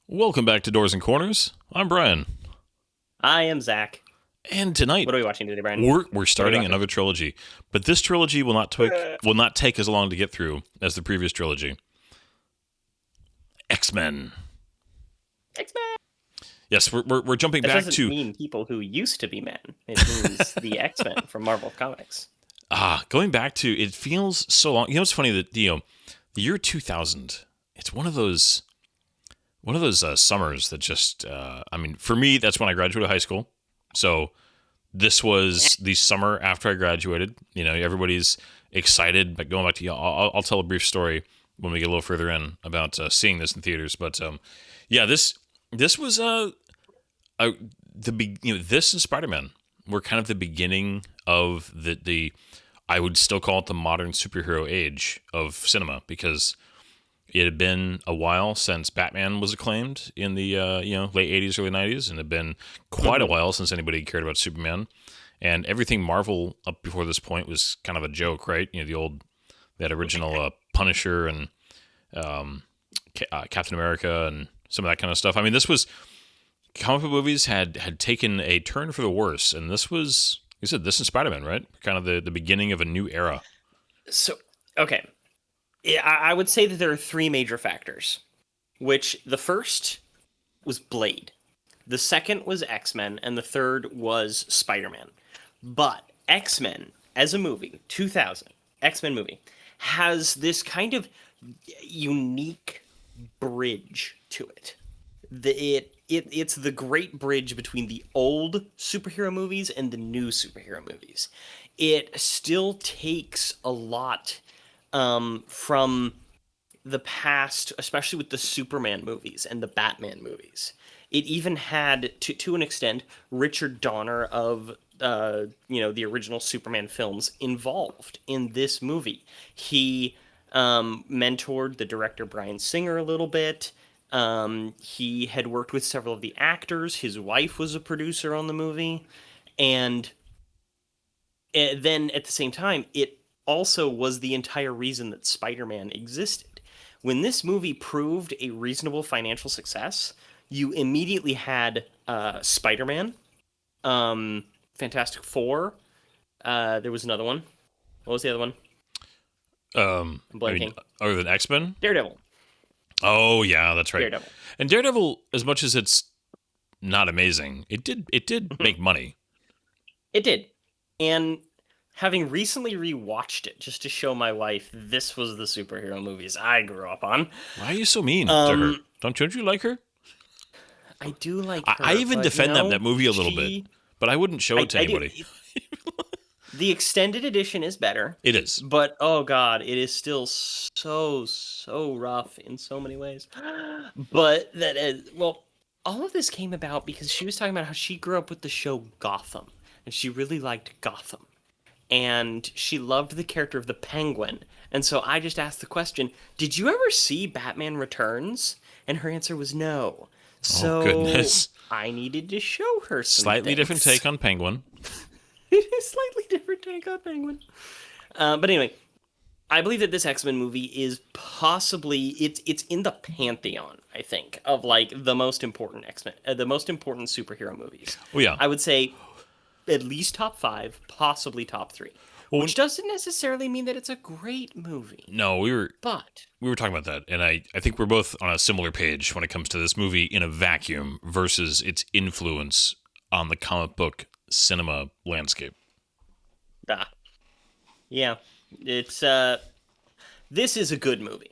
Welcome back to Doors and Corners. I'm Brian, I am Zach. and tonight What are we watching today, Brian? we're What are we starting watching? another trilogy. But this trilogy will not take as long to get through as the previous trilogy. X-Men. X-Men. Yes, we're jumping That back doesn't to mean people who used to be men. It means the X-Men from Marvel Comics. going back to it feels so long. You know, it's funny that the year 2000. It's one of those summers that just I mean, for me, that's when I graduated high school. So this was the summer after I graduated. You know, everybody's excited. But going back to, I'll tell a brief story when we get a little further in about seeing this in theaters. But yeah, this was uh this and Spider Man were kind of the beginning of the I would still call it the modern superhero age of cinema because it had been a while since Batman was acclaimed in the late '80s, early '90s, and it had been quite a Mm-hmm. while since anybody cared about Superman. And everything Marvel up before this point was kind of a joke, right? You know, that original Punisher and Captain America and some of that kind of stuff. I mean, this was comic book movies had taken a turn for the worse, and this was, you said, this and Spider Man, right? Kind of the beginning of a new era. So, okay. Yeah, I would say that there are three major factors, which the first was Blade, the second was X-Men, and the third was Spider-Man. But X-Men, as a movie, 2000, X-Men movie, has this kind of unique bridge to it. It's the great bridge between the old superhero movies and the new superhero movies. It still takes a lot from the past, especially with the Superman movies and the Batman movies. It even had, to an extent, Richard Donner of the original Superman films involved in this movie. He mentored the director Bryan Singer a little bit. He had worked with several of the actors. His wife was a producer on the movie, and then at the same time, it also was the entire reason that Spider-Man existed. When this movie proved a reasonable financial success, you immediately had Spider-Man, um, Fantastic Four. There was another one. What was the other one? I'm I mean, blanking. other than X Men. Daredevil. Oh yeah, that's right. Daredevil. And Daredevil, as much as it's not amazing, it did make money. It did. And having recently rewatched it just to show my wife this was the superhero movies I grew up on, Why are you so mean to her? um, Don't you like her? I do like I her, even but defend that movie a little bit, she but I wouldn't show it to I do. anybody. The extended edition is better, It is. but oh god, it is still so rough in so many ways. But that is, well, all of this came about because she was talking about how she grew up with the show Gotham, and she really liked Gotham, and she loved the character of the Penguin. And so I just asked the question, "Did you ever see Batman Returns?" And her answer was no. Oh So goodness. I needed to show her some Slightly different things. take on Penguin. It is slightly different take on Penguin. But anyway, I believe that this X-Men movie is possibly it's in the pantheon, I think, of like the most important X-Men, the most important superhero movies. Oh yeah. I would say at least top five, possibly top three, Well, which doesn't necessarily mean that it's a great movie, no, but we were talking about that, and I think we're both on a similar page when it comes to this movie in a vacuum versus its influence on the comic book cinema landscape. ah, yeah, it's this is a good movie.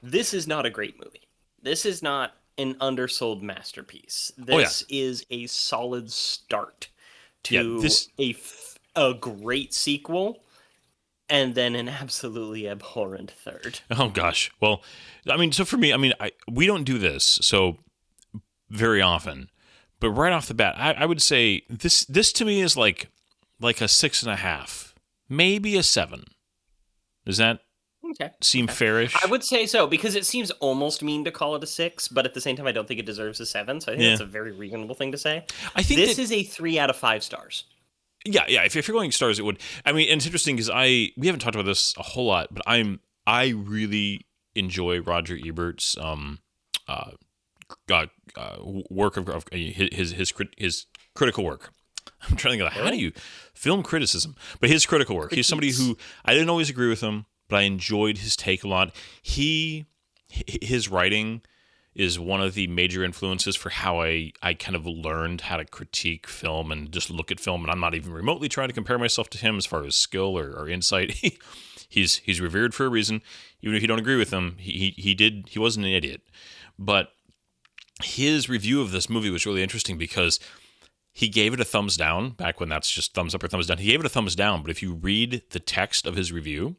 This is not a great movie. This is not an undersold masterpiece. Oh yeah, This is a solid start yeah. to This. a great sequel and then an absolutely abhorrent third. Oh gosh. Well, I mean, so for me, I mean, we don't do this so very often, but right off the bat, I would say this to me is like a 6.5, maybe a 7. Does that Okay. seem Okay. I fairish? would say so because it seems almost mean to call it a six, but at the same time, I don't think it deserves a seven. So I think Yeah. that's a very reasonable thing to say. I think This that is a 3 out of 5 stars. yeah, yeah. If you're going stars, it would. I mean, and it's interesting because we haven't talked about this a whole lot, but I really enjoy Roger Ebert's uh, work of his critical work. I'm trying to think of how do you film criticism, but his critical work. He's somebody who I didn't always agree with him, but I enjoyed his take a lot. His writing is one of the major influences for how I kind of learned how to critique film and just look at film. And I'm not even remotely trying to compare myself to him as far as skill or insight. He's revered for a reason. Even if you don't agree with him, he wasn't an idiot. But his review of this movie was really interesting because he gave it a thumbs down back when that's just thumbs up or thumbs down. He gave it a thumbs down, but if you read the text of his review,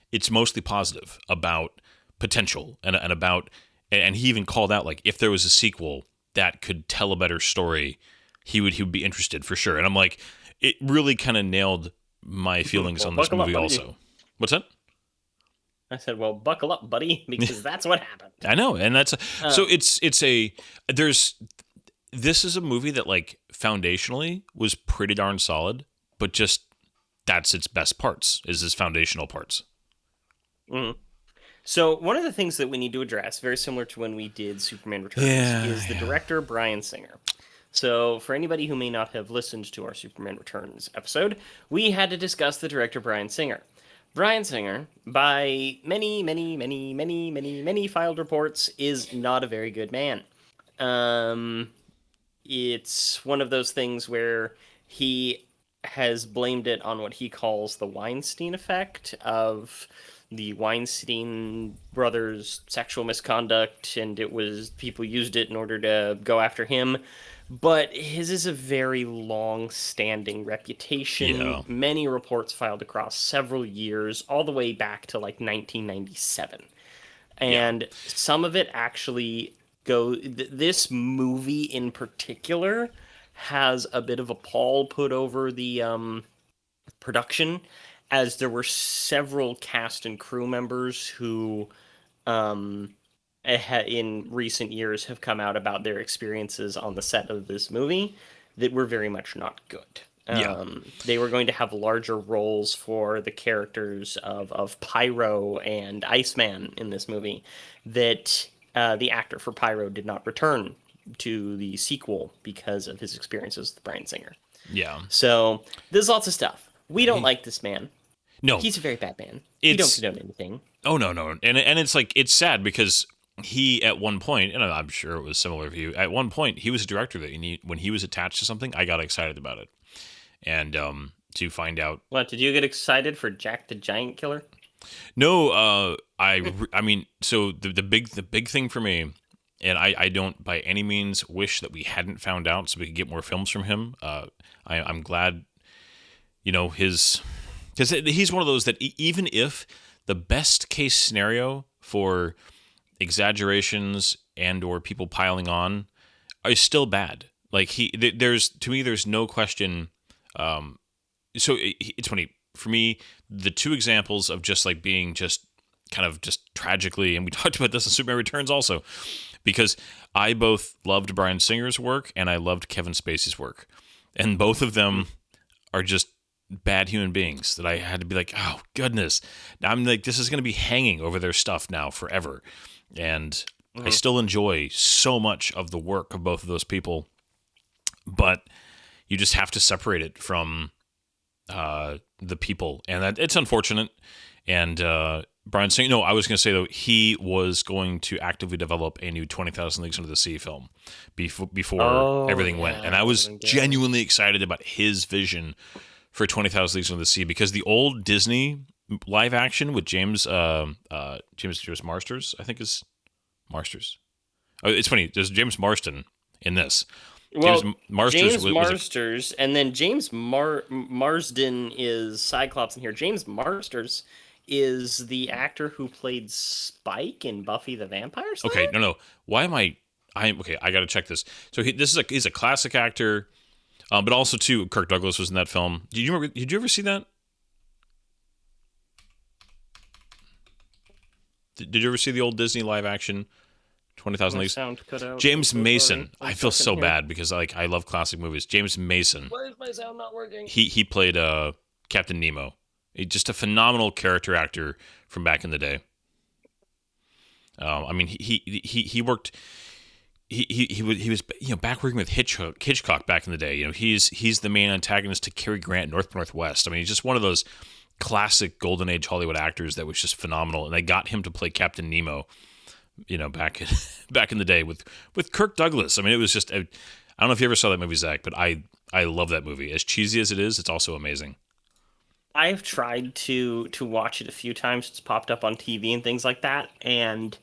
it's mostly positive about potential and about, and he even called out, like, if there was a sequel that could tell a better story, he would be interested for sure. And I'm like, it really kind of nailed my feelings on this movie also. What's that? I said, well, buckle up, buddy, because that's what happened. I know. And that's, so this is a movie that, like, foundationally was pretty darn solid, but just that's its best parts, is its foundational parts. Mm-hmm. So one of the things that we need to address, very similar to when we did Superman Returns, is the director, Bryan Singer. So for anybody who may not have listened to our Superman Returns episode, we had to discuss the director, Bryan Singer. Bryan Singer, by many filed reports, is not a very good man. It's one of those things where he has blamed it on what he calls the Weinstein effect of the Weinstein brothers' sexual misconduct, and people used it in order to go after him. But his is a very long-standing reputation. Yeah. Many reports filed across several years, all the way back to like 1997. And some of it actually this movie in particular has a bit of a pall put over the production, as there were several cast and crew members who in recent years have come out about their experiences on the set of this movie that were very much not good. They were going to have larger roles for the characters of Pyro and Iceman in this movie, that the actor for Pyro did not return to the sequel because of his experiences with Bryan Singer. Yeah. So there's lots of stuff. We don't like this man. No. He's a very bad man. We don't condone anything. Oh, no. And it's like, it's sad because he, at one point, and I'm sure it was similar for you, at one point, he was a director that when he was attached to something, I got excited about it. And to find out... What, did you get excited for Jack the Giant Killer? No, I mean, so the big thing for me, and I don't by any means wish that we hadn't found out so we could get more films from him. I'm glad, because he's one of those that even if the best case scenario for exaggerations and or people piling on is still bad. Like there's no question. So it's funny for me. The two examples of just like being just kind of just tragically, and we talked about this in Superman Returns also, because I both loved Bryan Singer's work and I loved Kevin Spacey's work, and both of them are just bad human beings that I had to be like, oh goodness, I'm like, this is going to be hanging over their stuff now forever. And I still enjoy so much of the work of both of those people, but you just have to separate it from the people, and that it's unfortunate. And Bryan Singer, no, I was going to say though, he was going to actively develop a new 20,000 Leagues Under the Sea film before everything went, and I was genuinely excited about his vision for 20,000 Leagues Under the Sea, because the old Disney live action with James Marsters, I think is Marsters. Oh, it's funny. There's James Marston in this. Well, James Marsters, and then James Marsden is Cyclops in here. James Marsters is the actor who played Spike in Buffy the Vampire Slayer. Okay, no. Why am I okay, I got to check this. So he's a classic actor, but also too, Kirk Douglas was in that film. Did you ever see that? Did you ever see the old Disney live action 20,000 Leagues? Sound cut out. James Mason. I feel so bad because I love classic movies. James Mason. Why is my sound not working? He played Captain Nemo. Just a phenomenal character actor from back in the day. I mean, he worked he was back working with Hitchcock back in the day. He's the main antagonist to Cary Grant, North by Northwest. I mean, he's just one of those classic golden age Hollywood actors that was just phenomenal, and they got him to play Captain Nemo. Back in the day with Kirk Douglas. I mean, it was just I don't know if you ever saw that movie, Zach, but I love that movie. As cheesy as it is, it's also amazing. I've tried to watch it a few times. It's popped up on TV and things like that, and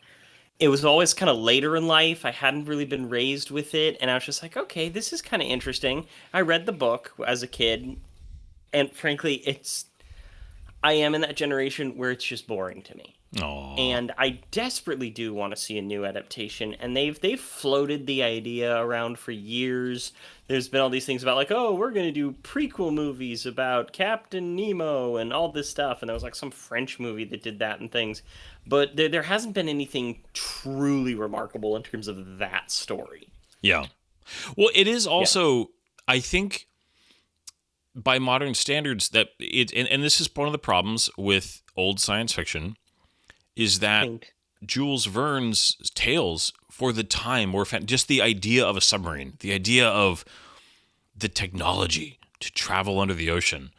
it was always kind of later in life. I hadn't really been raised with it, and I was just like, okay, this is kind of interesting. I read the book as a kid, and frankly, I am in that generation where it's just boring to me. Oh, And I desperately do want to see a new adaptation, and they've floated the idea around for years. There's been all these things about like, oh, we're gonna do prequel movies about Captain Nemo and all this stuff, and there was like some French movie that did that and things, but there hasn't been anything truly remarkable in terms of that story. yeah. Well, it is Yeah, also, I think, by modern standards that and this is one of the problems with old science fiction is that paint. Jules Verne's tales for the time were just the idea of a submarine, the idea of the technology to travel under the ocean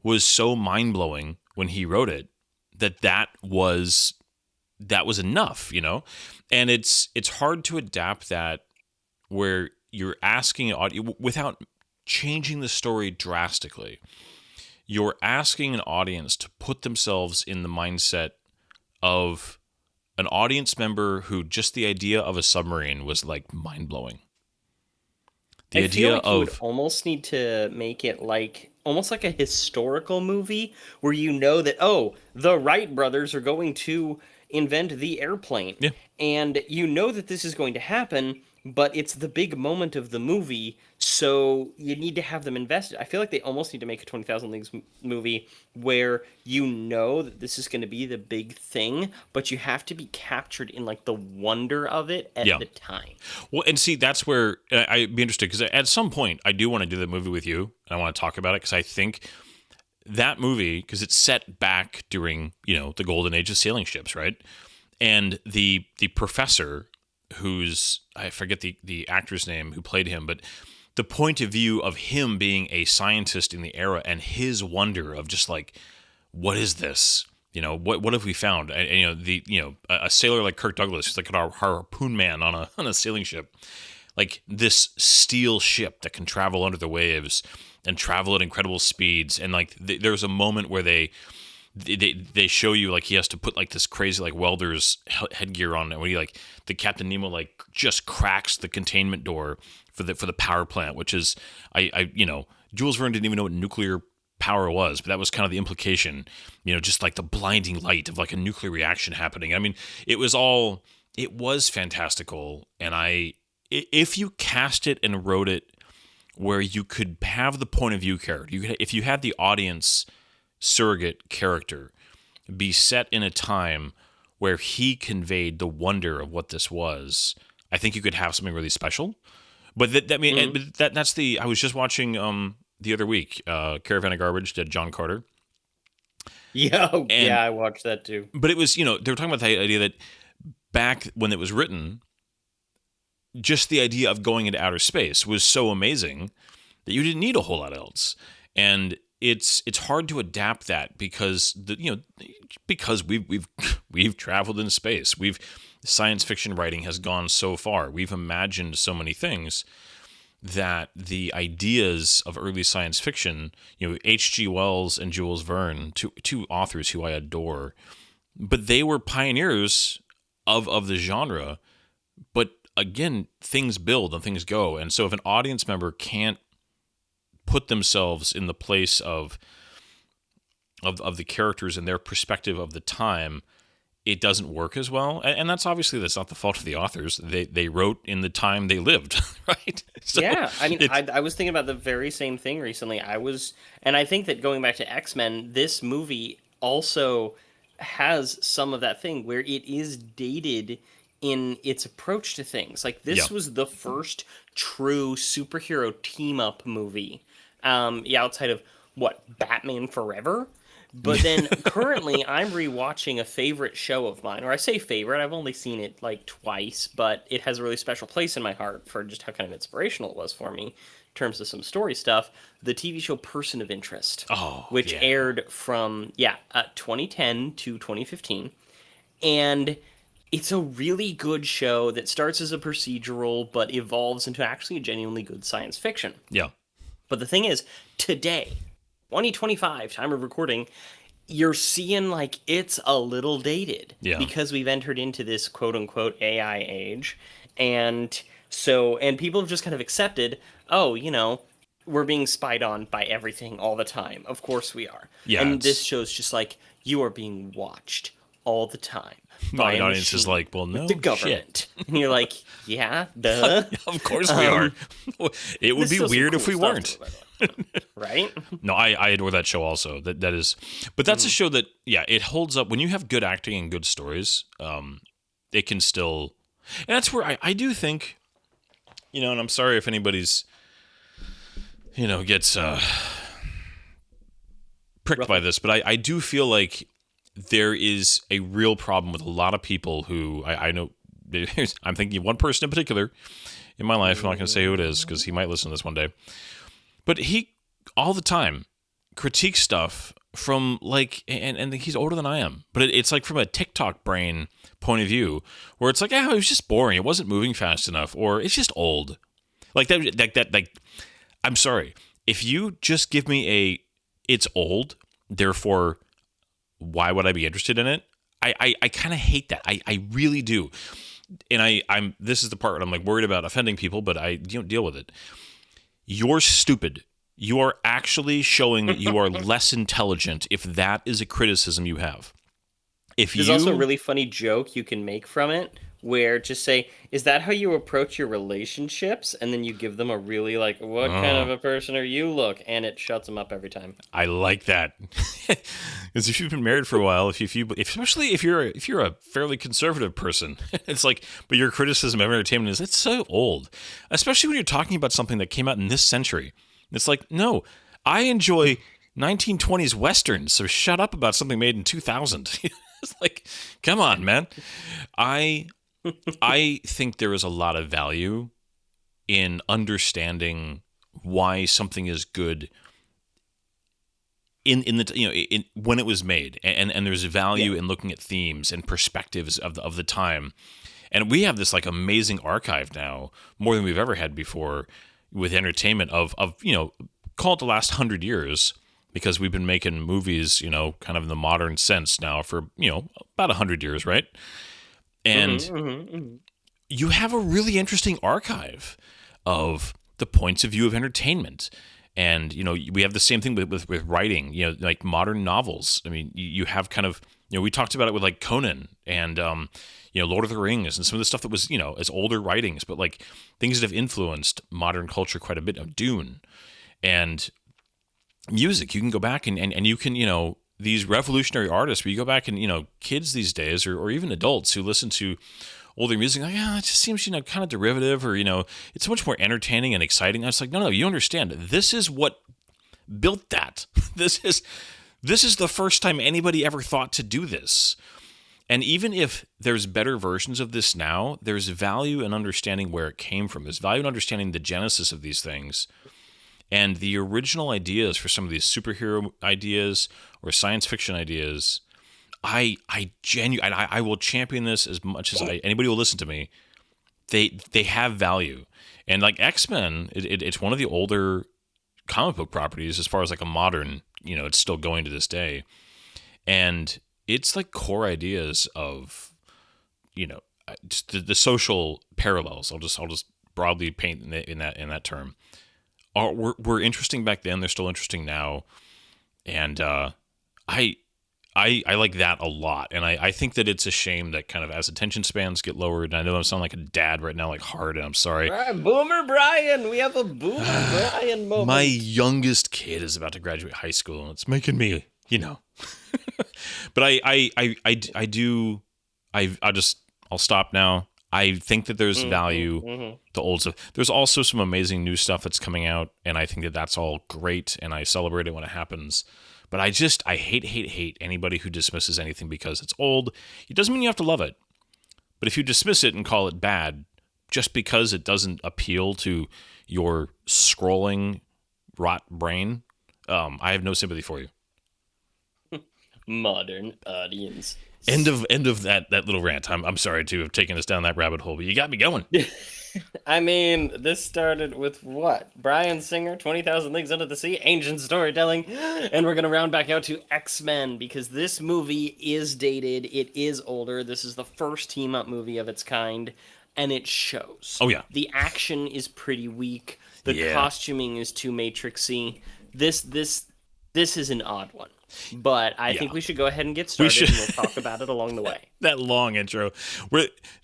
was so mind-blowing when he wrote it that was enough. And it's hard to adapt that where you're asking an audience without changing the story drastically. You're asking an audience to put themselves in the mindset of an audience member who just the idea of a submarine was like mind-blowing. The I feel idea like you would of almost need to make it like almost like a historical movie where you know that oh, the Wright brothers are going to invent the airplane yeah, and you know that this is going to happen, but it's the big moment of the movie, so you need to have them invested. I feel like they almost need to make a 20,000 Leagues movie where you know that this is going to be the big thing, but you have to be captured in like the wonder of it at yeah. the time. Well, and see, that's where I'd be interested because at some point I do want to do the movie with you. And I want to talk about it because I think that movie, because it's set back during the golden age of sailing ships, right? And the professor, who's I forget the actor's name who played him, but the point of view of him being a scientist in the era and his wonder of just like, what is this? What have we found? And a sailor like Kirk Douglas, who's like a harpoon man on a sailing ship, like this steel ship that can travel under the waves and travel at incredible speeds. And like there's a moment where they show you like he has to put like this crazy like welder's headgear on, and when he like the Captain Nemo like just cracks the containment door for the power plant, which is Jules Verne didn't even know what nuclear power was, but that was kind of the implication, just like the blinding light of like a nuclear reaction happening. I mean, it was fantastical, and if you cast it and wrote it where you could have the point of view character, if you had the audience surrogate character be set in a time where he conveyed the wonder of what this was, I think you could have something really special. But that's the I was just watching the other week, Caravan of Garbage did John Carter. Yeah, oh, And yeah, I watched that too. but it was, they were talking about the idea that back when it was written, just the idea of going into outer space was so amazing that you didn't need a whole lot else. And it's hard to adapt that because because we've traveled in space. Science fiction writing has gone so far. We've imagined so many things that the ideas of early science fiction, H.G. Wells and Jules Verne, two authors who I adore, but they were pioneers of the genre. But again, things build and things go. And so if an audience member can't put themselves in the place of the characters and their perspective of the time, it doesn't work as well. And that's not the fault of the authors. They wrote in the time they lived, right? So Yeah, I mean, I was thinking about the very same thing recently. And I think that going back to X-Men, this movie also has some of that thing where it is dated in its approach to things. Like yeah, this was the first true superhero team up movie, outside of what Batman Forever, But then currently, I'm rewatching a favorite show of mine, or I say favorite. I've only seen it like twice, but it has a really special place in my heart for just how kind of inspirational it was for me in terms of some story stuff. The TV show Person of Interest, Oh, which yeah. aired from 2010 to 2015, and it's a really good show that starts as a procedural but evolves into actually a genuinely good science fiction. Yeah. But the thing is, today, 2025, time of recording, you're seeing like it's a little dated Yeah. because we've entered into this quote unquote AI age. And people have just kind of accepted, oh, we're being spied on by everything all the time. Of course we are. Yeah, And it's- this show's just like, you are being watched all the time by An a audience is machine like, well, no with the shit. government. And you're like, yeah, duh. Of course we are. It would There's be still some weird cool if we stuff weren't. to it, by the way. Right? No, I adore that show also. That is, but that's a show that it holds up when you have good acting and good stories. It can still, and that's where I do think, and I'm sorry if anybody's, gets pricked by this, but I do feel like there is a real problem with a lot of people who I know. I'm thinking of one person in particular in my life. I'm not going to say who it is because he might listen to this one day. But he all the time critiques stuff from like, and he's older than I am, but it's like from a TikTok brain point of view where it's like, it was just boring. It wasn't moving fast enough, or it's just old. Like that. I'm sorry. If you just give me it's old, therefore, why would I be interested in it? I kind of hate that. I really do. And I'm this is the part where I'm like worried about offending people, but I don't deal with it. You're stupid. You are actually showing that you are less intelligent if that is a criticism you have. There's also a really funny joke you can make from it where just say, is that how you approach your relationships? And then you give them a really like, what kind of a person are you look? And it shuts them up every time. I like that. Because if you've been married for a while, especially if you're a fairly conservative person, it's like, but your criticism of entertainment is it's so old, especially when you're talking about something that came out in this century. It's like, no, I enjoy 1920s westerns, so shut up about something made in 2000. It's like, come on, man. I think there is a lot of value in understanding why something is good in when it was made, and there's value in looking at themes and perspectives of the time. And we have this like amazing archive now, more than we've ever had before, with entertainment of call it the last 100 years, because we've been making movies, kind of in the modern sense now for, about 100 years, right? And you have a really interesting archive of the points of view of entertainment. And, we have the same thing with writing, like modern novels. I mean, you have kind of, we talked about it with like Conan and, Lord of the Rings and some of the stuff that was, as older writings, but like things that have influenced modern culture quite a bit. Dune and music. You can go back and you can, these revolutionary artists where you go back and, kids these days or even adults who listen to older music, like, it just seems, kind of derivative or, it's so much more entertaining and exciting. I was like, no, you understand. This is what built that. This is the first time anybody ever thought to do this. And even if there's better versions of this now, there's value in understanding where it came from. There's value in understanding the genesis of these things. And the original ideas for some of these superhero ideas or science fiction ideas, I will champion this as much as anybody will listen to me. They have value. And like X-Men, it's one of the older comic book properties as far as like a modern, it's still going to this day. And it's like core ideas of, just the social parallels. I'll just broadly paint in that term. Were interesting back then. They're still interesting now. And I like that a lot. And I think that it's a shame that kind of as attention spans get lowered, and I know I'm sounding like a dad right now, like hard, and I'm sorry. All right, Boomer Brian. We have a Boomer Brian moment. My youngest kid is about to graduate high school, and it's making me, But I'll stop now. I think that there's value to old stuff. There's also some amazing new stuff that's coming out, and I think that that's all great, and I celebrate it when it happens. But I hate anybody who dismisses anything because it's old. It doesn't mean you have to love it. But if you dismiss it and call it bad just because it doesn't appeal to your scrolling rot brain, I have no sympathy for you. Modern audience. End of that little rant. I'm sorry to have taken us down that rabbit hole, but you got me going. I mean, this started with what? Bryan Singer, 20,000 Leagues Under the Sea, ancient storytelling, and we're going to round back out to X-Men because this movie is dated, it is older, this is the first team-up movie of its kind, and it shows. Oh, yeah. The action is pretty weak, the costuming is too Matrixy. This is an odd one. But I think we should go ahead and get started, and we'll talk about it along the way. That long intro.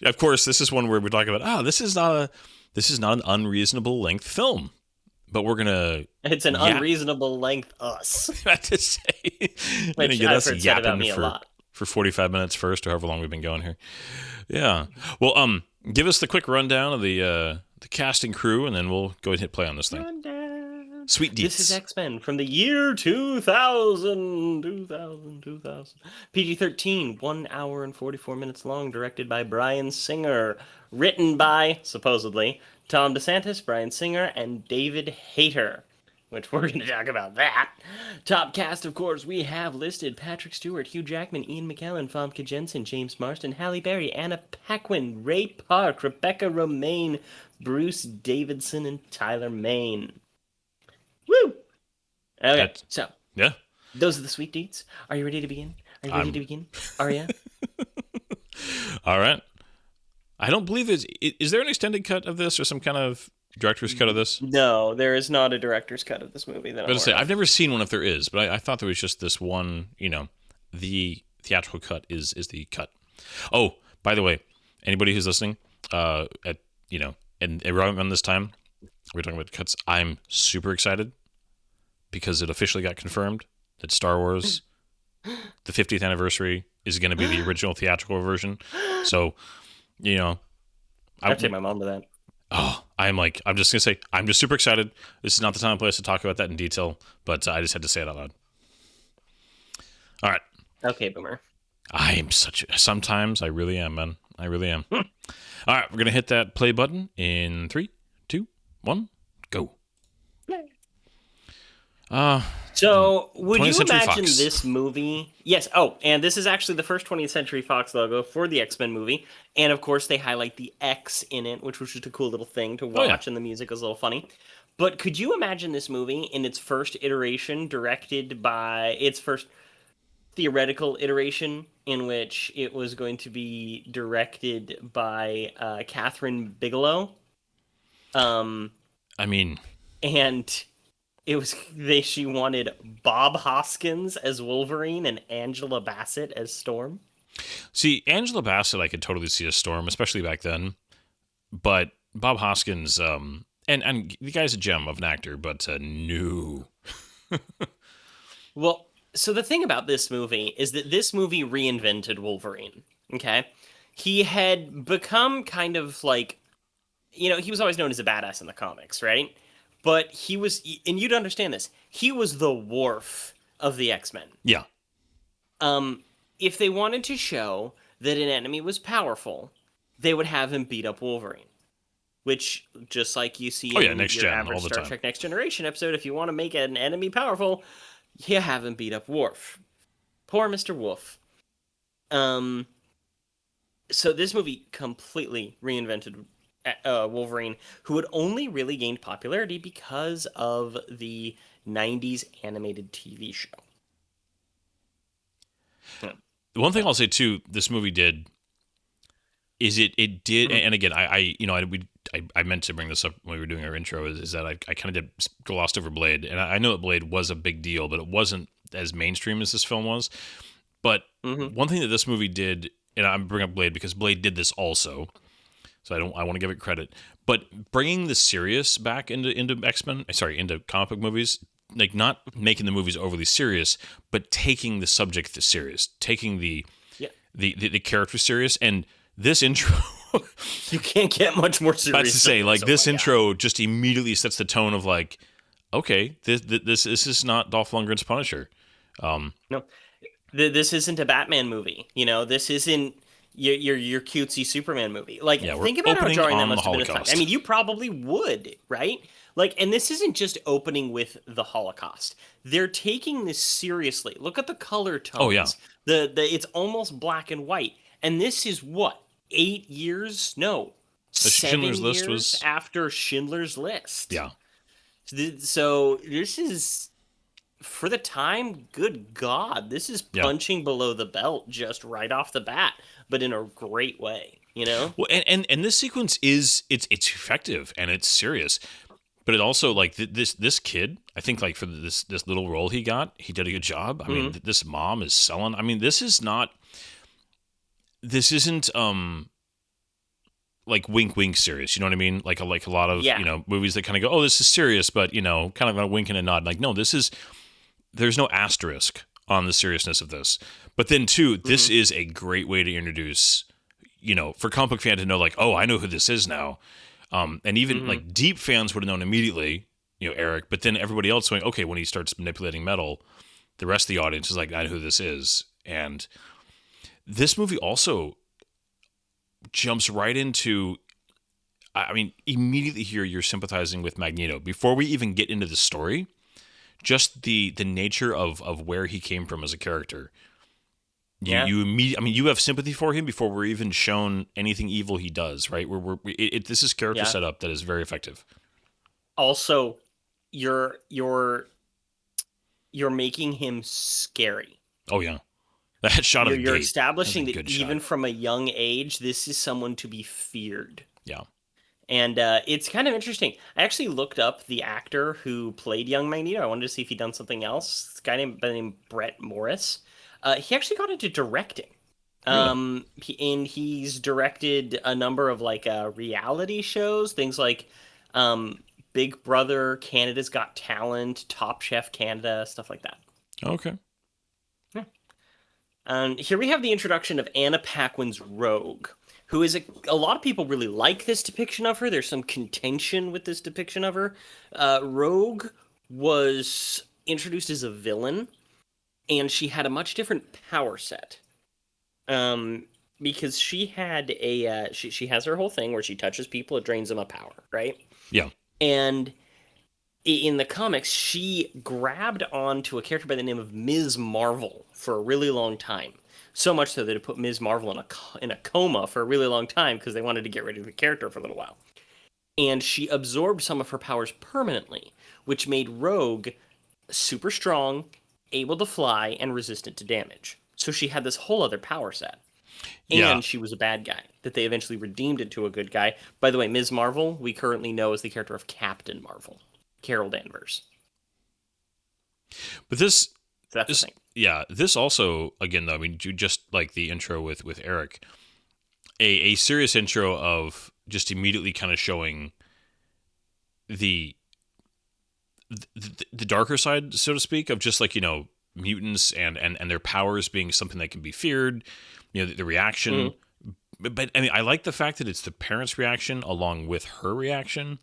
Of course, this is one where we talk about, this is not an unreasonable length film. But we're gonna. It's an unreasonable length us. I have to say, which get I've heard said about me a lot. For 45 minutes first, or however long we've been going here. Yeah. Well, give us the quick rundown of the cast and crew, and then we'll go ahead and hit play on this thing. Rundown. Sweet deets. This is X-Men from the year 2000. PG-13, 1 hour and 44 minutes long, directed by Bryan Singer. Written by, supposedly, Tom DeSantis, Bryan Singer, and David Hayter. Which we're going to talk about that. Top cast, of course, we have listed Patrick Stewart, Hugh Jackman, Ian McKellen, Famke Jensen, James Marsden, Halle Berry, Anna Paquin, Ray Park, Rebecca Romaine, Bruce Davidson, and Tyler Mane. Woo! Okay, so. Yeah. Those are the sweet deets. Are you ready to begin? Are you? All right. I don't believe is there an extended cut of this or some kind of director's cut of this? No, there is not a director's cut of this movie. I've never seen one if there is, but I thought there was just this one, the theatrical cut is the cut. Oh, by the way, anybody who's listening, and around this time, we're talking about cuts, I'm super excited because it officially got confirmed that Star Wars, the 50th anniversary, is going to be the original theatrical version. So, I'll take my mom to that. Oh, I'm just going to say, I'm just super excited. This is not the time and place to talk about that in detail, but I just had to say it out loud. All right. Okay, Boomer. Sometimes I really am, man. I really am. All right, we're going to hit that play button in 3, 2, 1, go. So, would you imagine Fox. this movie? Yes. Oh, and this is actually the first 20th Century Fox logo for the X-Men movie. And of course, they highlight the X in it, which was just a cool little thing to watch, and the music was a little funny. But could you imagine this movie in its first iteration, directed by its first theoretical iteration, in which it was going to be directed by Catherine Bigelow? And she wanted Bob Hoskins as Wolverine and Angela Bassett as Storm. See, Angela Bassett, I could totally see as Storm, especially back then. But Bob Hoskins, and the guy's a gem of an actor, but no. Well, so the thing about this movie is that this movie reinvented Wolverine. Okay, he had become kind of like, he was always known as a badass in the comics, right? But he was, and you'd understand this, he was the Worf of the X-Men. Yeah. If they wanted to show that an enemy was powerful, they would have him beat up Wolverine. Which, just like you see in Next your Gen, average all the Star time. Trek Next Generation episode, if you want to make an enemy powerful, you have him beat up Worf. Poor Mr. Wolf. So this movie completely reinvented Wolverine, who had only really gained popularity because of the 90s animated TV show. One thing I'll say too, this movie did is it did, and again, I meant to bring this up when we were doing our intro, is that I kind of did glossed over Blade, and I know that Blade was a big deal, but it wasn't as mainstream as this film was. But one thing that this movie did, and I'm bringing up Blade because Blade did this also, so I want to give it credit. But bringing the serious back into X-Men, into comic book movies, like not making the movies overly serious, but taking the subject serious, taking the character serious, and this intro. You can't get much more serious. That's to say, this intro just immediately sets the tone of okay, this is not Dolph Lundgren's Punisher. No, this isn't a Batman movie. This isn't your cutesy Superman movie. Like, Yeah, we're think about how opening jarring that on the must have been at the time. I Holocaust. mean, you probably would, right? Like, and this isn't just opening with the Holocaust. They're taking this seriously. Look at the color Oh yeah, tones. The it's almost black and white. And this is what, 8 years? No, the seven Schindler's List years was after Schindler's List. yeah. So this is, for the time, good God, this is Yeah. punching below the belt just right off the bat, but in a great way, you know? Well, and this sequence is it's effective and it's serious, but it also like this kid. I think like for this little role he got, he did a good job. I mean, Hmm. this mom is selling. I mean, this is not. This isn't like wink wink serious. You know what I mean? Like a lot of Yeah. movies that kind of go, oh, this is serious, but kind of a wink and a nod. Like no, this is. There's no asterisk on the seriousness of this. But then too, this Hmm. is a great way to introduce. For comic book fan to know, like, oh, I know who this is now. And even Hmm. like deep fans would have known immediately, Eric. But then everybody else going, okay, when he starts manipulating metal, the rest of the audience is like, I know who this is. And this movie also jumps right into, I mean, immediately here you're sympathizing with Magneto before we even get into the story. Just the nature of where he came from as a character. Yeah. You immediately, I mean, you have sympathy for him before we're even shown anything evil he does, right? This is character Yeah. setup that is very effective. Also, you're you're making him scary. Oh yeah, that shot of the You're gate. That's a establishing that good even shot. from a young age, this is someone to be feared. Yeah. And it's kind of interesting. I actually looked up the actor who played young Magneto. I wanted to see if he'd done something else. This guy named Brett Morris. He actually got into directing. Really? And he's directed a number of like reality shows, things like um, Big Brother, Canada's Got Talent, Top Chef Canada, stuff like that. Okay. Yeah. Here we have the introduction of Anna Paquin's Rogue, who is a lot of people really like this depiction of her. There's some contention with this depiction of her. Rogue was introduced as a villain, and she had a much different power set. Um, because she had she has her whole thing where she touches people, it drains them of power, right? Yeah. And in the comics, she grabbed onto a character by the name of Ms. Marvel for a really long time. So much so that it put Ms. Marvel in a coma for a really long time because they wanted to get rid of the character for a little while. And she absorbed some of her powers permanently, which made Rogue super strong, able to fly, and resistant to damage. So she had this whole other power set. Yeah. And she was a bad guy that they eventually redeemed into a good guy. By the way, Ms. Marvel, we currently know as the character of Captain Marvel, Carol Danvers. But this So that's the this thing. yeah, this also again though, I mean, just like the intro with Eric, a serious intro of just immediately kind of showing the the darker side, so to speak, of just like mutants and their powers being something that can be feared. The reaction. Mhm. But I mean, I like the fact that it's the parents' reaction along with her reaction.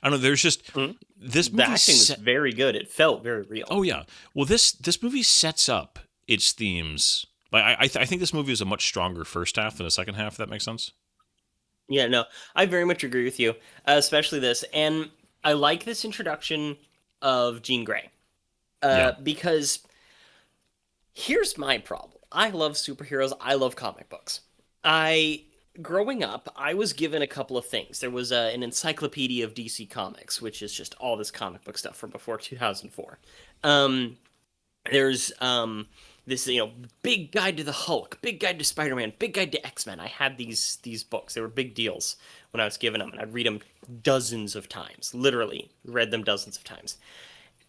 I don't know. There's just Mhm. this The movie. acting was very good. It felt very real. Oh yeah. Well, this movie sets up its themes. Like I think this movie is a much stronger first half than the second half. If that makes sense. Yeah, no, I very much agree with you, especially this. And I like this introduction of Jean Grey Yeah. because here's my problem. I love superheroes. I love comic books. I growing up, I was given a couple of things. There was an encyclopedia of DC Comics, which is just all this comic book stuff from before 2004. Um, there's this big guide to the Hulk, big guide to Spider-Man, big guide to X-Men. I had these books. They were big deals when I was given them, and I'd read them dozens of times. Literally read them dozens of times.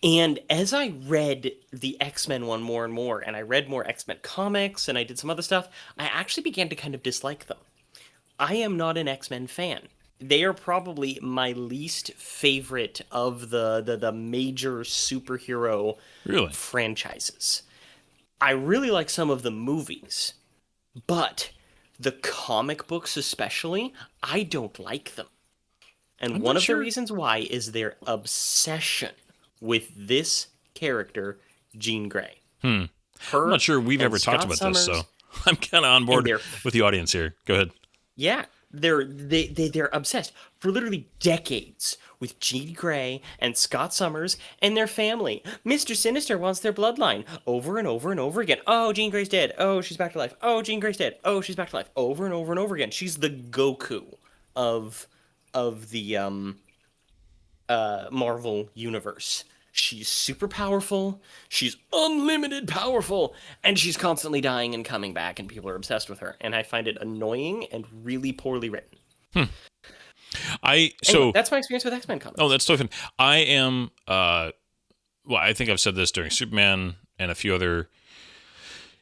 And as I read the X-Men one more and more, and I read more X-Men comics, and I did some other stuff, I actually began to kind of dislike them. I am not an X-Men fan. They are probably my least favorite of the major superhero Really. franchises. I really like some of the movies, but the comic books especially, I don't like them. And I'm one not of the sure. reasons why is their obsession with this character, Jean Grey. I'm Her not sure we've and ever talked Scott about this, Summers, so I'm kind of on board they're with the audience here. Go ahead. Yeah, they're obsessed for literally decades with Jean Grey and Scott Summers and their family. Mr. Sinister wants their bloodline over and over and over again. Oh, Jean Grey's dead. Oh, she's back to life. Oh, Jean Grey's dead. Oh, she's back to life. Over and over and over again. She's the Goku of the Marvel universe. She's super powerful. She's unlimited powerful, and she's constantly dying and coming back, and people are obsessed with her. And I find it annoying and really poorly written. Anyway, that's my experience with X-Men comics. Oh, that's totally fun. I am. Well, I think I've said this during Superman and a few other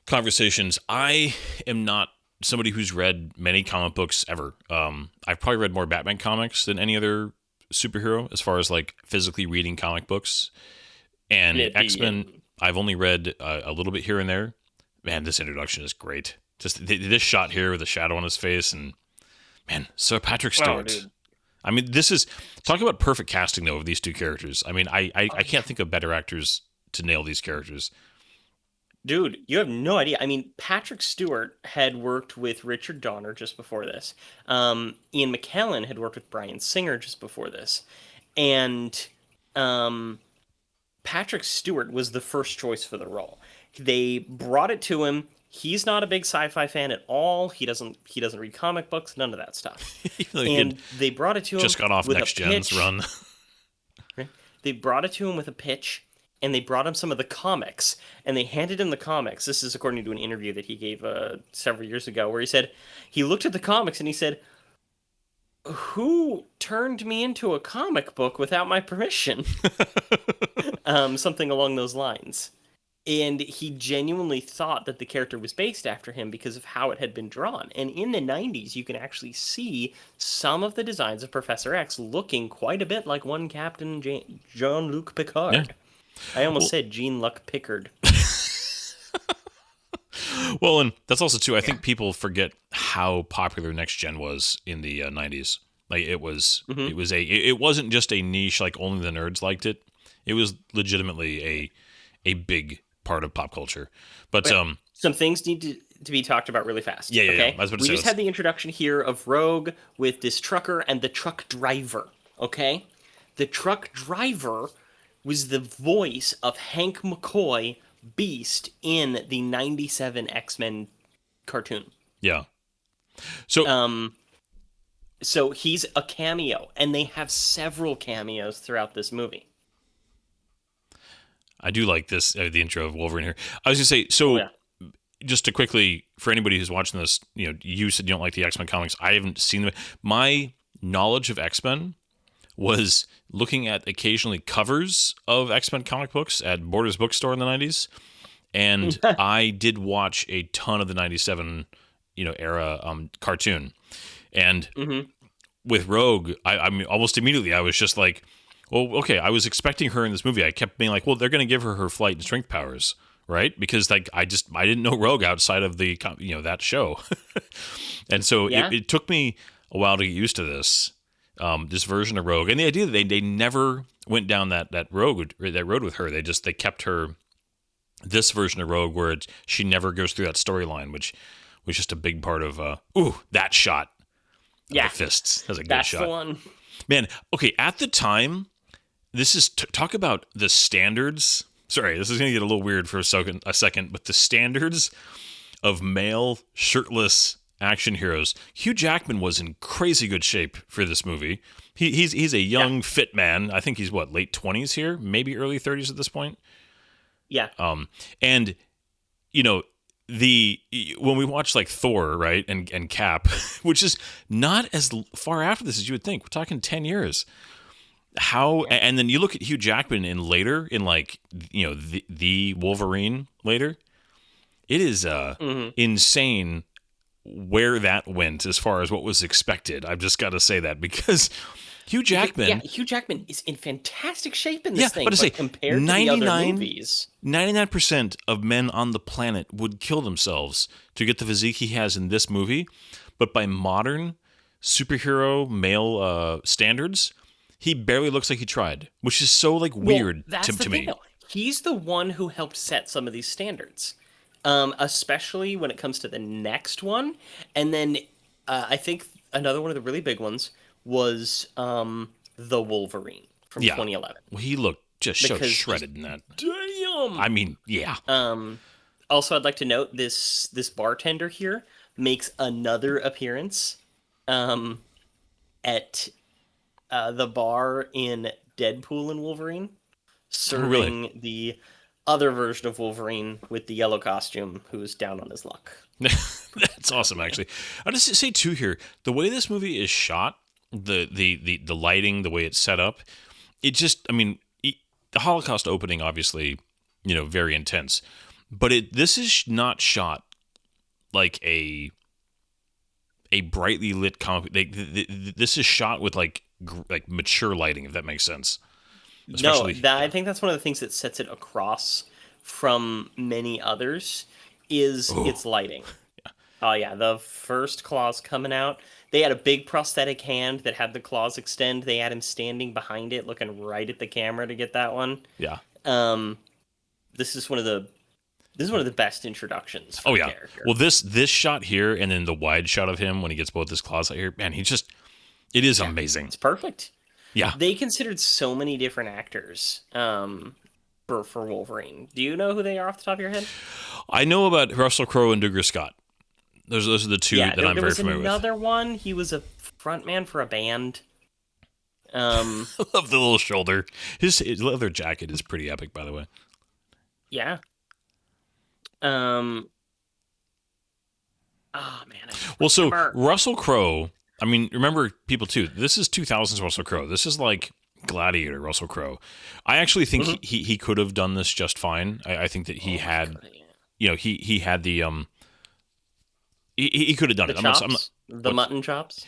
conversations. I am not somebody who's read many comic books ever. I've probably read more Batman comics than any other superhero as far as like physically reading comic books. And X-Men, I've only read a little bit here and there. Man, this introduction is great. Just this shot here with the shadow on his face, and man, Sir Patrick Stewart. Oh, I mean, this is talk about perfect casting though of these two characters. I mean, I can't think of better actors to nail these characters. Dude, you have no idea. I mean, Patrick Stewart had worked with Richard Donner just before this. Ian McKellen had worked with Bryan Singer just before this. And Patrick Stewart was the first choice for the role. They brought it to him. He's not a big sci-fi fan at all. He doesn't read comic books, none of that stuff. And they brought it to him. Just got off Next Gen's run. They brought it to him with a pitch. And they brought him some of the comics, and they handed him the comics. This is according to an interview that he gave several years ago, where he said he looked at the comics and he said, "Who turned me into a comic book without my permission?" Something along those lines. And he genuinely thought that the character was based after him because of how it had been drawn. And in the 90s, you can actually see some of the designs of Professor X looking quite a bit like one Captain Jean-Luc Picard. Yeah. I almost said Jean-Luc Pickard. Well, and that's also too. I think people forget how popular Next Gen was in the 90s. Like it was, it wasn't just a niche like only the nerds liked it. It was legitimately a big part of pop culture. But some things need to be talked about really fast. Yeah. Okay? I was about to we say just had the introduction here of Rogue with this trucker and the truck driver. Okay, the truck driver was the voice of Hank McCoy, Beast, in the 97 X-Men cartoon. Yeah. So so he's a cameo, and they have several cameos throughout this movie. I do like this, the intro of Wolverine here. I was going to say, just to quickly, for anybody who's watching this, you said you don't like the X-Men comics. I haven't seen them. My knowledge of X-Men was looking at occasionally covers of X-Men comic books at Borders Bookstore in the 90s. And I did watch a ton of the 97, era cartoon. And with Rogue, I mean, almost immediately I was just like, well, okay, I was expecting her in this movie. I kept being like, well, they're going to give her flight and strength powers, right? Because like I didn't know Rogue outside of the that show. And so it took me a while to get used to this version of Rogue, and the idea that they never went down that road with her. They kept her this version of Rogue where she never goes through that storyline, which was just a big part of that shot. The fists. That's a good shot. That's the one. Man, okay, at the time, this is talk about the standards. Sorry, this is going to get a little weird for a second, but the standards of male shirtless action heroes. Hugh Jackman was in crazy good shape for this movie. He's a young, fit man. I think he's late 20s here, maybe early 30s at this point. Yeah. And when we watch like Thor, right, and Cap, which is not as far after this as you would think. We're talking 10 years. And then you look at Hugh Jackman in like the Wolverine later. It is insane where that went as far as what was expected. I've just got to say that because Hugh Jackman... Hugh Jackman is in fantastic shape in this thing. But compared to the other movies... 99% of men on the planet would kill themselves to get the physique he has in this movie. But by modern superhero male standards, he barely looks like he tried, which is so weird to me. he's the one who helped set some of these standards, especially when it comes to the next one. And then I think another one of the really big ones was the Wolverine from Yeah. 2011. Well, he looked just so Because shredded in that. damn. I mean, yeah. Also, I'd like to note this bartender here makes another appearance um, at the bar in Deadpool and Wolverine, Really. serving the other version of Wolverine with the yellow costume who's down on his luck. That's awesome, actually. I'll just say too here, the way this movie is shot, the lighting, the way it's set up, it just, I mean, the Holocaust opening, obviously, very intense, but this is not shot like a brightly lit comic. This is shot with like mature lighting, if that makes sense. No, Especially, I think that's one of the things that sets it across from many others is oh its lighting. Oh yeah, the first claws coming out. They had a big prosthetic hand that had the claws extend. They had him standing behind it, looking right at the camera to get that one. yeah, Um, this is one of the best introductions for oh the yeah. character. Well, this shot here, and then the wide shot of him when he gets both his claws out here, man, it is amazing. It's perfect. Yeah, They considered so many different actors for Wolverine. Do you know who they are off the top of your head? I know about Russell Crowe and Douglas Scott. Those are the two Yeah, that I'm there very was familiar another one. He was a frontman for a band. Um, with. I love the little shoulder. His leather jacket is pretty epic, by the way. yeah. Um, oh man, I can't Well, so remember. Russell Crowe. I mean, remember people too. This is 2000s Russell Crowe. This is like Gladiator Russell Crowe. I actually think he could have done this just fine. I think that he had, he had the he could have done The it. chops, I'm not, the mutton chops.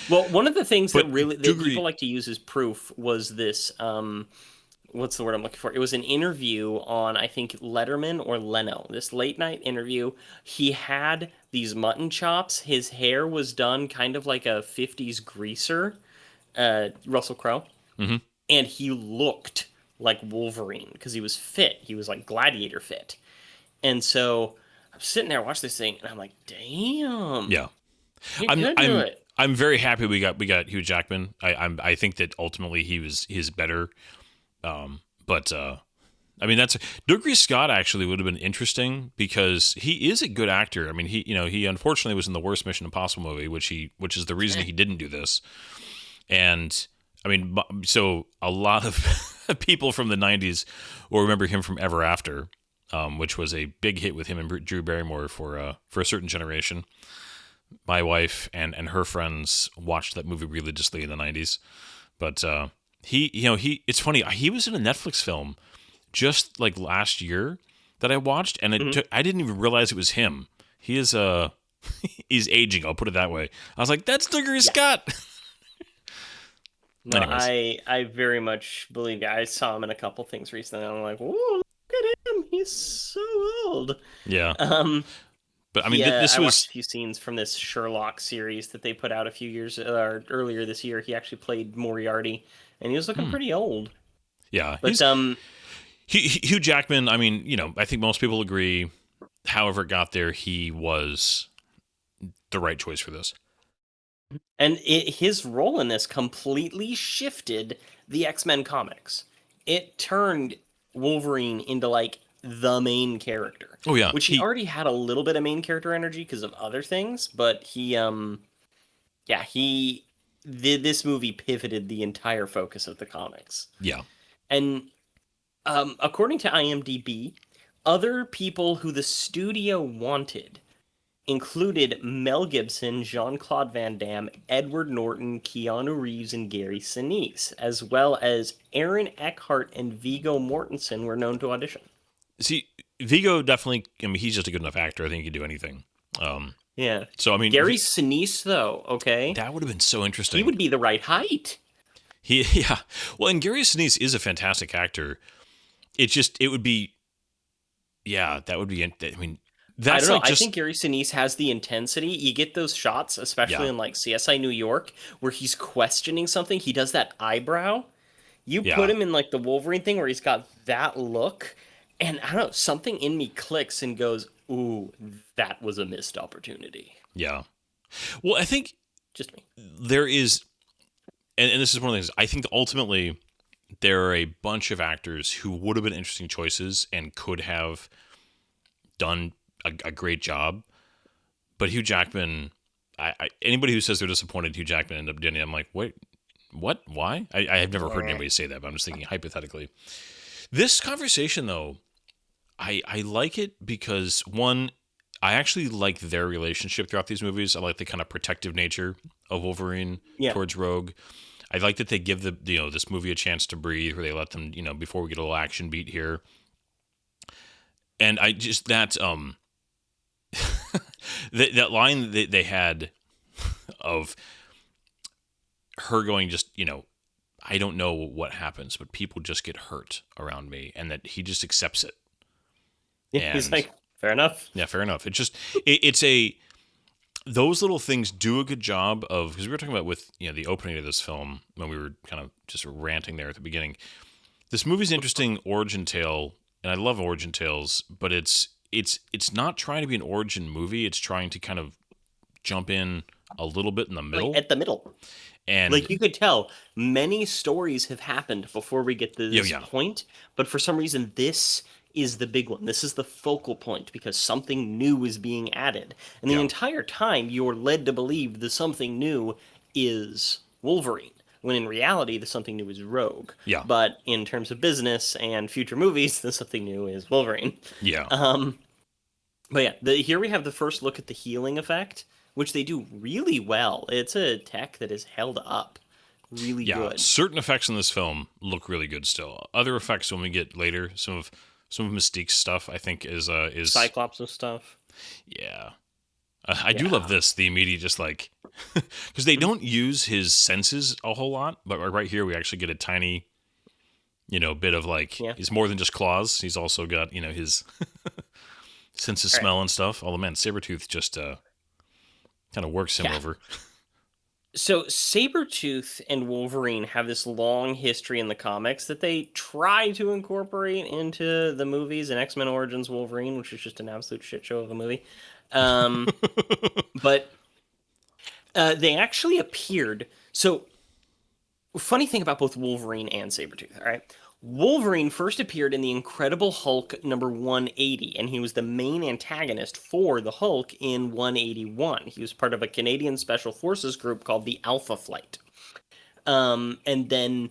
Well, one of the things But that really that Dougry- people like to use as proof was this. What's the word I'm looking for? It was an interview on, I think, Letterman or Leno. This late night interview. He had these mutton chops. His hair was done kind of like a 50s greaser, Russell Crowe. Mhm. And he looked like Wolverine because he was fit. He was like gladiator fit. And so I'm sitting there watching this thing, and I'm like, damn. Yeah. You I'm could do I'm it. I'm very happy we got Hugh Jackman. I think that ultimately he's better. But I mean that's Douglas Scott actually would have been interesting because he is a good actor. I mean he unfortunately was in the worst Mission Impossible movie, which is the reason he didn't do this. And I mean so a lot of people from the 90s will remember him from Ever After, which was a big hit with him and Drew Barrymore for a certain generation. My wife and her friends watched that movie religiously in the 90s. But it's funny. He was in a Netflix film just like last year that I watched, and I didn't even realize it was him. He is he's aging. I'll put it that way. I was like, that's Douglas Scott. No, Anyways. I very much believe you. I saw him in a couple things recently, and I'm like, whoa, look at him. He's so old. Yeah, Um, but I mean, this I watched was a few scenes from this Sherlock series that they put out a few years or earlier this year. He actually played Moriarty, and he was looking pretty old. yeah. But Hugh Jackman. I mean, I think most people agree. However, it got there, he was the right choice for this. his role in this completely shifted the X-Men comics. It turned Wolverine into like the main character. Oh yeah, Which he already had a little bit of main character energy because of other things, but he did this movie pivoted the entire focus of the comics. yeah. And according to IMDb, other people who the studio wanted included Mel Gibson, Jean-Claude Van Damme, Edward Norton, Keanu Reeves, and Gary Sinise, as well as Aaron Eckhart and Viggo Mortensen were known to audition. See, Vigo definitely. I mean, he's just a good enough actor. I think he can do anything. Yeah. So I mean, Gary Sinise, though, okay, that would have been so interesting. he would be the right height. Yeah. Well, and Gary Sinise is a fantastic actor. It would be. Yeah, that would be. I mean, that's I don't know. like just. I think Gary Sinise has the intensity. You get those shots, especially Yeah. in like CSI New York, where he's questioning something. He does that eyebrow. You put Yeah. him in like the Wolverine thing where he's got that look, and I don't know, something in me clicks and goes, "Ooh, that was a missed opportunity." Yeah. Well, I think Just me. there is, and this is one of the things, I think that ultimately there are a bunch of actors who would have been interesting choices and could have done a great job. But Hugh Jackman, anybody who says they're disappointed Hugh Jackman ended up doing it, I'm like, wait, what? Why? I have never heard anybody say that, but I'm just thinking hypothetically. This conversation, though, I like it because, one, I actually like their relationship throughout these movies. I like the kind of protective nature of Wolverine Yeah. towards Rogue. I like that they give this movie a chance to breathe, where they let them, before we get a little action beat here. And I just that line that they had of her going, just, I don't know what happens, but people just get hurt around me, and that he just accepts it. Yeah, he's And like, fair enough. yeah, fair enough. It's those little things do a good job of, because we were talking about with the opening of this film when we were kind of just ranting there at the beginning. This movie's interesting origin tale, and I love origin tales, but it's not trying to be an origin movie. It's trying to kind of jump in a little bit in the middle. Like at the middle. And Like you could tell, many stories have happened before we get to this point, but for some reason, this is the big one. This is the focal point because something new is being added. And the entire time, you're led to believe the something new is Wolverine, when in reality, the something new is Rogue. Yeah. But in terms of business and future movies, the something new is Wolverine. Yeah. But yeah, here we have the first look at the healing effect, which they do really well. It's a tech that is held up really good. Certain effects in this film look really good still. Other effects when we get later, some of Mystique's stuff, I think is Cyclops and stuff. Yeah. I do love this, the immediate, just like, because they don't use his senses a whole lot, but right here we actually get a tiny, bit of like, he's more than just claws. He's also got, his sense of smell and stuff. Although, man, Sabretooth just kind of works him over. So Sabretooth and Wolverine have this long history in the comics that they try to incorporate into the movies, and X-Men Origins Wolverine, which is just an absolute shit show of a movie. But they actually appeared. So, funny thing about both Wolverine and Sabretooth, all right? Wolverine first appeared in the Incredible Hulk number 180, and he was the main antagonist for the Hulk in 181. He was part of a Canadian Special Forces group called the Alpha Flight. And then,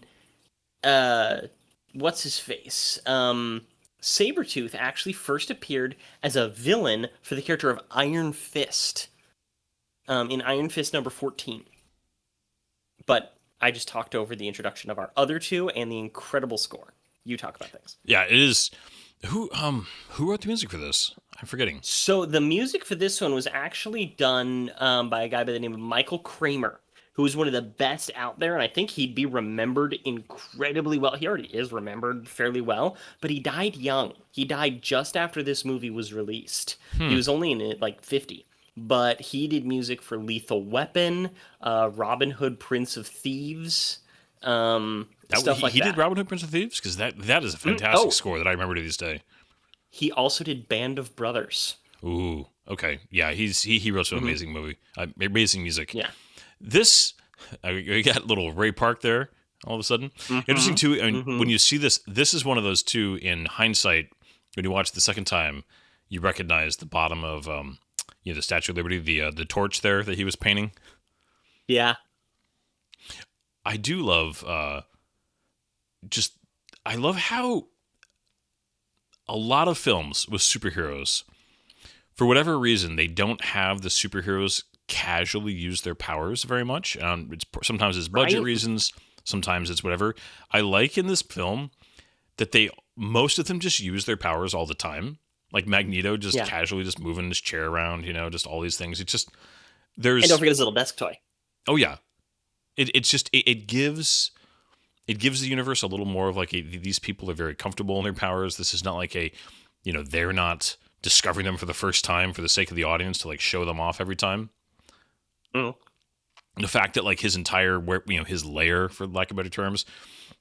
what's his face? Sabretooth actually first appeared as a villain for the character of Iron Fist in Iron Fist number 14. But I just talked over the introduction of our other two and the incredible score. You talk about things. Yeah, it is. Who wrote the music for this? I'm forgetting. So the music for this one was actually done by a guy by the name of Michael Kramer, who is one of the best out there, and I think he'd be remembered incredibly well. He already is remembered fairly well, but he died young. He died just after this movie was released. He was only in it like 50. But he did music for Lethal Weapon, Robin Hood, Prince of Thieves, stuff like that. He did Robin Hood, Prince of Thieves? Because that is a fantastic score that I remember to this day. He also did Band of Brothers. Ooh, okay. Yeah, he wrote some amazing amazing music. Yeah. This, we got little Ray Park there all of a sudden. Interesting too, I mean, when you see this is one of those two, in hindsight, when you watch it the second time, you recognize the bottom of the Statue of Liberty, the torch there that he was painting. Yeah. I do love I love how a lot of films with superheroes, for whatever reason, they don't have the superheroes casually use their powers very much. Sometimes it's budget reasons, sometimes it's whatever. I like in this film that most of them just use their powers all the time. Like Magneto just casually just moving his chair around, just all these things. It's just, and don't forget his little desk toy. Oh yeah. It gives the universe a little more of like these people are very comfortable in their powers. This is not like they're not discovering them for the first time for the sake of the audience to like show them off every time. the fact that like his entire his lair, for lack of better terms,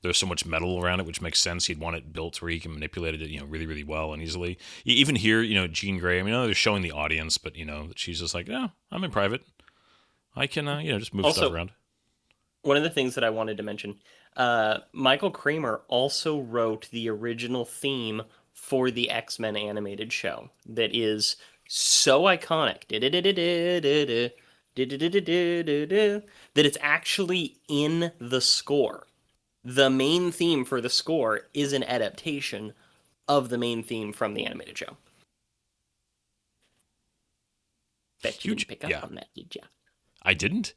there's so much metal around it, which makes sense. He'd want it built where he can manipulate it, really, really well and easily. Even here, Jean Grey. I mean, I know they're showing the audience, but she's just like, no, I'm in private. I can, just move Also, stuff around. one of the things that I wanted to mention, Michael Kramer also wrote the original theme for the X-Men animated show that is so iconic that it's actually in the score. The main theme for the score is an adaptation of the main theme from the animated show. Bet you didn't pick up on that, did ya? I didn't.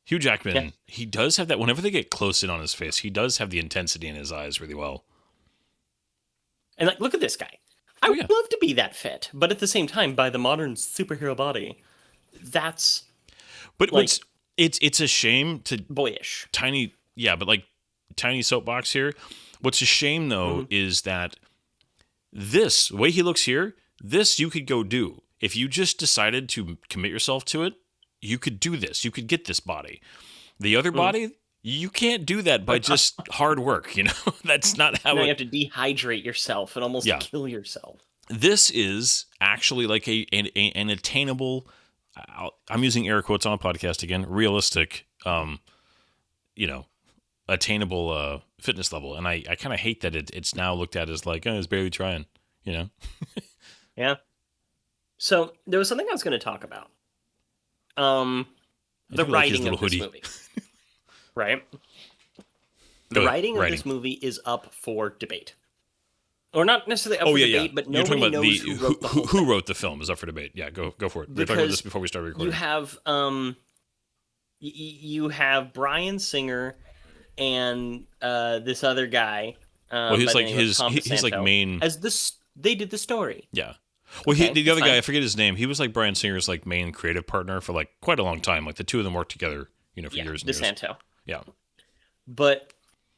Hugh Jackman, Yeah. He does have that. Whenever they get close in on his face, he does have the intensity in his eyes really well. And like, look at this guy. I would love to be that fit, but at the same time, by the modern superhero body, that's. But like, it's a shame to boyish. But like tiny soapbox here. What's a shame though is that the way he looks here, this you could go do if you just decided to commit yourself to it. You could do this. You could get this body. The other body, you can't do that by just hard work. That's not how. You have to dehydrate yourself and almost kill yourself. This is actually like an attainable. I'm using air quotes on a podcast again. Realistic, attainable fitness level, and I kind of hate that it's now looked at as like, it's barely trying. Yeah. So there was something I was going to talk about. The writing of this movie. Right? The writing of this movie is up for debate. Or not necessarily up for debate, but nobody knows who wrote the film is up for debate. Yeah, go for it. We were talking about this before we started recording. You have Bryan Singer and this other guy. He's like main as this. They did the story. Yeah. Well, the other guy, I forget his name. He was like Bryan Singer's like main creative partner for like quite a long time. Like the two of them worked together, for years and DeSanto. years. Yeah.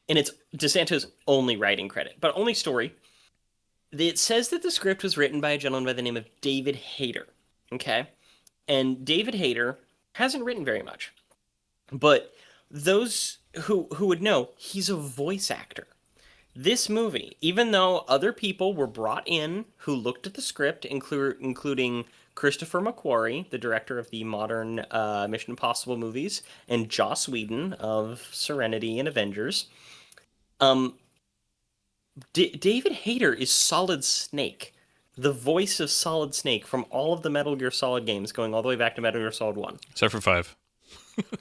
And it's DeSanto's only writing credit, but only story. It says that the script was written by a gentleman by the name of David Hayter. Okay, and David Hayter hasn't written very much, but those who would know, he's a voice actor. This movie, even though other people were brought in who looked at the script, including Christopher McQuarrie, the director of the modern Mission Impossible movies, and Joss Whedon of Serenity and Avengers, David Hayter is Solid Snake, the voice of Solid Snake from all of the Metal Gear Solid games, going all the way back to Metal Gear Solid 1. Except for 5,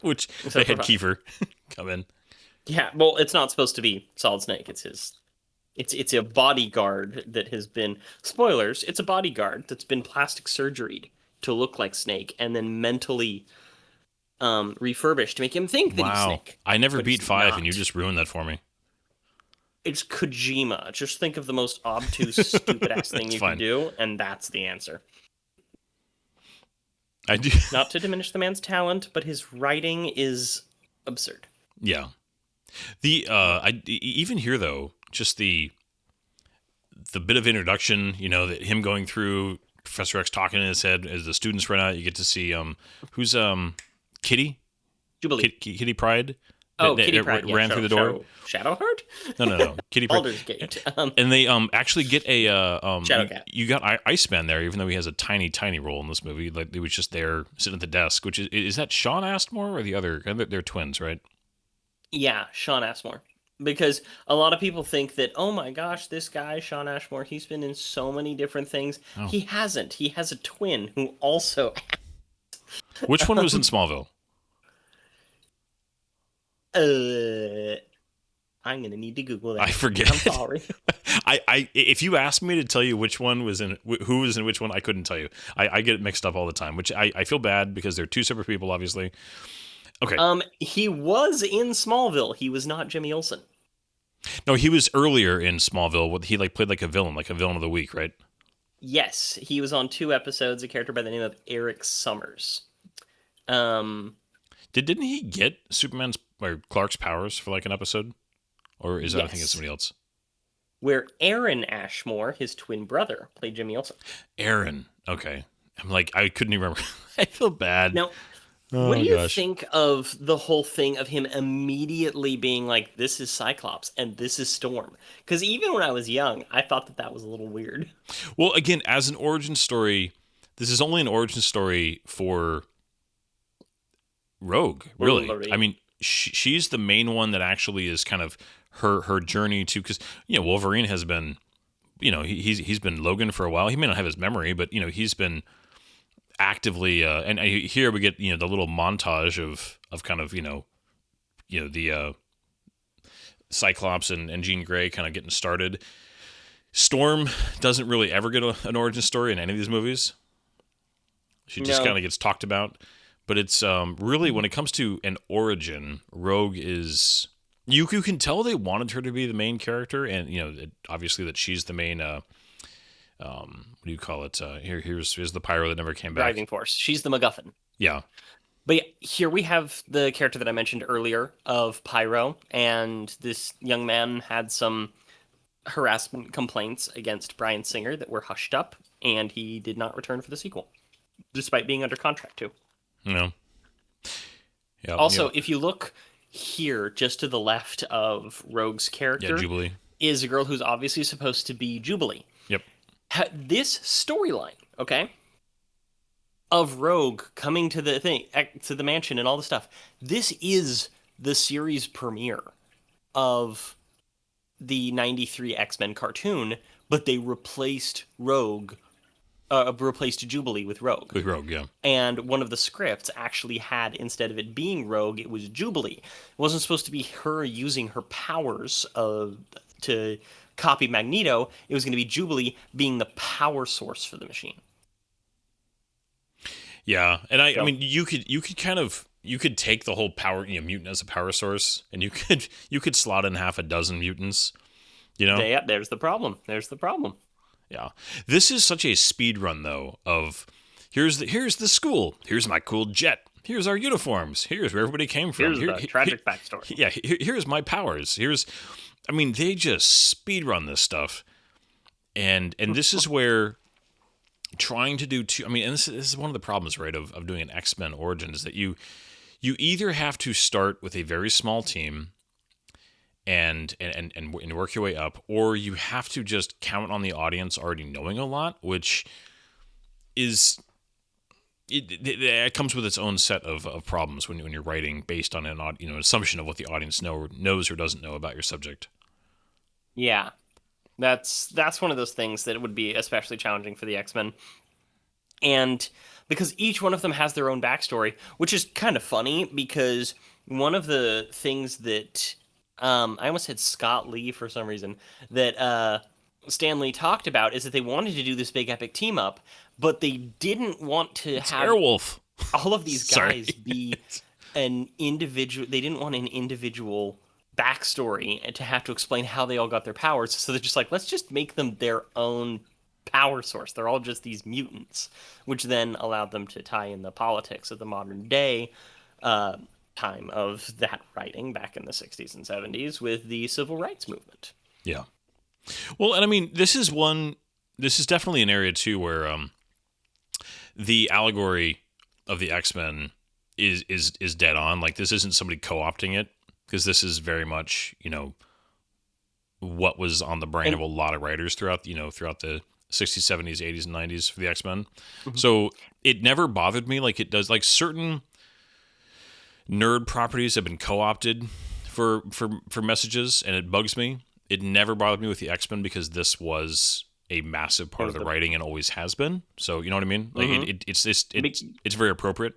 which they had Kiefer come in. Yeah, well, it's not supposed to be Solid Snake. It's a bodyguard that has been, spoilers, it's a bodyguard that's been plastic surgeried to look like Snake and then mentally refurbished to make him think that he's Snake. I never beat 5 and you just ruined that for me. It's Kojima. Just think of the most obtuse, stupid-ass thing you can do, and that's the answer. I do. Not to diminish the man's talent, but his writing is absurd. Yeah. Even here though, just the bit of introduction, that him going through Professor X talking in his head as the students run out, you get to see who's Kitty? Jubilee. Kitty Pryde. Kitty Pryde ran through the door. Shadowheart? No. Kitty Pryde. Baldur's Gate. And they actually get a Shadowcat. You got Iceman there, even though he has a tiny role in this movie. Like he was just there sitting at the desk. Which is that Sean Astmore or the other? They're twins, right? Yeah, Sean Ashmore. Because a lot of people think that, oh my gosh, this guy, Sean Ashmore, he's been in so many different things. Oh. He hasn't. He has a twin who also... Which one was in Smallville? I'm going to need to Google that. I forget. I'm sorry. If you asked me to tell you which one was in, who was in which one, I couldn't tell you. I get it mixed up all the time, which I feel bad because they're two separate people, obviously. Okay. He was in Smallville. He was not Jimmy Olsen. No, he was earlier in Smallville. He played like a villain of the week, right? Yes, he was on 2 episodes. A character by the name of Eric Summers. Didn't he get Superman's or Clark's powers for like an episode, or is that I think it's somebody else? Where Aaron Ashmore, his twin brother, played Jimmy Olsen. Aaron. Okay, I'm like I couldn't even remember. I feel bad. Now, What do Oh you gosh. think of the whole thing of him immediately being like, "This is Cyclops and this is Storm"? Because even when I was young, I thought that that was a little weird. Well, again, as an origin story, this is only an origin story for Rogue, really. I Wolverine. mean, she's the main one that actually is kind of her journey to, because Wolverine has been, he's been Logan for a while. He may not have his memory, but he's been actively, and here we get the little montage of kind of the Cyclops and Jean Grey kind of getting started. Storm doesn't really ever get an origin story in any of these movies. She just No, kind of gets talked about. But it's really, when it comes to an origin, Rogue is. You can tell they wanted her to be the main character, and obviously that she's the main. What do you call it? Here's the pyro that never came back. driving force. She's the MacGuffin. Yeah, But yeah, here we have the character that I mentioned earlier of Pyro, and this young man had some harassment complaints against Bryan Singer that were hushed up, and he did not return for the sequel, despite being under contract to. you know, yeah, Also, if you look here, just to the left of Rogue's yeah, character, Jubilee. is a girl who's obviously supposed to be Jubilee. Yep. This storyline, okay, of Rogue coming to the mansion and all the stuff. This is the series premiere of the 93 X-Men cartoon, but they replaced Jubilee with Rogue. With Rogue, yeah. And one of the scripts actually had, instead of it being Rogue, it was Jubilee. It wasn't supposed to be her using her powers to copy Magneto. It was going to be Jubilee being the power source for the machine. Yeah, and I So, mean, you could kind of take the whole power, mutant as a power source, and you could slot in half a dozen mutants. yeah, there's the problem. Yeah. This is such a speed run though of here's the school, here's my cool jet, here's our uniforms, here's where everybody came from. Here's the tragic backstory. Yeah, here's my powers. I mean, they just speed run this stuff. And this is where trying to do two, I mean, and this is one of the problems, right, of doing an X-Men origin, is that you either have to start with a very small team and work your way up, or you have to just count on the audience already knowing a lot, which is it comes with its own set of problems when you're writing based on an assumption of what the audience knows or doesn't know about your subject. Yeah, that's one of those things that would be especially challenging for the X-Men. And because each one of them has their own backstory, which is kind of funny because one of the things that I almost said Scott Lee for some reason, that Stan Lee talked about is that they wanted to do this big epic team up, but they didn't want to have Airwolf. all of these Sorry. guys be an individual. They didn't want an individual backstory and to have to explain how they all got their powers. So they're just like, let's just make them their own power source. They're all just these mutants, which then allowed them to tie in the politics of the modern day time of that writing back in the 60s and 70s with the civil rights movement. Yeah. Well, and I mean, this is definitely an area too where the allegory of the X-Men is dead on. Like, this isn't somebody co-opting it, because this is very much, what was on the brain of a lot of writers throughout the 60s, 70s, 80s, and 90s for the X-Men. Mm-hmm. So it never bothered me like it does. Like, certain nerd properties have been co-opted for messages, and it bugs me. It never bothered me with the X-Men because this was a massive part of the writing and always has been. So, you know what I mean? Like, mm-hmm. it's very appropriate.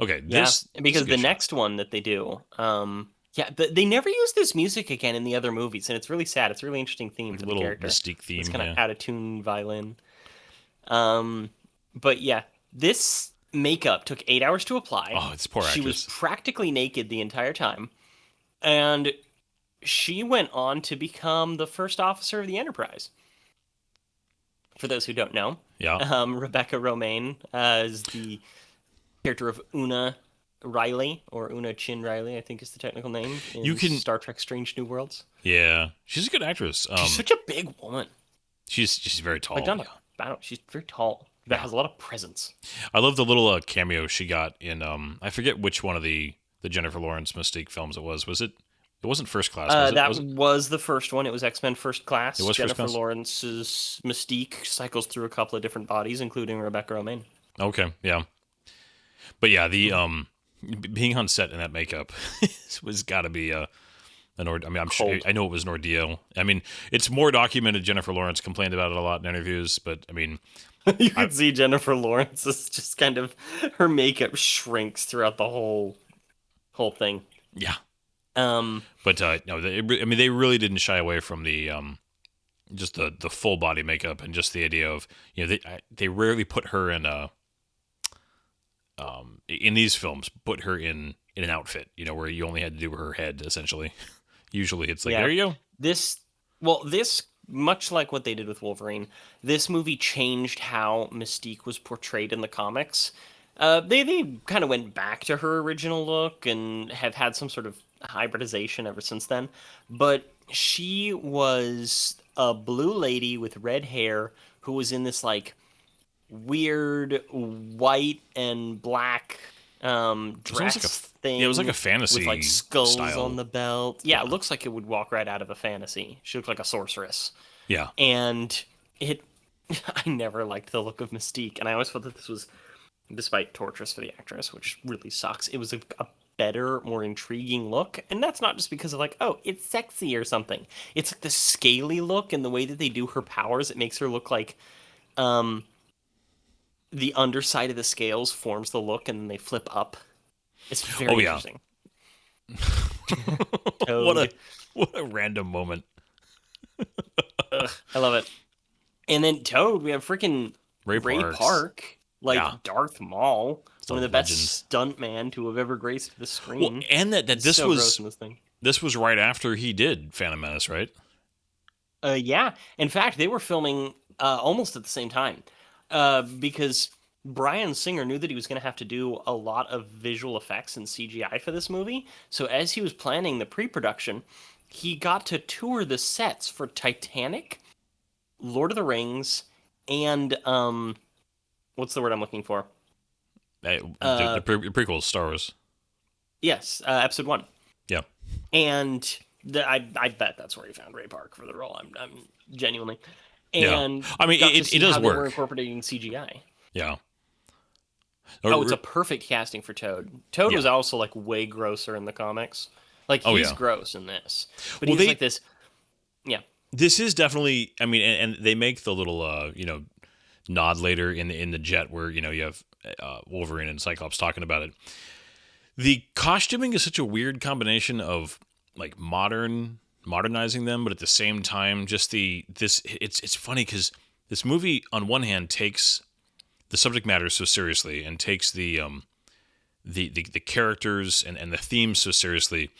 Okay, because the next one that they do, they never use this music again in the other movies, and it's really sad. It's a really interesting theme for the character. Mystique theme. It's kind of out of tune violin. But yeah, this makeup took 8 hours to apply. Oh, it's poor actress. She was practically naked the entire time, and she went on to become the first officer of the Enterprise. For those who don't know, Rebecca Romijn is the character of Una Riley, or Una Chin Riley, I think is the technical name in Star Trek: Strange New Worlds. Yeah, she's a good actress. She's such a big woman. She's very tall. She's very tall. that has a lot of presence. I love the little cameo she got in I forget which one of the Jennifer Lawrence Mystique films it was. Was it? It wasn't First Class, was it? That Was it? was the first one. It was X-Men First It Class. was First Jennifer Class. Lawrence's Mystique cycles through a couple of different bodies, including Rebecca Romaine. Okay, yeah. But yeah, the being on set in that makeup was got to be an ordeal. I mean, I'm sure Cold. I know it was an ordeal. I mean, it's more documented. Jennifer Lawrence complained about it a lot in interviews, but I mean, You can see Jennifer Lawrence is just kind of her makeup shrinks throughout the whole thing. yeah. Um, But no, I mean, they really didn't shy away from the just the full body makeup and just the idea of they rarely put her in these films put her in an outfit where you only had to do her head essentially. Usually it's like Yeah. there you go. this much like what they did with Wolverine, this movie changed how Mystique was portrayed in the comics. They kind of went back to her original look and have had some sort of hybridization ever since then. But she was a blue lady with red hair who was in this like weird white and black dress like a thing. yeah, it was like a fantasy with like skulls style. on the belt. Yeah, it looks like it would walk right out of a fantasy. She looked like a sorceress. Yeah. And it I never liked the look of Mystique, and I always felt that this was, despite torturous for the actress, which really sucks, it was a better, more intriguing look. And that's not just because of like, oh, it's sexy or something. It's like the scaly look and the way that they do her powers, it makes her look like the underside of the scales forms the look and then they flip up. It's very interesting. What a random moment. Ugh, I love it. And then Toad, we have freaking Ray Ray Parks. Park, like Yeah. Darth Maul, Still one of the legend. best stuntman to have ever graced the screen. Well, and that It's this so gross was in this thing. this was right after he did Phantom Menace, right? Yeah. In fact, they were filming almost at the same time because Bryan Singer knew that he was going to have to do a lot of visual effects and CGI for this movie. So as he was planning the pre-production, he got to tour the sets for Titanic, Lord of the Rings, and what's the word I'm looking for? The prequel, Star Wars. Yes, episode 1. Yeah. And I bet that's where he found Ray Park for the role. I'm genuinely. Yeah. And I mean, got to it see does how they were work. incorporating CGI. Yeah. Oh, it's a perfect casting for Toad. Toad Yeah. was also like way grosser in the comics. Like Oh, he's yeah. gross in this, but Well, he's like this. Yeah, This is definitely. I mean, and they make the little nod later in the jet where you have Wolverine and Cyclops talking about it. The costuming is such a weird combination of like modernizing them, but at the same time, just it's funny because this movie on one hand takes the subject matter so seriously and takes the characters and the themes so seriously,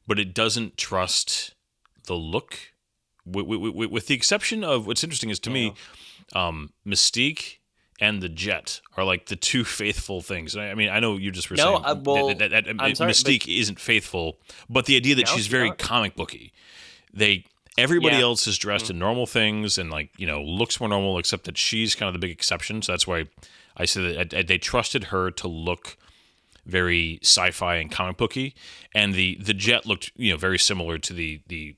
but it doesn't trust the look. With the exception of what's interesting is to me, Mystique and the Jet are like the two faithful things. I mean, I know you just were saying that I'm sorry, Mystique isn't faithful, but the idea that she's she's very not. comic booky. Everybody Yeah. else is dressed in normal things and looks more normal, except that she's kind of the big exception. So that's why I said that they trusted her to look very sci-fi and comic booky, and the Jet looked very similar to the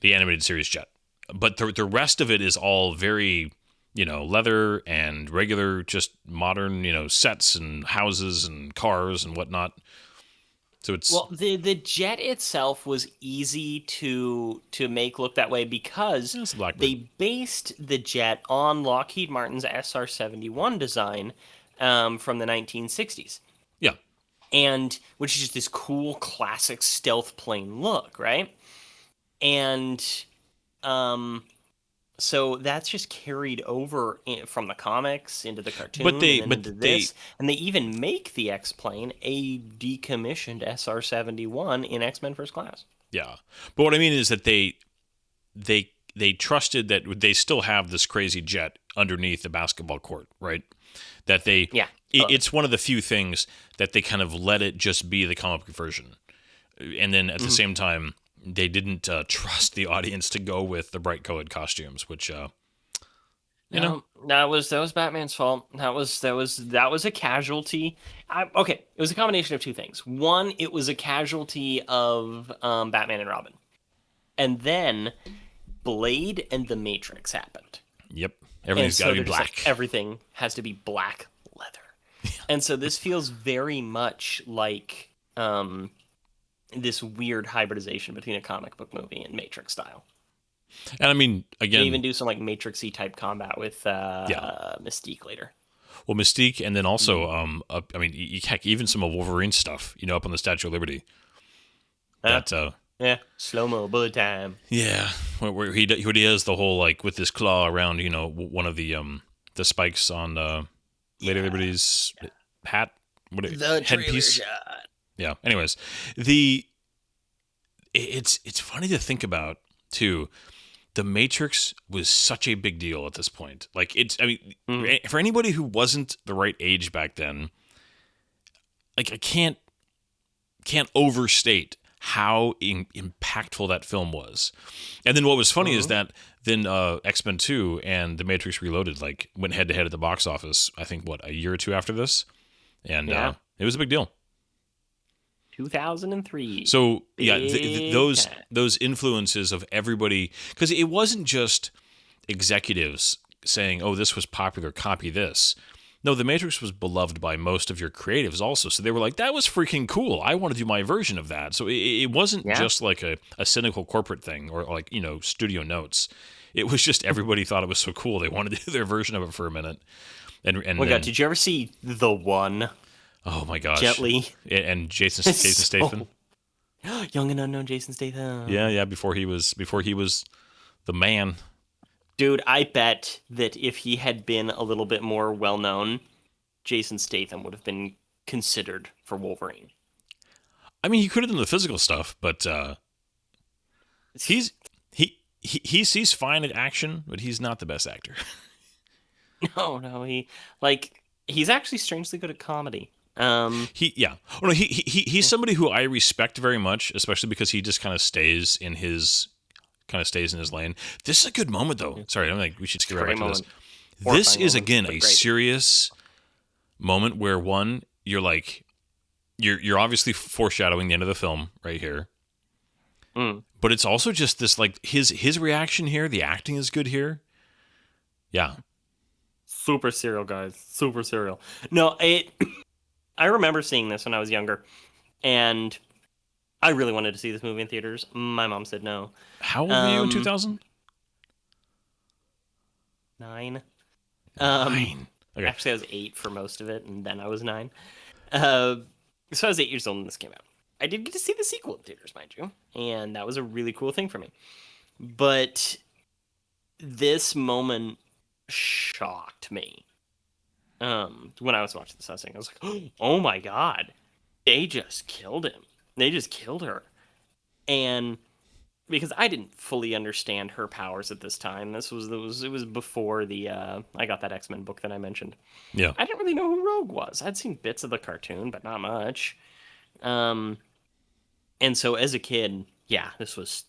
animated series Jet, but the rest of it is all very leather and regular, just modern sets and houses and cars and whatnot. So it's the jet itself was easy to make look that way because it's a Blackbird. they based the jet on Lockheed Martin's SR-71 design from the 1960s. Yeah. And which is just this cool classic stealth plane look, right? And so that's just carried over from the comics into the cartoon, and then into this. And they even make the X-plane a decommissioned SR-71 in X-Men First Class. Yeah, but what I mean is that they trusted that they still have this crazy jet underneath the basketball court, right? That it's one of the few things that they kind of let it just be the comic book version, and then at the same time they didn't trust the audience to go with the bright colored costumes, which You know? No, that was Batman's fault. That was a casualty. Okay, it was a combination of two things. One, it was a casualty of Batman and Robin, and then Blade and the Matrix happened, Yep. and Everything's got so to be they're just like black. everything has to be black leather, and so this feels very much like this weird hybridization between a comic book movie and Matrix style. And I mean, They even again, do some like Matrixy type combat with yeah. Mystique later. Well, Mystique, and then also, Mm. I mean, heck, even some of Wolverine stuff, up on the Statue of Liberty. Huh? That, Yeah, slow mo bullet time. yeah, where he has the whole like with his claw around, one of the spikes on Lady Yeah. Liberty's hat, The trailer headpiece. shot. Yeah. Anyways, it's funny to think about too. The Matrix was such a big deal at this point. Like I mean, Mhm. for anybody who wasn't the right age back then, like I can't overstate how impactful that film was. And then what was funny is Mhm. that then X-Men 2 and The Matrix Reloaded like went head to head at the box office. I think a year or two after this, and Yeah. it was a big deal. 2003. So yeah, Big those time. those influences of everybody, because it wasn't just executives saying, "Oh, this was popular, copy this." No, The Matrix was beloved by most of your creatives also. So they were like, "That was freaking cool. I want to do my version of that." So it wasn't Yeah. just like a cynical corporate thing or like studio notes. It was just everybody thought it was so cool they wanted to do their version of it for a minute. And Oh my then, god, did you ever see The One? oh my gosh, Jet Li. and Jason It's Statham. Young and unknown Jason Statham. Yeah, before he was the man. Dude, I bet that if he had been a little bit more well known, Jason Statham would have been considered for Wolverine. I mean, he could have done the physical stuff, but he's he's fine at action, but he's not the best actor. No, he's actually strangely good at comedy. Yeah. Oh, no, he's somebody who I respect very much, especially because he just kind of stays in his lane. This is a good moment though. Sorry, I don't think we should skip right back Great to this. moment. This Horrifying is moment, again but a great. serious moment where one, you're like you're obviously foreshadowing the end of the film right here. Mm. But it's also just this like his reaction here, the acting is good here. Yeah. Super serial, guys. Super serial. No, I remember seeing this when I was younger, and I really wanted to see this movie in theaters. My mom said no. How old were you in Um, 2000? 9. 9. Okay. Actually, I was 8 for most of it, and then I was 9. So I was 8 years old when this came out. I did get to see the sequel in theaters, mind you, and that was a really cool thing for me. But this moment shocked me. When I was watching this, I was like, "Oh my god, they just killed him! They just killed her!" And because I didn't fully understand her powers at this time, it was before the I got that X-Men book that I mentioned. Yeah. I didn't really know who Rogue was. I'd seen bits of the cartoon, but not much. And so as a kid, yeah, this was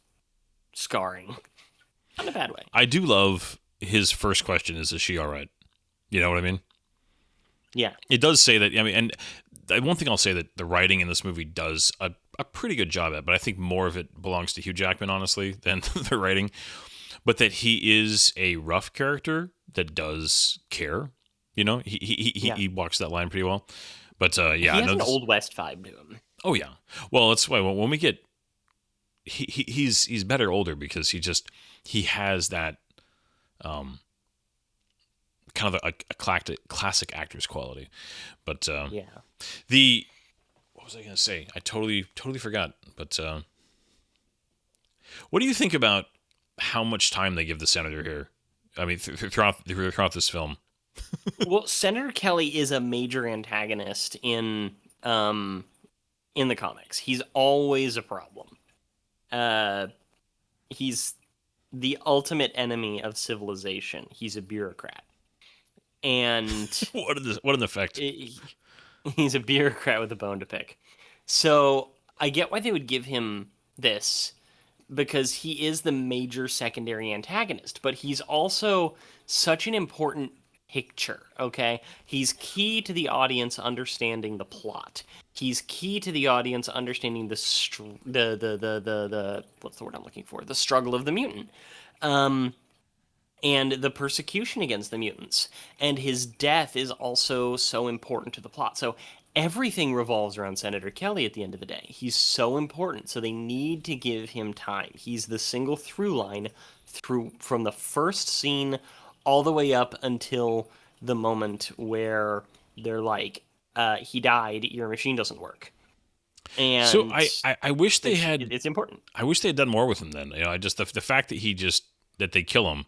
scarring. Not in a bad way. I do love his first question is she all right? You know what I mean? Yeah. It does say that. I mean, and one thing I'll say that the writing in this movie does a pretty good job at, but I think more of it belongs to Hugh Jackman, honestly, than the writing. But that he is a rough character that does care. He walks that line pretty well. But yeah, He I has know an this, Old West vibe to him. oh yeah. Well, that's why when we get he's better older because he has that kind of a classic actor's quality. But Yeah. what was I going to say? I totally forgot. But what do you think about how much time they give the senator here? I mean, throughout this film. Well, Senator Kelly is a major antagonist in the comics. He's always a problem. He's the ultimate enemy of civilization. He's a bureaucrat. And What an effect! he's a bureaucrat with a bone to pick. So I get why they would give him this, because he is the major secondary antagonist, but he's also such an important picture, okay? He's key to the audience understanding the plot. He's key to the audience understanding the what's the word I'm looking for? The struggle of the mutant. And the persecution against the mutants. And his death is also so important to the plot. So everything revolves around Senator Kelly at the end of the day. He's so important, so they need to give him time. He's the single through line through from the first scene all the way up until the moment where they're like, he died, your machine doesn't work. And so I wish they had. It's important. I wish they had done more with him. Then I just the fact that that they kill him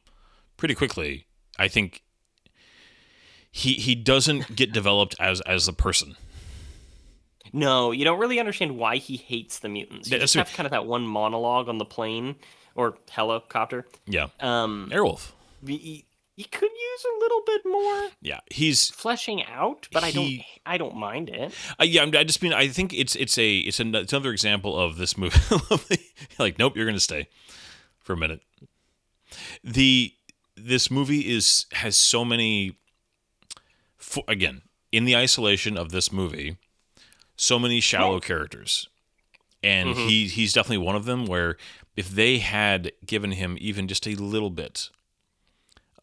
pretty quickly. I think he doesn't get developed as a person. No, you don't really understand why he hates the mutants. You just have kind of that one monologue on the plane or helicopter. Yeah. Airwolf. He could use a little bit more. Yeah, he's fleshing out, but I don't mind it. Yeah, I just mean I think it's another example of this movie. Like, nope, you're gonna stay for a minute. This movie has so many. Again, in the isolation of this movie, so many shallow characters, and he's definitely one of them. Where if they had given him even just a little bit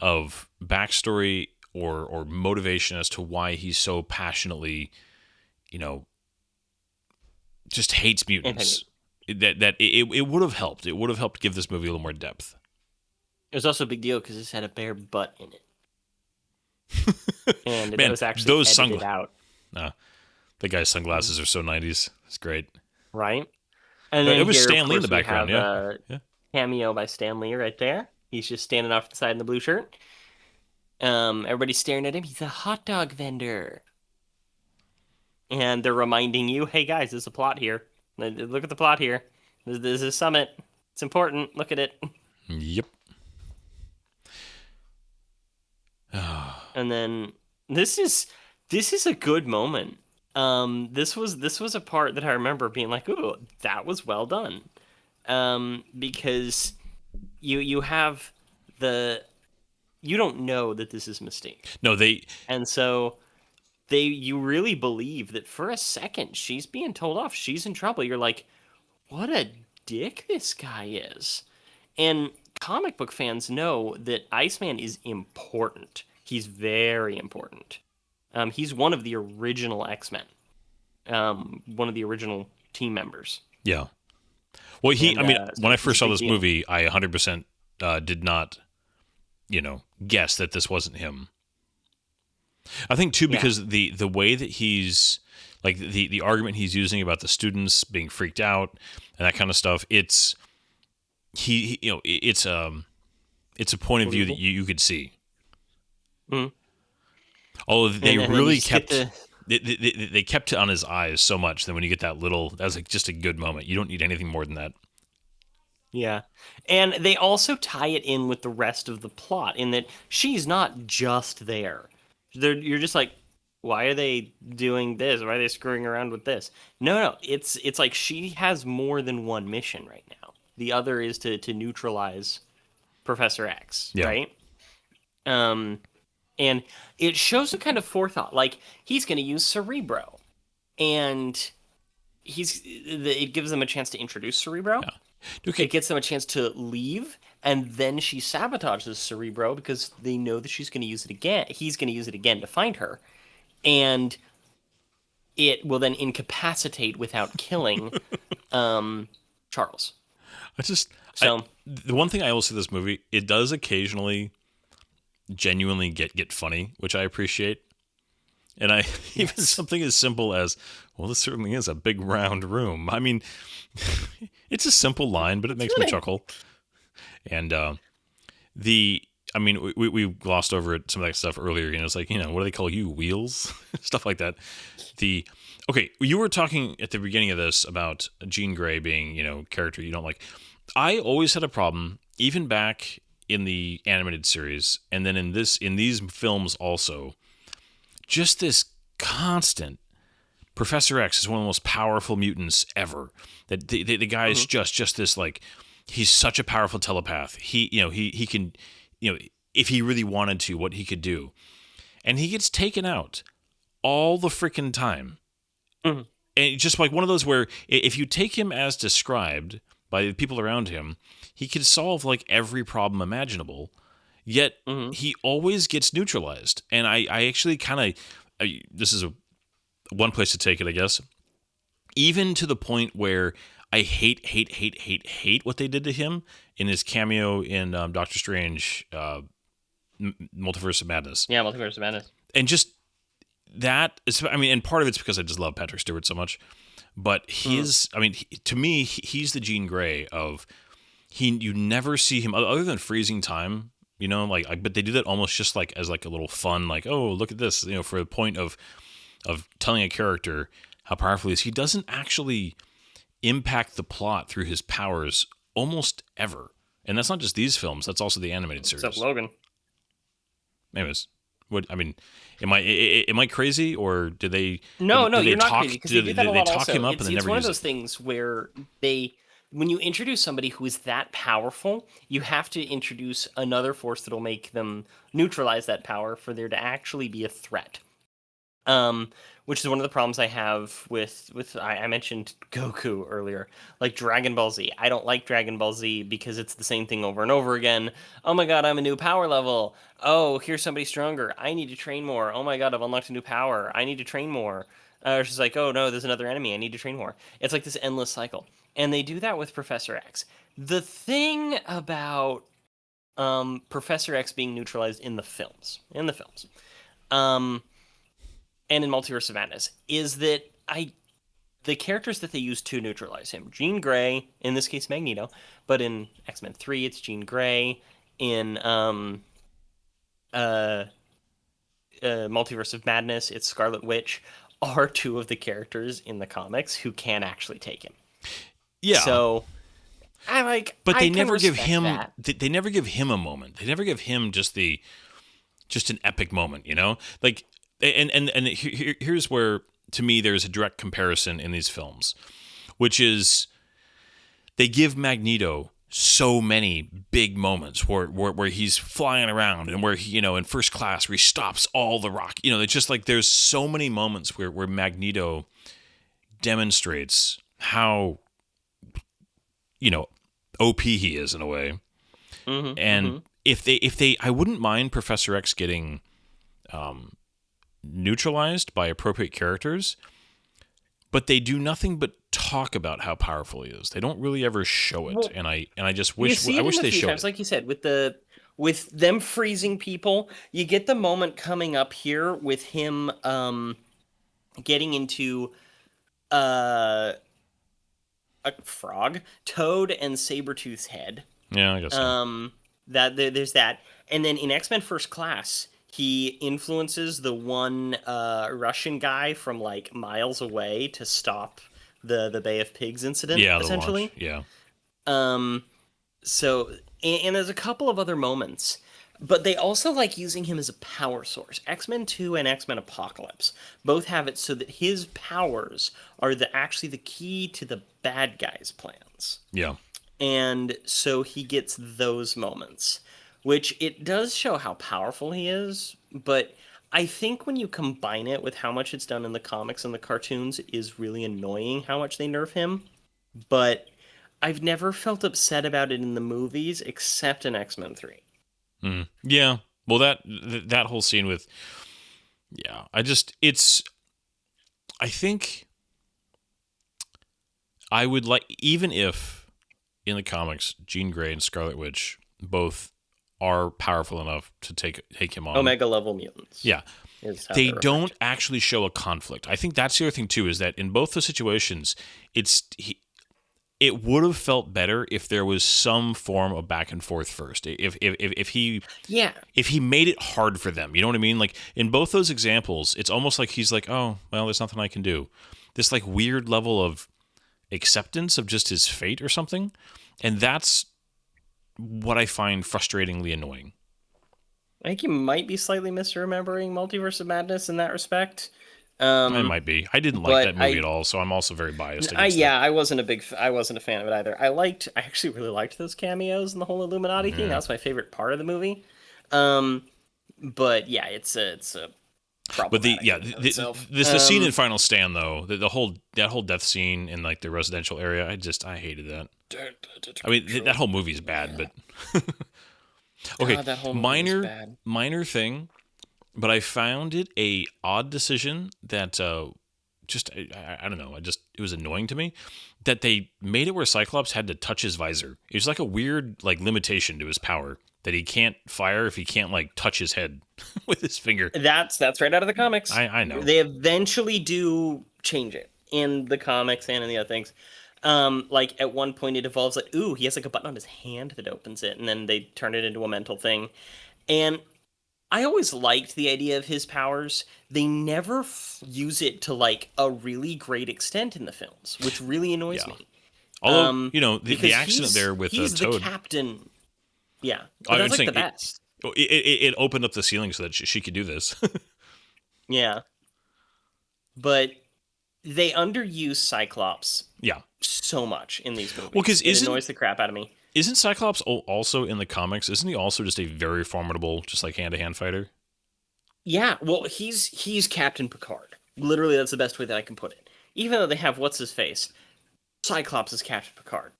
of backstory or motivation as to why he's so passionately, just hates mutants, that it would have helped. It would have helped give this movie a little more depth. It was also a big deal because this had a bare butt in it. And Man, it was actually those edited out. The guy's sunglasses are so 90s. It's great. Right? And then it was here, Stan Lee in the background, have, yeah. Cameo by Stan Lee right there. He's just standing off to the side in the blue shirt. Everybody's staring at him. He's a hot dog vendor. And they're reminding you, hey guys, there's a plot here. Look at the plot here. There's a summit. It's important. Look at it. Yep. And then this is a good moment. This was a part that I remember being like, ooh, that was well done. Because you have you don't know that this is Mystique. No, and so you really believe that for a second she's being told off, she's in trouble. You're like, what a dick this guy is. And comic book fans know that Iceman is important. He's very important. He's one of the original X-Men. One of the original team members. Yeah. Well, when I first saw this movie, I 100% did not, guess that this wasn't him. I think too because the way that he's like the argument he's using about the students being freaked out and that kind of stuff. It's it's a point of view that you could see. Mm-hmm. Although they really kept they kept it on his eyes so much that when you get that was like just a good moment. You don't need anything more than that. Yeah. And they also tie it in with the rest of the plot in that she's not just there. You're just like, why are they doing this? Why are they screwing around with this? No. It's like she has more than one mission right now. The other is to neutralize Professor X, right? And it shows a kind of forethought. Like, he's going to use Cerebro. And it gives them a chance to introduce Cerebro. Yeah. Okay. It gets them a chance to leave, and then she sabotages Cerebro because they know that she's going to use it again. He's going to use it again to find her. And it will then incapacitate without killing Charles. The one thing I will say this movie, it does occasionally genuinely get funny, which I appreciate. And even something as simple as, well, this certainly is a big round room. I mean, it's a simple line, but it makes me chuckle. And we glossed over some of that stuff earlier. It's like, what do they call you? Wheels? Stuff like that. Okay, you were talking at the beginning of this about Jean Grey being, character you don't like. I always had a problem, even back in the animated series, and then in these films also, just this constant Professor X is one of the most powerful mutants ever. That the guy is just this like he's such a powerful telepath. He can, if he really wanted to, what he could do. And he gets taken out all the freaking time. Mhm. And just like one of those where if you take him as described by the people around him, he could solve like every problem imaginable. Yet Mhm. he always gets neutralized. And I actually kind of, this is one place to take it, I guess. Even to the point where I hate what they did to him in his cameo in Doctor Strange, Multiverse of Madness. Yeah, Multiverse of Madness. And just that is, I mean, and part of it's because I just love Patrick Stewart so much. But I mean, to me, he's the Jean Grey of you never see him other than freezing time, but they do that almost just like as like a little fun, like, oh, look at this, for the point of telling a character how powerful he is. He doesn't actually impact the plot through his powers almost ever. And that's not just these films, that's also the animated series. Except Logan. Anyways, am I crazy, or did they? No, did they you're not talk, crazy, because they do that a did they lot talk also. him up and then It's never one of use those it? things where when you introduce somebody who is that powerful, you have to introduce another force that'll make them neutralize that power for there to actually be a threat. Which is one of the problems I have with I mentioned Goku earlier, like Dragon Ball Z. I don't like Dragon Ball Z because it's the same thing over and over again. Oh my god, I'm a new power level. Oh, here's somebody stronger. I need to train more. Oh my god, I've unlocked a new power. I need to train more. Or she's like, oh no, there's another enemy. I need to train more. It's like this endless cycle, and they do that with Professor X. The thing about Professor X being neutralized in the films, um, and in Multiverse of Madness, is that the characters that they use to neutralize him, Jean Grey, in this case Magneto, but in X-Men 3 it's Jean Grey, in uh, Multiverse of Madness it's Scarlet Witch, are two of the characters in the comics who can actually take him. Yeah. So but they I can never give respect him. that. They never give him a moment. They never give him just an epic moment. Like, and here's where to me there's a direct comparison in these films, which is they give Magneto so many big moments where he's flying around and where he, in First Class where he stops all the rock. It's just like there's so many moments where Magneto demonstrates how OP he is in a way. Mm-hmm, And mm-hmm. if they I wouldn't mind Professor X getting neutralized by appropriate characters, but they do nothing but talk about how powerful he is. They don't really ever show it. Well, and I just you wish see I it wish in a they few showed times, it. like you said, with them freezing people. You get the moment coming up here with him getting into uh, a frog, Toad, and Sabretooth's head. Yeah, I guess so. There's that, and then in X-Men First Class, he influences the one Russian guy from like miles away to stop the Bay of Pigs incident, Yeah, the launch. essentially. Yeah. Um, So, and there's a couple of other moments, but they also like using him as a power source. X-Men 2 and X-Men Apocalypse both have it so that his powers are actually the key to the bad guys' plans. Yeah. And so he gets those moments, which it does show how powerful he is, but I think when you combine it with how much it's done in the comics and the cartoons, it is really annoying how much they nerf him. But I've never felt upset about it in the movies except in X-Men 3. Yeah. Well, that whole scene with, yeah, I think I would like, even if in the comics Jean Grey and Scarlet Witch both are powerful enough to take him on. Omega level mutants. Yeah. They don't actually show a conflict. I think that's the other thing too, is that in both the situations, it would have felt better if there was some form of back and forth first. If he made it hard for them, you know what I mean? Like in both those examples, it's almost like he's like, oh, well, there's nothing I can do. This like weird level of acceptance of just his fate or something. And that's what I find frustratingly annoying. I think you might be slightly misremembering Multiverse of Madness in that respect. I Um, might be. I didn't like but that movie at all, so I'm also very biased I against that. yeah, I wasn't a fan of it either. I actually really liked those cameos and the whole Illuminati thing. That Yeah. was my favorite part of the movie. Um, but yeah, it's a But problematic in and of itself. the scene in Final Stand though, the whole that whole death scene in like the residential area, I hated that. I mean, that whole movie's bad, but okay, God, that whole movie was minor bad. minor thing, but I found it a odd decision that just I don't know, it was annoying to me that they made it where Cyclops had to touch his visor. It was like a weird like limitation to his power that he can't fire if he can't like touch his head with his finger. That's right out of the comics. I know. They eventually do change it in the comics and in the other things. Like at one point it evolves like, ooh, he has like a button on his hand that opens it, and then they turn it into a mental thing. And I always liked the idea of his powers. They never use it to like a really great extent in the films, which really annoys Yeah. me. Although, you know, the Because accident there with he's the Toad, captain. Yeah, but I'm that's like saying the best. it opened up the ceiling so that she could do this. Yeah, but they underuse Cyclops Yeah. so much in these movies. Well, because It annoys the crap out of me. isn't Cyclops also in the comics? Isn't he also just a very formidable, just like hand to hand fighter? Yeah, well, he's Captain Picard. Literally, that's the best way that I can put it. Even though they have what's his face, Cyclops is Captain Picard.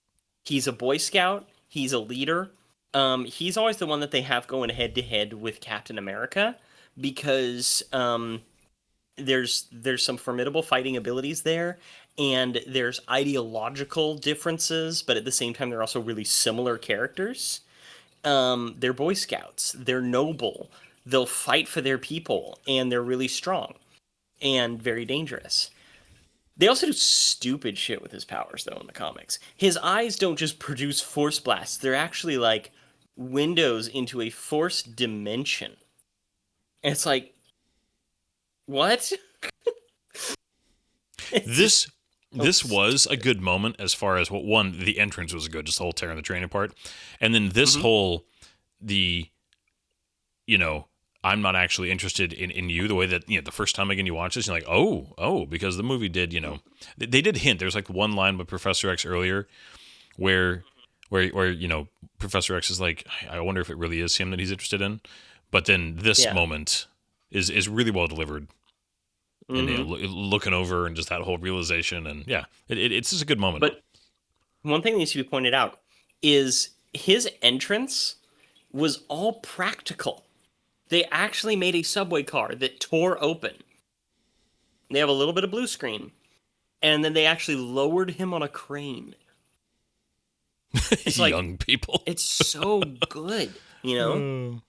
He's a Boy Scout. He's a leader. He's always the one that they have going head to head with Captain America because there's some formidable fighting abilities there, and there's ideological differences, but at the same time they're also really similar characters. They're Boy Scouts. They're noble. They'll fight for their people, and they're really strong and very dangerous. They also do stupid shit with his powers, though, in the comics. His eyes don't just produce force blasts, they're actually like windows into a force dimension. And it's like, what? This this was a good moment as far as what one the entrance was good, just the whole tearing the train apart, and then this Mhm. whole the you know I'm not actually interested in you the way that the first time again you watch this you're like because the movie did they did hint there's like one line with Professor X earlier where Professor X is like I wonder if it really is him that he's interested in, but then this Yeah. moment is really well delivered and Hmm. looking over and just that whole realization and yeah it's just a good moment. But one thing that needs to be pointed out is his entrance was all practical. They actually made a subway car that tore open. They have a little bit of blue screen, and then they actually lowered him on a crane. It's like Young people. it's so good, you know?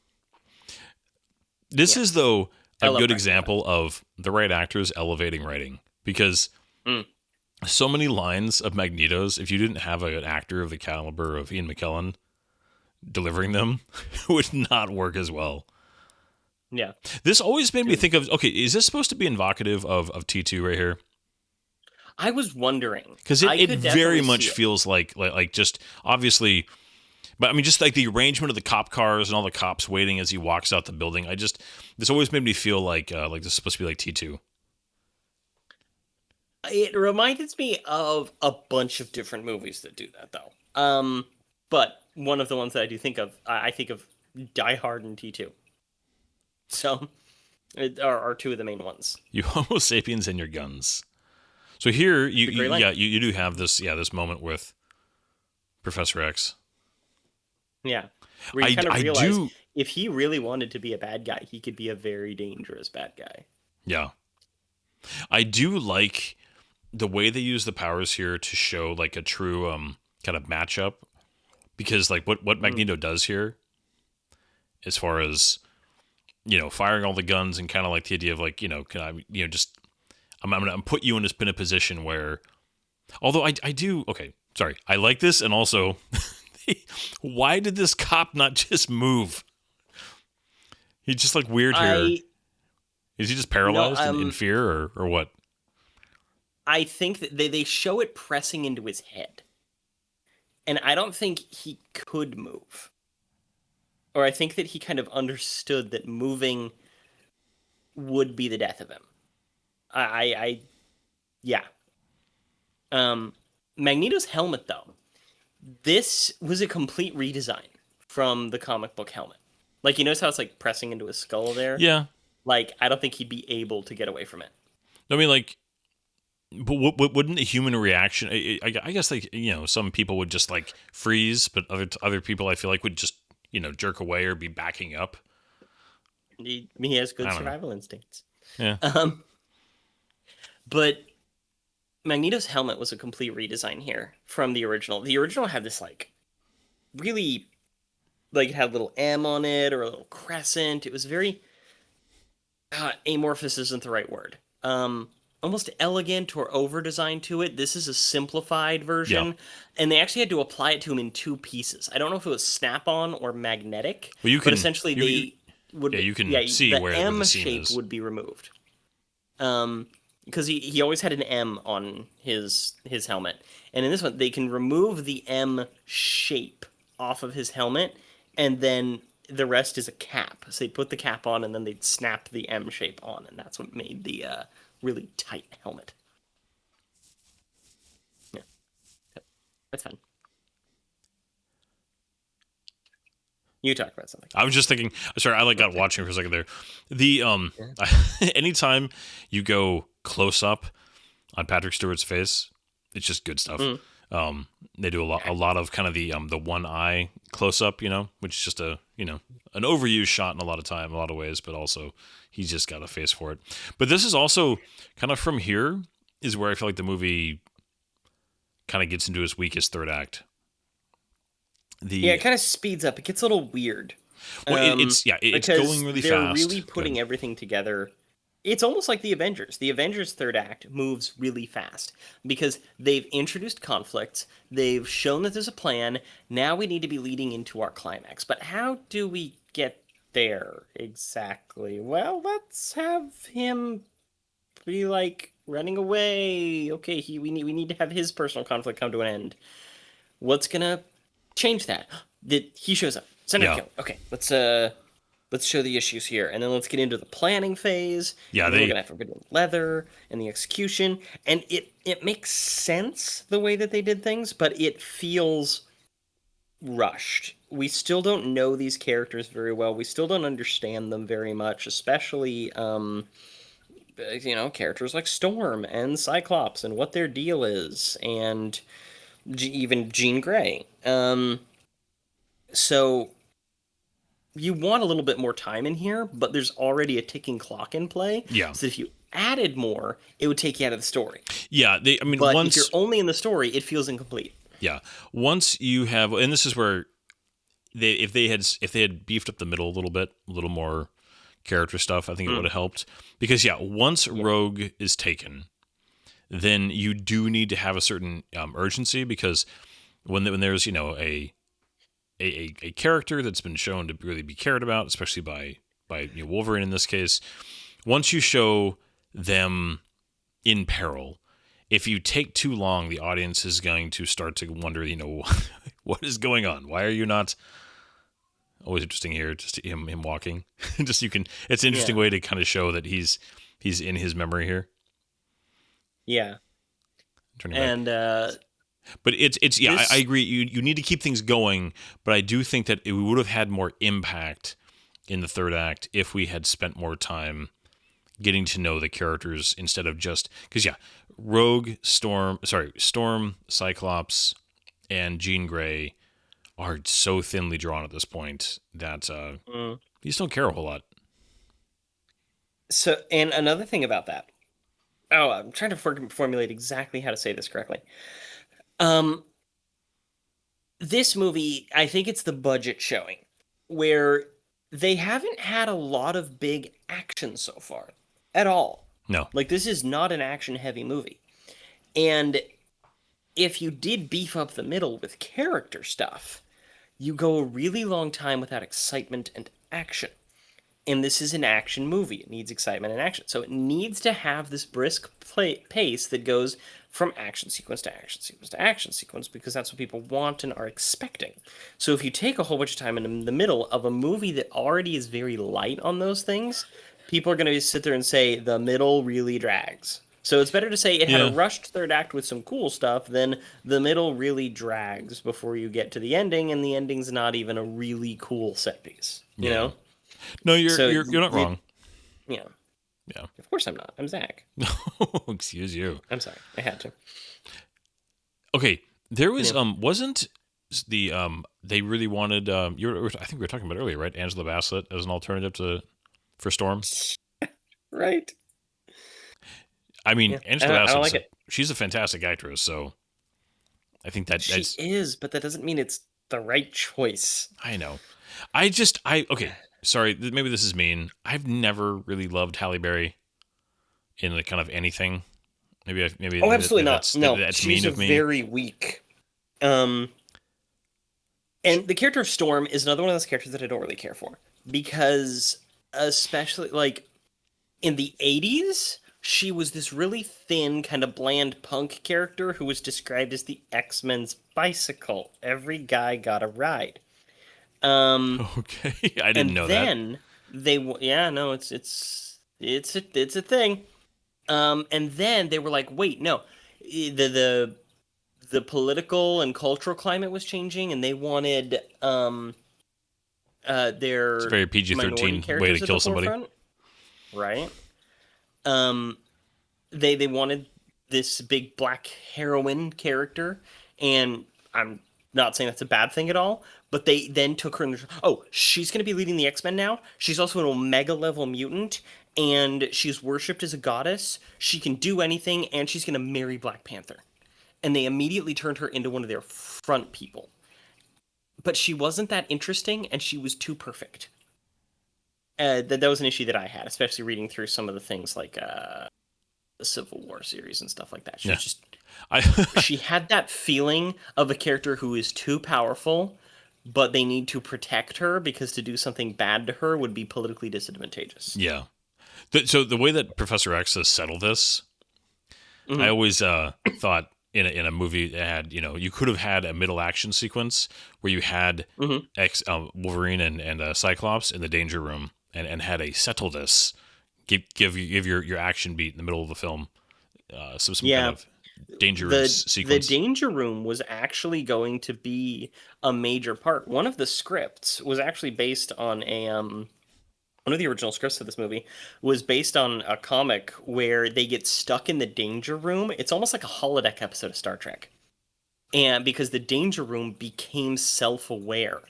This Yeah, is though I a love good practical example of the right actors elevating writing because Mm. so many lines of Magneto's, if you didn't have an actor of the caliber of Ian McKellen delivering them, would not work as well. Yeah. This always made me think of okay, is this supposed to be invocative of T2 right here? I was wondering. Because I it could very definitely much see it. feels like just obviously, but I mean just like the arrangement of the cop cars and all the cops waiting as he walks out the building. This always made me feel like this is supposed to be like T2. It reminded me of a bunch of different movies that do that, though. But one of the ones that I do think of, I think of Die Hard and T2. So, it are two of the main ones. You Homo sapiens and your guns. So here It's a great line. you do have this moment with Professor X. Yeah. Where you kind of I realize do if he really wanted to be a bad guy, he could be a very dangerous bad guy. yeah. I do like the way they use the powers here to show like a true kind of matchup because like what Magneto does here as far as firing all the guns and kind of like the idea of like can I just I'm gonna put you in a position where although I do okay sorry I like this and also why did this cop not just move? He's just like weird here. I Is he just no, paralyzed in fear or what? I think that they show it pressing into his head. And I don't think he could move. Or I think that he kind of understood that moving would be the death of him. Yeah. Magneto's helmet, though, this was a complete redesign from the comic book helmet. Like, you notice how it's like pressing into his skull there? Yeah. Like, I don't think he'd be able to get away from it. I mean, like, but wouldn't a human reaction? I guess, like, some people would just like freeze, but other people I feel like would just jerk away or be backing up. He has good I don't know. survival instincts. Yeah. But Magneto's helmet was a complete redesign here from the original. The original had this like really like it had a little M on it or a little crescent. It was very amorphous isn't the right word. Almost elegant or over designed to it. This is a simplified version, Yeah. and they actually had to apply it to him in two pieces. I don't know if it was snap on or magnetic, Well, you but can essentially you, they would you can see the where M the seam shape is. would be removed. Because he always had an M on his helmet, and in this one they can remove the M shape off of his helmet, and then the rest is a cap. So they'd put the cap on, and then they'd snap the M shape on, and that's what made the really tight helmet. Yeah, that's fun. You talk about something. I was just thinking. Sorry, I got watching for a second there. The anytime you go close up on Patrick Stewart's face, it's just good stuff. They do a lot of kind of the one eye close up, which is just an overused shot in a lot of ways, but also he's just got a face for it. But this is also kind of from here is where I feel like the movie kind of gets into its weakest third act. It kind of speeds up. It gets a little weird. Well, it's going really they're fast. They're really putting everything together. It's almost like the Avengers. The Avengers third act moves really fast because they've introduced conflicts. They've shown that there's a plan. Now we need to be leading into our climax. But how do we get there exactly? Well, let's have him be like running away. Okay, we need to have his personal conflict come to an end. What's gonna change that? He shows up. Send him kill. Okay, let's show the issues here, and then let's get into the planning phase. Yeah, we're gonna have Forbidden Leather and the execution, and it makes sense the way that they did things, but it feels rushed. We still don't know these characters very well. We still don't understand them very much, especially characters like Storm and Cyclops and what their deal is, and even Jean Grey. So you want a little bit more time in here, but there's already a ticking clock in play. Yeah. So if you added more, it would take you out of the story. Yeah. But if you're only in the story, it feels incomplete. Yeah. Once you have, and this is where if they had beefed up the middle a little more character stuff, I think it would have helped. Because once Rogue is taken, then you do need to have a certain urgency, because when there's a character that's been shown to really be cared about, especially by Wolverine in this case, once you show them in peril, if you take too long, the audience is going to start to wonder, what is going on? Why are you not? Always interesting here, just him walking. It's an interesting way to kind of show that he's in his memory here. Yeah. But I agree. You need to keep things going, but I do think that we would have had more impact in the third act if we had spent more time getting to know the characters instead of just because Storm, Cyclops, and Jean Grey are so thinly drawn at this point that you just don't care a whole lot. So, and another thing about that. Oh, I'm trying to formulate exactly how to say this correctly. This movie, I think it's the budget showing, where they haven't had a lot of big action so far at all. No. Like, this is not an action-heavy movie. And if you did beef up the middle with character stuff, you go a really long time without excitement and action. And this is an action movie. It needs excitement and action. So it needs to have this brisk pace that goes from action sequence to action sequence to action sequence, because that's what people want and are expecting. So if you take a whole bunch of time in the middle of a movie that already is very light on those things, people are going to sit there and say the middle really drags. So it's better to say it had a Yeah. rushed third act with some cool stuff than the middle really drags before you get to the ending, and the ending's not even a really cool set piece. You Yeah. know? No, So you're not wrong. yeah. Yeah. Of course I'm not. I'm Zach. Excuse you. I'm sorry. I had to. Okay, there was Yeah. wasn't the they really wanted I think we were talking about earlier, right? Angela Bassett as an alternative for Storm. Right. I mean, Yeah. Angela I don't like Bassett, it. she's a fantastic actress, so I think She that's is, but that doesn't mean it's the right choice. I know. Okay, sorry, maybe this is mean. I've never really loved Halle Berry in the kind of anything. Maybe Oh, absolutely not. No, that's she's mean a of me. very weak. Um, and the character of Storm is another one of those characters that I don't really care for because, especially like in the '80s, she was this really thin, kind of bland punk character who was described as the X-Men's bicycle. Every guy got a ride. Okay, I didn't And know that. then yeah, no, it's a thing. And then they were like, wait, no, the political and cultural climate was changing, and they wanted It's a their very minority PG-13 way to characters at the kill somebody. forefront, right? Um, they wanted this big black heroine character, and I'm not saying that's a bad thing at all, but they then took her and oh, she's going to be leading the X-Men now. She's also an Omega level mutant, and she's worshipped as a goddess. She can do anything, and she's going to marry Black Panther. And they immediately turned her into one of their front people. But she wasn't that interesting, and she was too perfect. That was an issue that I had, especially reading through some of the things like the Civil War series and stuff like that. She Yeah. was just I she had that feeling of a character who is too powerful, but they need to protect her because to do something bad to her would be politically disadvantageous. yeah. So the way that Professor X has settled this, I Mhm. always thought in a movie that had you could have had a middle action sequence where you had Mhm. Wolverine and Cyclops in the danger room and had a settle this, give your action beat in the middle of the film, some kind Yeah, of dangerous the sequence. danger room was actually going to be a major part. One of the scripts was actually based on a one of the original scripts of this movie was based on a comic where they get stuck in the danger room. It's almost like a holodeck episode of Star Trek. And because the danger room became self-aware.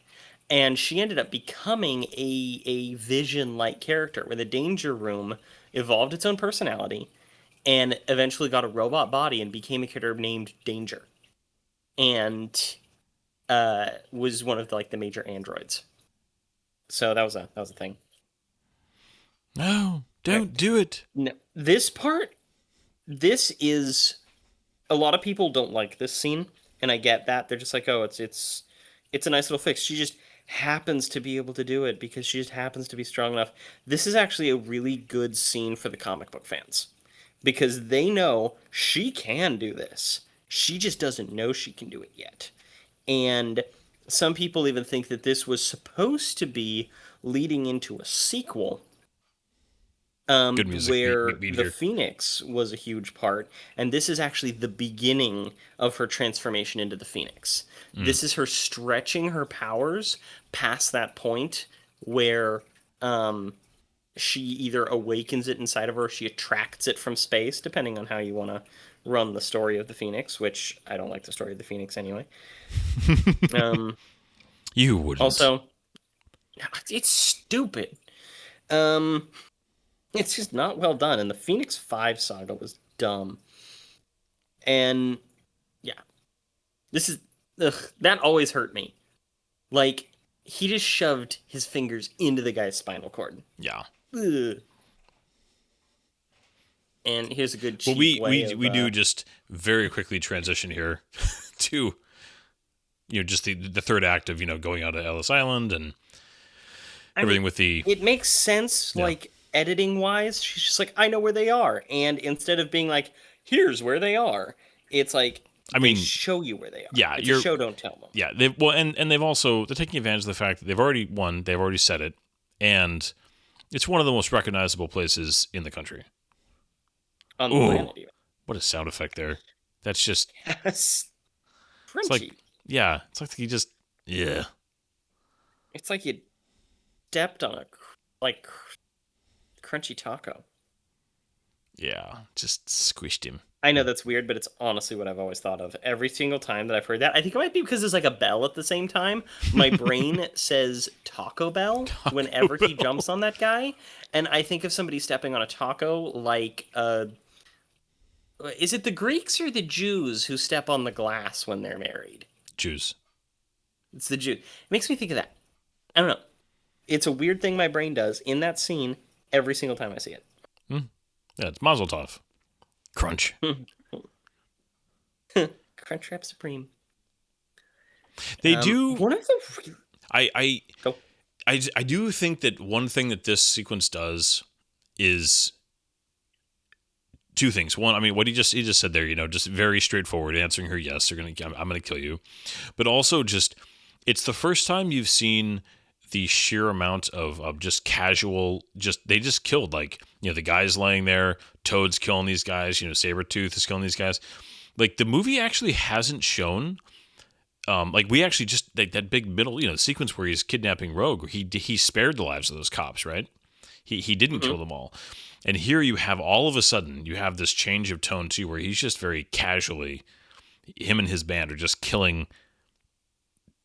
And she ended up becoming a vision-like character where the danger room evolved its own personality and eventually got a robot body and became a character named Danger. And was one of the major androids. So that was a thing. No, Right. don't do it. No, this part, this is a lot of people don't like this scene, and I get that. They're just like, oh, it's a nice little fix. She just happens to be able to do it because she just happens to be strong enough. This is actually a really good scene for the comic book fans because they know she can do this. She just doesn't know she can do it yet. And some people even think that this was supposed to be leading into a sequel Good music where beat the here. Phoenix was a huge part, and this is actually the beginning of her transformation into the Phoenix. This is her stretching her powers past that point where she either awakens it inside of her, or she attracts it from space, depending on how you want to run the story of the Phoenix. Which I don't like the story of the Phoenix anyway. Um, You wouldn't. also, it's stupid. Um, It's just not well done, and the Phoenix 5 saga was dumb. And yeah, this is that always hurt me. Like he just shoved his fingers into the guy's spinal cord. Yeah. Ugh. And here's a good Well, cheap we way we of, we do just very quickly transition here to just the third act of going out to Ellis Island and I everything mean, with the it makes sense, Yeah. like editing wise. She's just like, I know where they are, and instead of being like, here's where they are, it's like I they mean, show you where they are. yeah, It's a you're show, don't tell them. yeah, they're taking advantage of the fact that they've already said it, and It's one of the most recognizable places in the country. on the Ooh, planet. Even. what a sound effect there. That's just, Yes, it's like, crunchy. yeah, it's like you just, yeah. It's like you stepped on a like crunchy taco. Yeah, just squished him. I know that's weird, but it's honestly what I've always thought of. Every single time that I've heard that, I think it might be because there's like a bell at the same time. My brain says Taco Bell Taco whenever he Bell. jumps on that guy, and I think of somebody stepping on a taco like is it the Greeks or the Jews who step on the glass when they're married? Jews. It's the Jew. It makes me think of that. I don't know. It's a weird thing my brain does in that scene every single time I see it. Hmm. Yeah, it's Mazel Tov. Crunch. Crunchwrap Supreme. They do. One of the I, I, go. I do think that one thing that this sequence does is two things. One, I mean, what he just said there, just very straightforward, answering her yes, I'm gonna kill you. But also just it's the first time you've seen the sheer amount of just casual, they just killed, like, the guys laying there, Toad's killing these guys, Sabretooth is killing these guys. Like, the movie actually hasn't shown like, we actually just that big middle sequence where he's kidnapping Rogue, he spared the lives of those cops, right? He didn't kill them all. And here you have, all of a sudden, you have this change of tone too, where he's just very casually, him and his band are just killing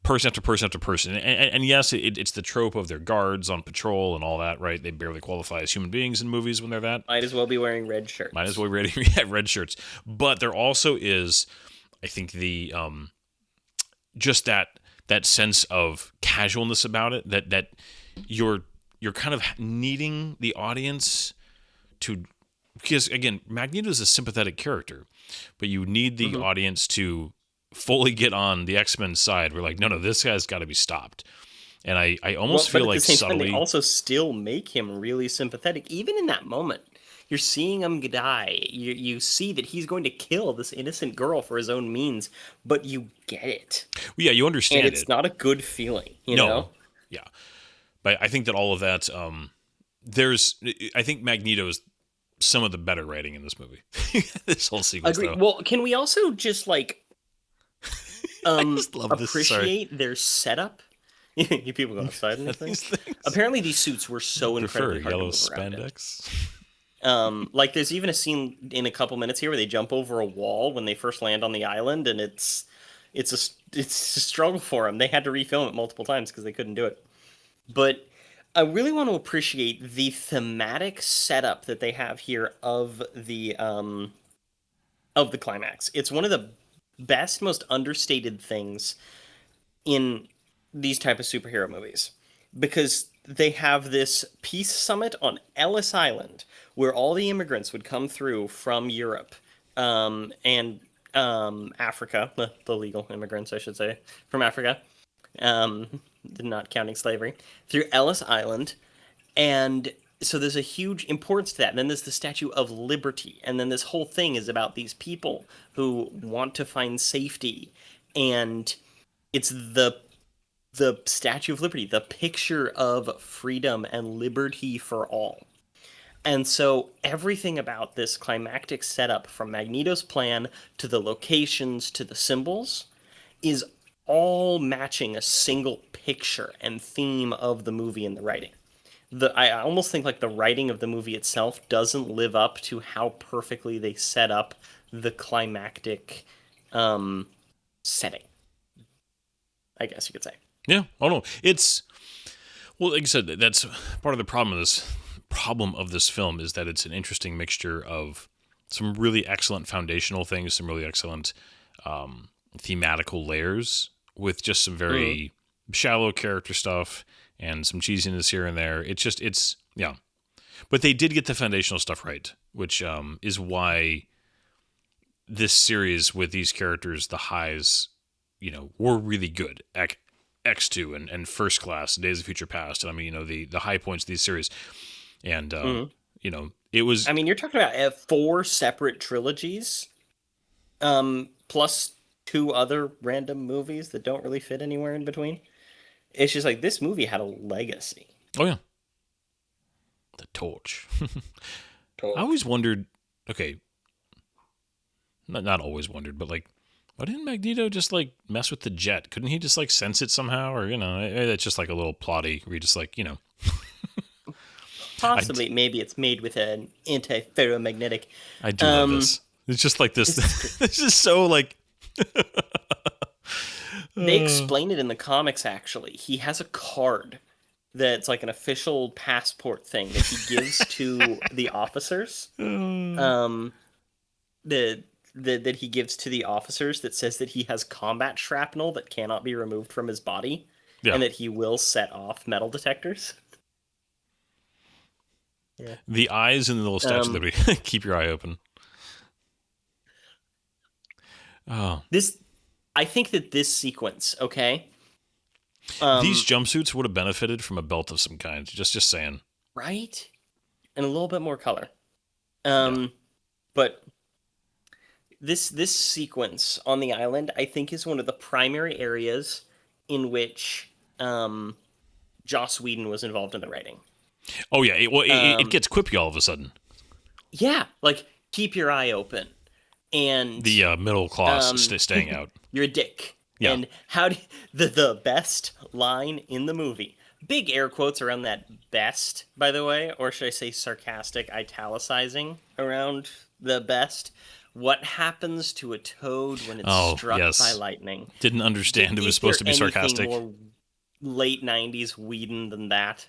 person after person after person. And yes, it's the trope of their guards on patrol and all that, right? They barely qualify as human beings in movies when they're that. Might as well be wearing red shirts. Might as well be wearing red shirts. But there also is, I think, the just that sense of casualness about it, that you're kind of needing the audience to, because again, Magneto is a sympathetic character, but you need the audience to fully get on the X-Men side. We're like, no, this guy's got to be stopped. And I almost feel like subtly, they also still make him really sympathetic, even in that moment. You're seeing him die. You see that he's going to kill this innocent girl for his own means, but you get it. Yeah, you understand and it's not a good feeling, you know? Yeah. But I think that all of that, I think Magneto is some of the better writing in this movie. This whole sequence, Agreed. though. Well, can we also just just love this. appreciate their setup? You people go outside and things. Apparently, these suits were so incredibly hard yellow to move around in. spandex. Like there's even a scene in a couple minutes here where they jump over a wall when they first land on the island, and it's a struggle for them. They had to refilm it multiple times because they couldn't do it. But I really want to appreciate the thematic setup that they have here of the climax. It's one of the best, most understated things in these type of superhero movies, because they have this peace summit on Ellis Island where all the immigrants would come through from Europe and Africa, the legal immigrants, I should say, from Africa, not counting slavery, through Ellis Island. And so there's a huge importance to that. And then there's the Statue of Liberty. And then this whole thing is about these people who want to find safety. And it's the Statue of Liberty, the picture of freedom and liberty for all. And so everything about this climactic setup, from Magneto's plan to the locations to the symbols, is all matching a single picture and theme of the movie and the writing. I almost think like the writing of the movie itself doesn't live up to how perfectly they set up the climactic setting, I guess you could say. Yeah. Oh no, it's, well, like I said, that's part of the problem of this film, is that it's an interesting mixture of some really excellent foundational things, some really excellent thematical layers, with just some very shallow character stuff and some cheesiness here and there. Yeah. But they did get the foundational stuff right, which is why this series with these characters, the highs, were really good. X2 and First Class, Days of Future Past, and I mean, the high points of these series. And, it was... I mean, you're talking about 4 separate trilogies, plus 2 other random movies that don't really fit anywhere in between. It's just like, this movie had a legacy. Oh, yeah. The torch. I Torch. always wondered. Okay, not always wondered, but like, why didn't Magneto just like mess with the jet? Couldn't he just like sense it somehow, or it's just like a little plotty where he just like I Possibly, maybe it's made with an anti-ferromagnetic. I do love this. It's just like this. This is so like. They explain it in the comics, actually. He has a card that's like an official passport thing that he gives to the officers. That he gives to the officers that says that he has combat shrapnel that cannot be removed from his body, Yeah. and that he will set off metal detectors. Yeah. The eyes in the little statue that we keep your eye open. Oh. I think that this sequence, okay? These jumpsuits would have benefited from a belt of some kind. Just saying. Right? And a little bit more color. But this sequence on the island, I think, is one of the primary areas in which Joss Whedon was involved in the writing. Oh yeah, it gets quippy all of a sudden. Yeah, like keep your eye open, and The middle clause staying out. You're a dick. Yeah. And how the best line in the movie? Big air quotes around that best, by the way, or should I say sarcastic italicizing around the best? What happens to a toad when it's struck by lightning? Didn't understand it was supposed to be sarcastic. More late 90s Whedon than that?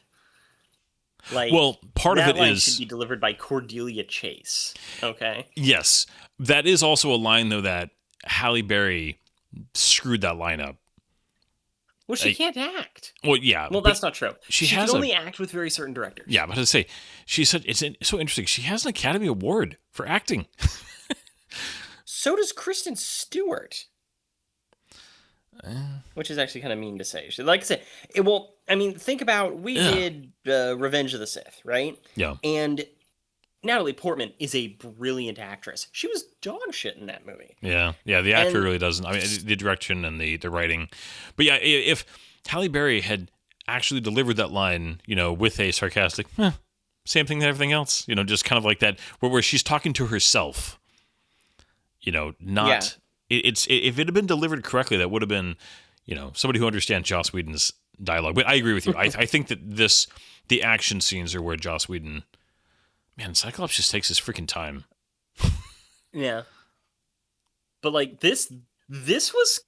Like, well, part of it line is should be delivered by Cordelia Chase. Okay. Yes, that is also a line though that Halle Berry screwed that line up. Well, she can't act. Well, yeah. Well, that's not true. She has can only act with very certain directors. Yeah, but to say, it's so interesting. She has an Academy Award for acting. So does Kristen Stewart. Which is actually kind of mean to say. Like I said, think about, we did Revenge of the Sith, right? Yeah. And Natalie Portman is a brilliant actress. She was dog shit in that movie. Yeah. The actor really doesn't. I mean, the direction and the writing. But yeah, if Halle Berry had actually delivered that line, with a sarcastic, same thing that everything else, just kind of like that, where she's talking to herself, not... Yeah. If it had been delivered correctly, that would have been, somebody who understands Joss Whedon's dialogue. But I agree with you. I think that the action scenes are where Joss Whedon, man, Cyclops just takes his freaking time. Yeah. But like this was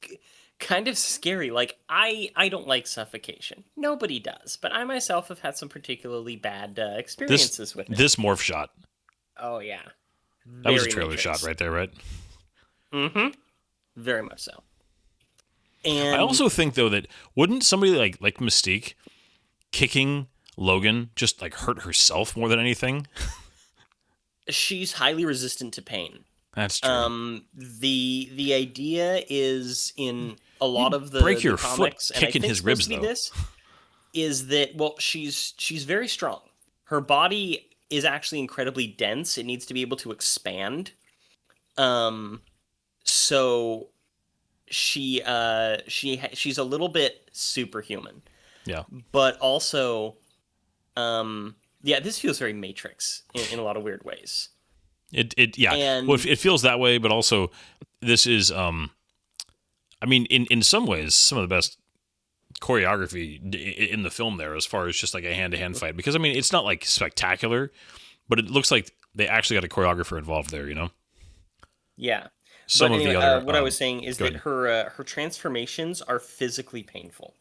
kind of scary. Like I don't like suffocation. Nobody does. But I myself have had some particularly bad experiences with it. This morph shot. Oh yeah. That was a trailer shot right there, right? Mm-hmm. Very much so. And I also think though that wouldn't somebody like Mystique kicking Logan just like hurt herself more than anything? She's highly resistant to pain. That's true. The idea is in a lot of the break your comics, foot kicking his ribs though. This is that she's very strong. Her body is actually incredibly dense. It needs to be able to expand. So she's a little bit superhuman. Yeah. But also, this feels very Matrix in a lot of weird ways. Yeah. And, well, it feels that way, but also this is, in some ways, some of the best choreography in the film there, as far as just like a hand-to-hand fight. Because, it's not like spectacular, but it looks like they actually got a choreographer involved there, Yeah. Some of the other. What I was saying is that her transformations are physically painful.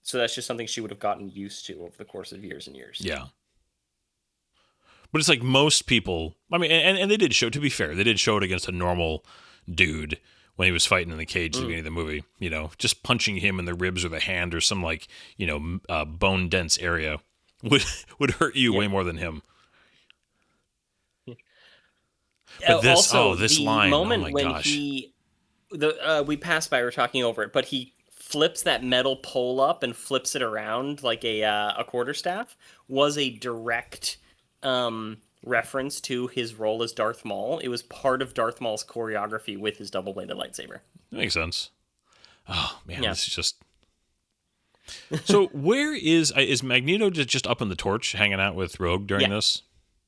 So that's just something she would have gotten used to over the course of years and years. Yeah. But it's like most people, and they did show, to be fair, they did show it against a normal dude when he was fighting in the cage at the beginning of the movie. Just punching him in the ribs with a hand or some bone dense area would hurt you way more than him. But this line, moment oh my when gosh. We passed by, we're talking over it, but he flips that metal pole up and flips it around like a quarterstaff was a direct reference to his role as Darth Maul. It was part of Darth Maul's choreography with his double-bladed lightsaber. That makes sense. Oh man, This is just... So where is Magneto just up in the Torch, hanging out with Rogue during Yeah, this?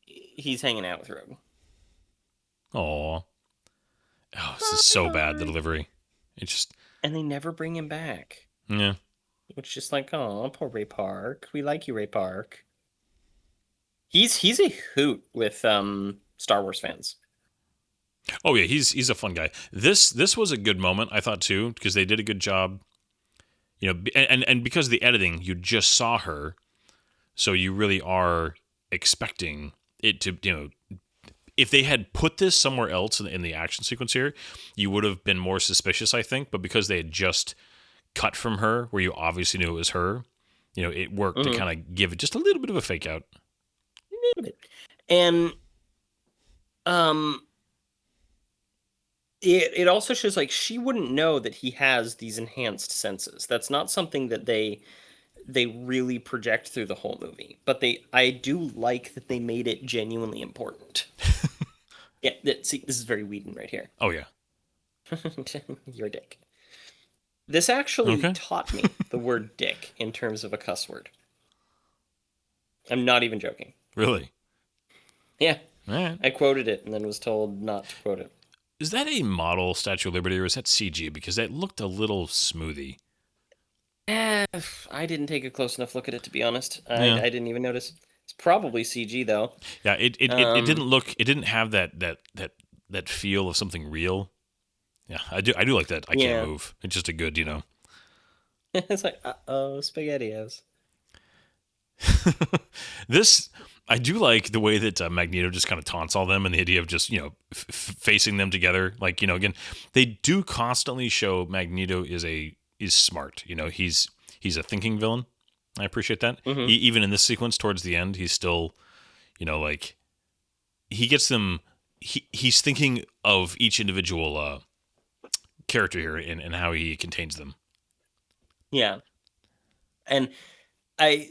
he's hanging out with Rogue. Oh, this is Bye so bad. The bye. delivery. It just And they never bring him back. yeah. It's just like, oh, poor Ray Park. We like you, Ray Park. He's a hoot with Star Wars fans. Oh yeah, he's a fun guy. This was a good moment, I thought too, because they did a good job. And because of the editing, you just saw her, so you really are expecting it to, if they had put this somewhere else in the action sequence here, you would have been more suspicious, I think. But because they had just cut from her, where you obviously knew it was her, it worked to Mm-hmm. kind of give it just a little bit of a fake out. And um it also shows like she wouldn't know that he has these enhanced senses. That's not something that they really project through the whole movie. But I do like that they made it genuinely important. Yeah, see, this is very Whedon right here. Oh yeah. You're a dick. This actually Okay. taught me the word dick in terms of a cuss word. I'm not even joking. Really? Yeah, All right. I quoted it and then was told not to quote it. Is that a model Statue of Liberty or is that CG? Because that looked a little smoothie. I didn't take a close enough look at it to be honest. Yeah. I didn't even notice. It's probably CG though. Yeah. It didn't Um, look. It didn't have that feel of something real. Yeah. I do like that. I yeah. can't move. It's just a good. It's like, uh-oh, SpaghettiOs. This I do like the way that Magneto just kind of taunts all them and the idea of just facing them together. Like again, they do constantly show Magneto is smart. He's a thinking villain. I appreciate that. Mm-hmm. Even in this sequence towards the end, he's still like he gets them. He's thinking of each individual character here and how he contains them. Yeah. And I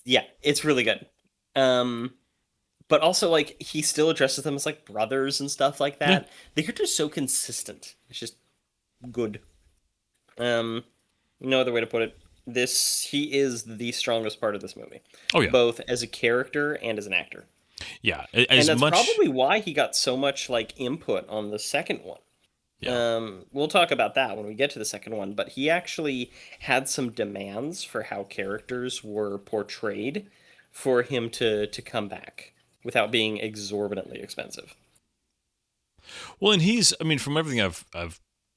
yeah, it's really good. Um but also like he still addresses them as like brothers and stuff like Yeah. that. The character's so consistent. It's just good. Um no other way to put it. He is the strongest part of this movie, Oh yeah. both as a character and as an actor. Yeah. And As that's much. probably why he got so much like input on the second one. Yeah. We'll talk about that when we get to the second one, but he actually had some demands for how characters were portrayed for him to come back without being exorbitantly expensive. Well, and I mean, from everything I've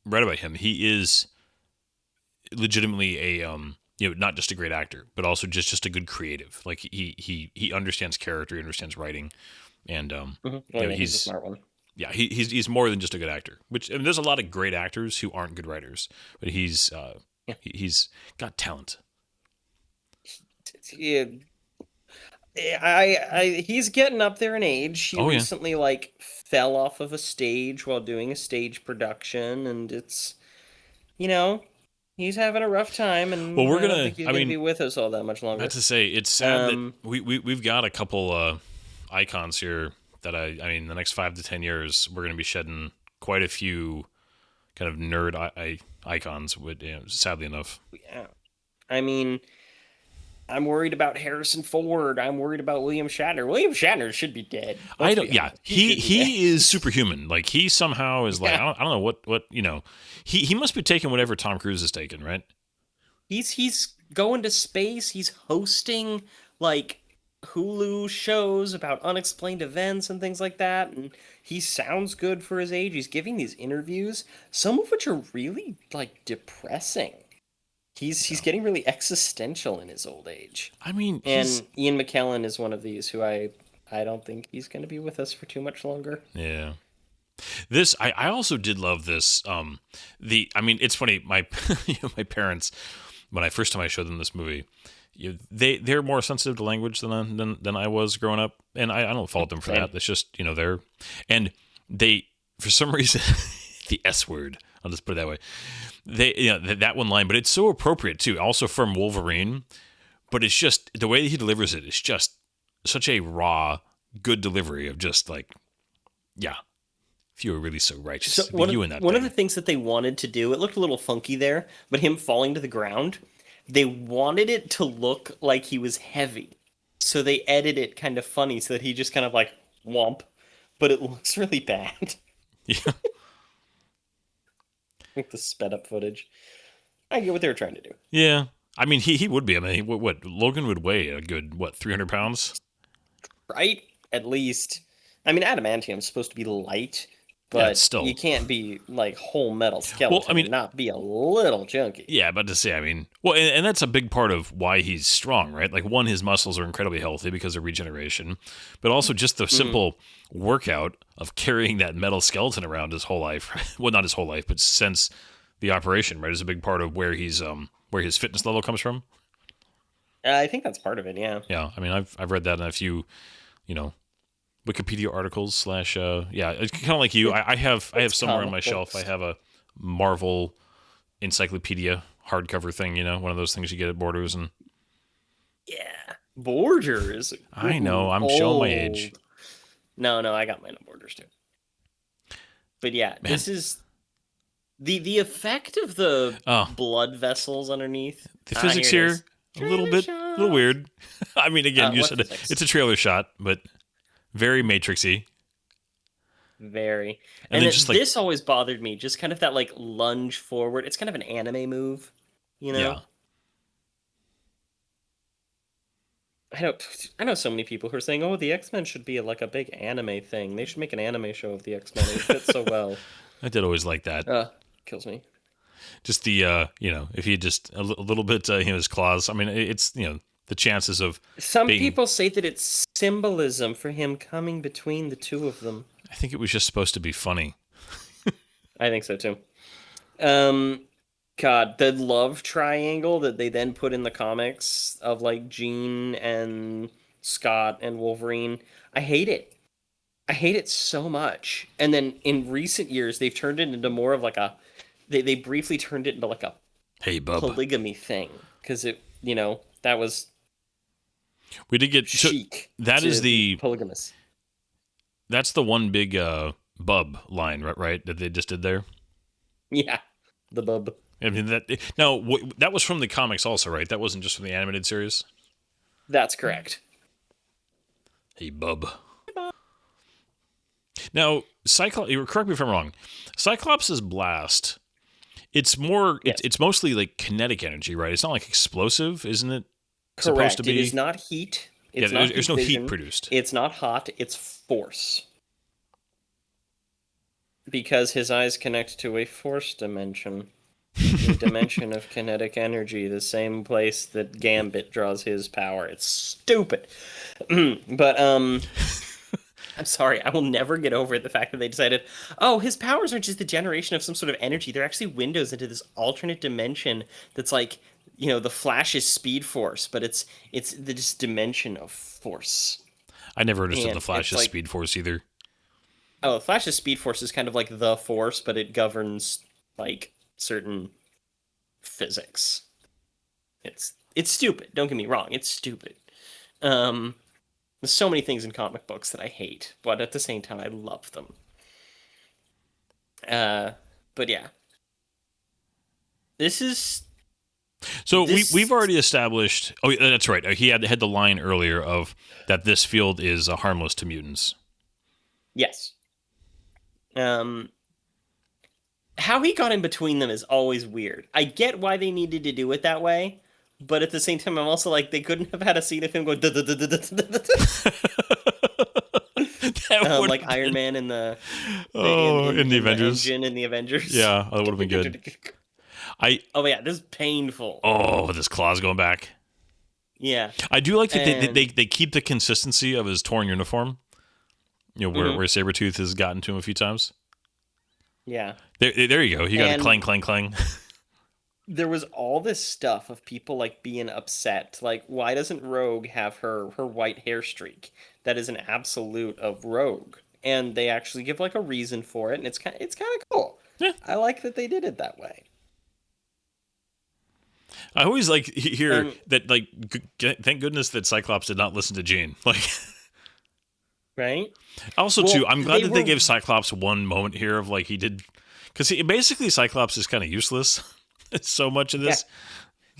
read about him, he is legitimately not just a great actor, but also just a good creative. Like he understands character, he understands writing, and Mm-hmm. Oh, yeah, he's a he's smart one. yeah, he's more than just a good actor. Which I mean, there's a lot of great actors who aren't good writers, but Yeah. he's got talent. Yeah, he's getting up there in age. He Oh yeah. recently like fell off of a stage while doing a stage production, and it's you know he's having a rough time, Well, and we're I don't gonna. think he's I gonna be mean, with us all that much not longer. to say it's sad that Um, we've got a couple icons here that I mean the next 5 to 10 years we're gonna be shedding quite a few kind of nerd icons. Would sadly enough. yeah. I mean, I'm worried about Harrison Ford. I'm worried about William Shatner. William Shatner should be dead. I Let's don't. be Yeah, honest. He he should be dead. he is superhuman. Like he somehow is like Yeah. I don't know what he must be taking whatever Tom Cruise is taking, right? He's going to space. He's hosting like Hulu shows about unexplained events and things like that. And he sounds good for his age. He's giving these interviews, some of which are really like depressing. He's Yeah. getting really existential in his old age. I mean, he's And Ian McKellen is one of these who I don't think he's going to be with us for too much longer. yeah. This I also did love this. I mean, it's funny. My my parents when I first time I showed them this movie, they're more sensitive to language than I was growing up, and I don't fault them for Same. that. It's just they're and they for some reason the S word. I'll just put it that way. They that one line, but it's so appropriate too. Also from Wolverine, but it's just the way he delivers it is just such a raw, good delivery of just like, yeah, if you were really so righteous, So it'd be you in that one of the thing. things that they wanted to do, it looked a little funky there, but him falling to the ground, they wanted it to look like he was heavy. So they edited it kind of funny so that he just kind of like womp, but it looks really bad. Yeah. Like the sped up footage. I get what they were trying to do. Yeah. I mean, he would be. I mean, what Logan would weigh a good, 300 pounds? Right? At least. I mean, adamantium's supposed to be light, Yeah, but it's still. you can't be like whole metal skeleton I mean- and not be a little chunky. Yeah, but to say, I mean, well, and that's a big part of why he's strong, right? Like, one, his muscles are incredibly healthy because of regeneration, but also just the simple workout of carrying that metal skeleton around his whole life. Well, not his whole life, but since the operation, right, is a big part of where where his fitness level comes from. I think that's part of it, yeah. Yeah, I mean, I've read that in a few, you know, Wikipedia articles slash. Yeah, it's kind of like you. I have somewhere on my comic shelf. books. I have a Marvel encyclopedia hardcover thing. You know, one of those things you get at Borders, and Yeah. Borders. I know, Ooh, I'm showing my age. old. No, I got mine on Borders too. But yeah, Man. this is the effect of the Oh. blood vessels underneath. The physics here it here is. a little bit, a little weird. I mean, again, you what said physics? it's a trailer shot, but very Matrixy. Very. And And then then just, like- this always bothered me, just kind of that like lunge forward. It's kind of an anime move, you know? Yeah. I know so many people who are saying, "Oh, the X-Men should be like a big anime thing. They should make an anime show of the X-Men. It fits so well." I did always like that. Kills me. Just the if he just a little bit, his claws. I mean, it's the chances of. Some being- people say that it's symbolism for him coming between the two of them. I think it was just supposed to be funny. I think so too. God, the love triangle that they then put in the comics of like Jean and Scott and Wolverine. I hate it. I hate it so much. And then in recent years, they've turned it into more of like a. They briefly turned it into like a Hey, bub. polygamy thing because that was We did get so chic. that to is the- be polygamous. that's the one big bub line, right? That they just did there. Yeah, the bub. I mean that now that was from the comics also, right? That wasn't just from the animated series. That's correct. Hey, bub. Now, Cyclops. Correct me if I'm wrong. Cyclops' blast. It's more. Yes. It's mostly like kinetic energy, right? It's not like explosive, isn't it? Supposed Correct. to be. It is not heat. It's Yeah, not there's no vision. heat produced. It's not hot. It's force. Because his eyes connect to a force dimension. A dimension of kinetic energy, the same place that Gambit draws his power. It's stupid. But I'm sorry, I will never get over the fact that they decided, oh, his powers aren't just the generation of some sort of energy. They're actually windows into this alternate dimension that's like, the Flash's speed force, but it's this dimension of force. I never understood and the it's Flash's like- speed force either. Oh, Flash's speed force is kind of like the force, but it governs like certain physics. It's stupid. Don't get me wrong. It's stupid. There's so many things in comic books that I hate, but at the same time, I love them. But yeah, this is So This- we've already established. Oh, yeah, that's right. He had the line earlier of that this field is harmless to mutants. yes. How he got in between them is always weird. I get why they needed to do it that way, but at the same time, I'm also like, they couldn't have had a scene of him going That would've like been- Iron Man in the in the Avengers. engine in the Avengers. Yeah, that would have been good. Oh yeah, this is painful. Oh, with his claws going back. Yeah, I do like that And- they keep the consistency of his torn uniform. Where Sabretooth has gotten to him a few times. yeah. There you go. He got a And- clang, clang, clang. There was all this stuff of people like being upset. Like, why doesn't Rogue have her white hair streak? That is an absolute of Rogue, and they actually give like a reason for it, and it's kind of cool. Yeah. I like that they did it that way. I always like hear And- that, like, thank goodness that Cyclops did not listen to Jean. Like, Right? also, Well, too, I'm glad they that they were- gave Cyclops one moment here of, like, he did. Because basically, Cyclops is kind of useless so much of this.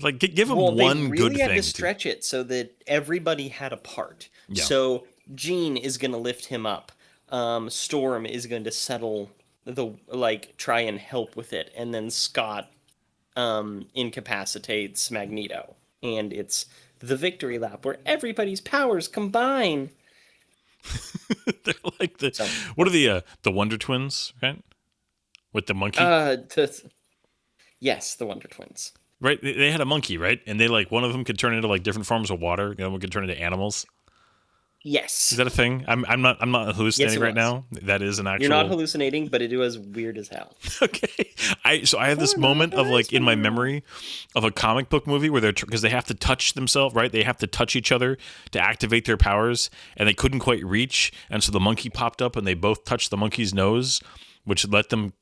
Like, give him Well, they one really good had thing. to stretch it so that everybody had a part. Yeah. So Jean is going to lift him up. Storm is going to settle try and help with it, and then Scott incapacitates Magneto, and it's the victory lap where everybody's powers combine. They're like So, what are the Wonder Twins, right? With the monkey, yes, the Wonder Twins. right? They had a monkey, right? And they like one of them could turn into like different forms of water. The other one could turn into animals. Yes. Is that a thing? I'm not hallucinating right was. now. That is an actual. You're not hallucinating, but it was weird as hell. Okay. I have this moment of like in my memory of a comic book movie where because they have to touch themselves, right? They have to touch each other to activate their powers, and they couldn't quite reach, and so the monkey popped up, and they both touched the monkey's nose, which let them,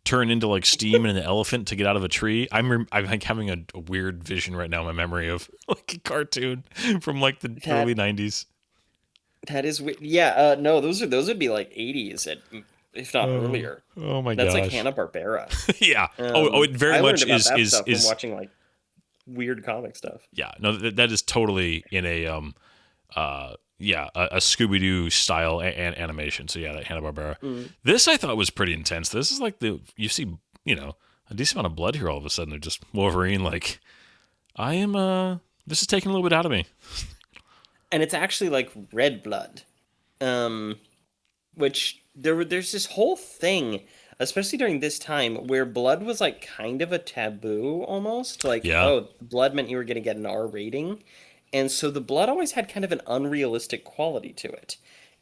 turn into like steam and an elephant to get out of a tree. I'm like having a weird vision right now in my memory of like a cartoon from like the early 90s. That is weird. Yeah, no, those would be like 80s, if not earlier. Oh my That's gosh. like Hanna-Barbera. Yeah. It very much learned about that is stuff from watching like weird comic stuff. Yeah. No, that is totally in a a Scooby-Doo style animation. So yeah, that Hanna-Barbera. This I thought was pretty intense. This is like you see, a decent amount of blood here all of a sudden. They're just Wolverine like this is taking a little bit out of me. And it's actually like red blood. Which there's this whole thing, especially during this time, where blood was like kind of a taboo almost. Like, blood meant you were going to get an R rating. And so the blood always had kind of an unrealistic quality to it.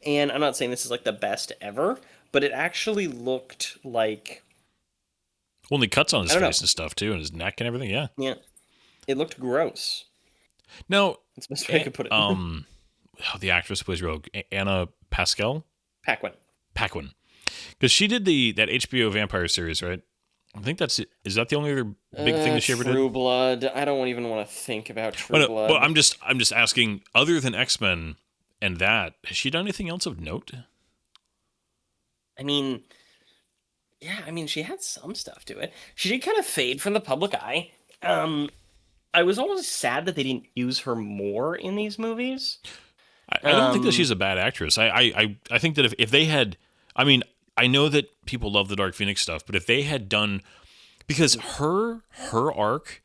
And I'm not saying this is like the best ever, but it actually looked like... Well, and the cuts on his face and stuff too, and his neck and everything, yeah. Yeah. It looked gross. No. That's the best way I could put it. The actress who plays Rogue, Anna Pascal? Paquin. Because she did that HBO vampire series, right? I think is that the only other big thing that she ever did? True Blood. I don't even want to think about True Blood. But I'm just asking, other than X-Men and that, has she done anything else of note? I mean, she had some stuff to it. She did kind of fade from the public eye. I was almost sad that they didn't use her more in these movies. I don't think that she's a bad actress. I think that if they had, I know that people love the Dark Phoenix stuff, but if they had done, because her arc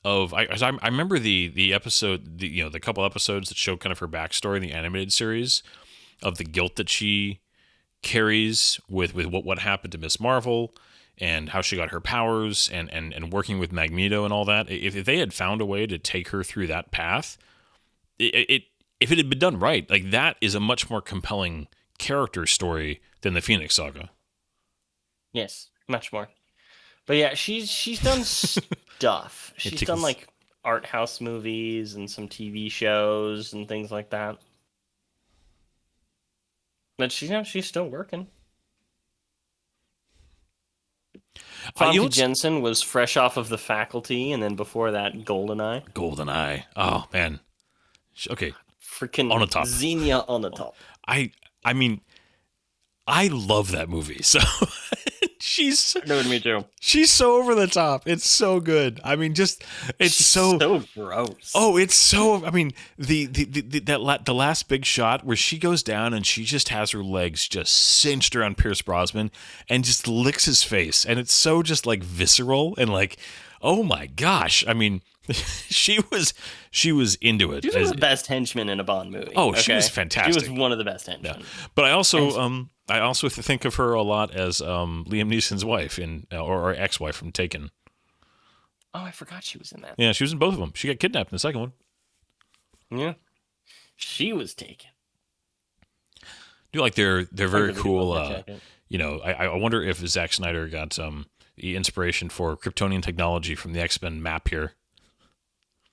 of, I remember the episode, the couple episodes that show kind of her backstory in the animated series of the guilt that she carries with what happened to Miss Marvel and how she got her powers and working with Magneto and all that. If they had found a way to take her through that path, if it had been done right, like that is a much more compelling character story than the Phoenix Saga. Yes, much more. But yeah, she's done stuff. She's done like art house movies and some TV shows and things like that. But she's still working. Famke Jensen was fresh off of The Faculty, and then before that, GoldenEye. Oh man. Okay. Freaking on the top. Xenia on the top. I love that movie. So me too. She's so over the top. It's so good. It's so gross. Oh, it's so. The last big shot where she goes down and she just has her legs just cinched around Pierce Brosnan and just licks his face, and it's so just like visceral and like, oh my gosh. She was into it. She was the best henchman in a Bond movie. Oh, okay? She was fantastic. She was one of the best henchmen. Yeah. But I also think of her a lot as Liam Neeson's wife or ex-wife from Taken. Oh, I forgot she was in that. Yeah, she was in both of them. She got kidnapped in the second one. Yeah, she was taken. Do like they're very cool. I wonder if Zack Snyder got the inspiration for Kryptonian technology from the X-Men map here.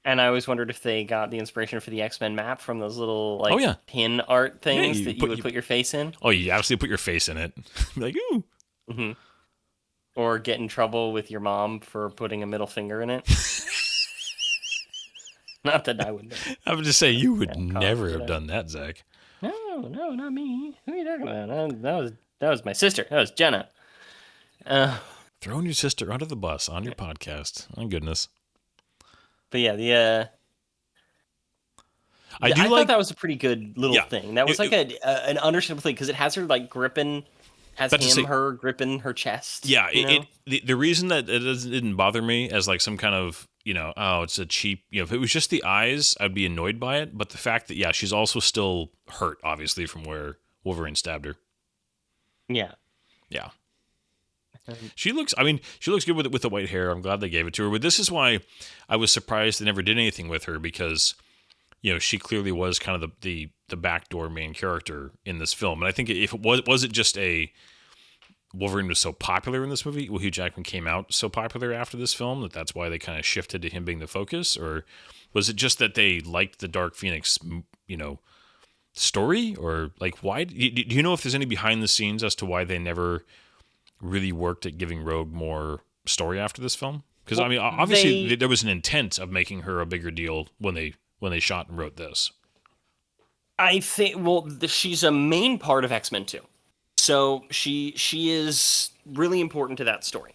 And I always wondered if they got the inspiration for the X-Men map from those little pin art things that you would put your face in. Oh, you absolutely put your face in it. Like, ooh. Mm-hmm. Or get in trouble with your mom for putting a middle finger in it. Not that I would. I would just say you would never have done that, Zach. No, not me. Who are you talking about? That was my sister. That was Jenna. Throwing your sister under the bus on your podcast. My goodness. But yeah, I do I thought like, that was a pretty good little yeah. thing. That was It, like it, an understandable thing because it has her like gripping, has about to say, her gripping her chest. yeah. You know. The reason that didn't bother me as like some kind of, oh, it's a cheap, if it was just the eyes, I'd be annoyed by it. But the fact that, yeah, she's also still hurt, obviously, from where Wolverine stabbed her. Yeah. Yeah. Um, She looks good with the white hair. I'm glad they gave it to her. But this is why I was surprised they never did anything with her, because she clearly was kind of the backdoor main character in this film. And I think if it was it just a Wolverine was so popular in this movie, Hugh Jackman came out so popular after this film that's why they kind of shifted to him being the focus, or was it just that they liked the Dark Phoenix, story, or like why? Do you know if there's any behind the scenes as to why they never really worked at giving Rogue more story after this film? Because I well, mean, obviously they there was an intent of making her a bigger deal when they shot and wrote this. I think she's a main part of X Men 2. So she is really important to that story.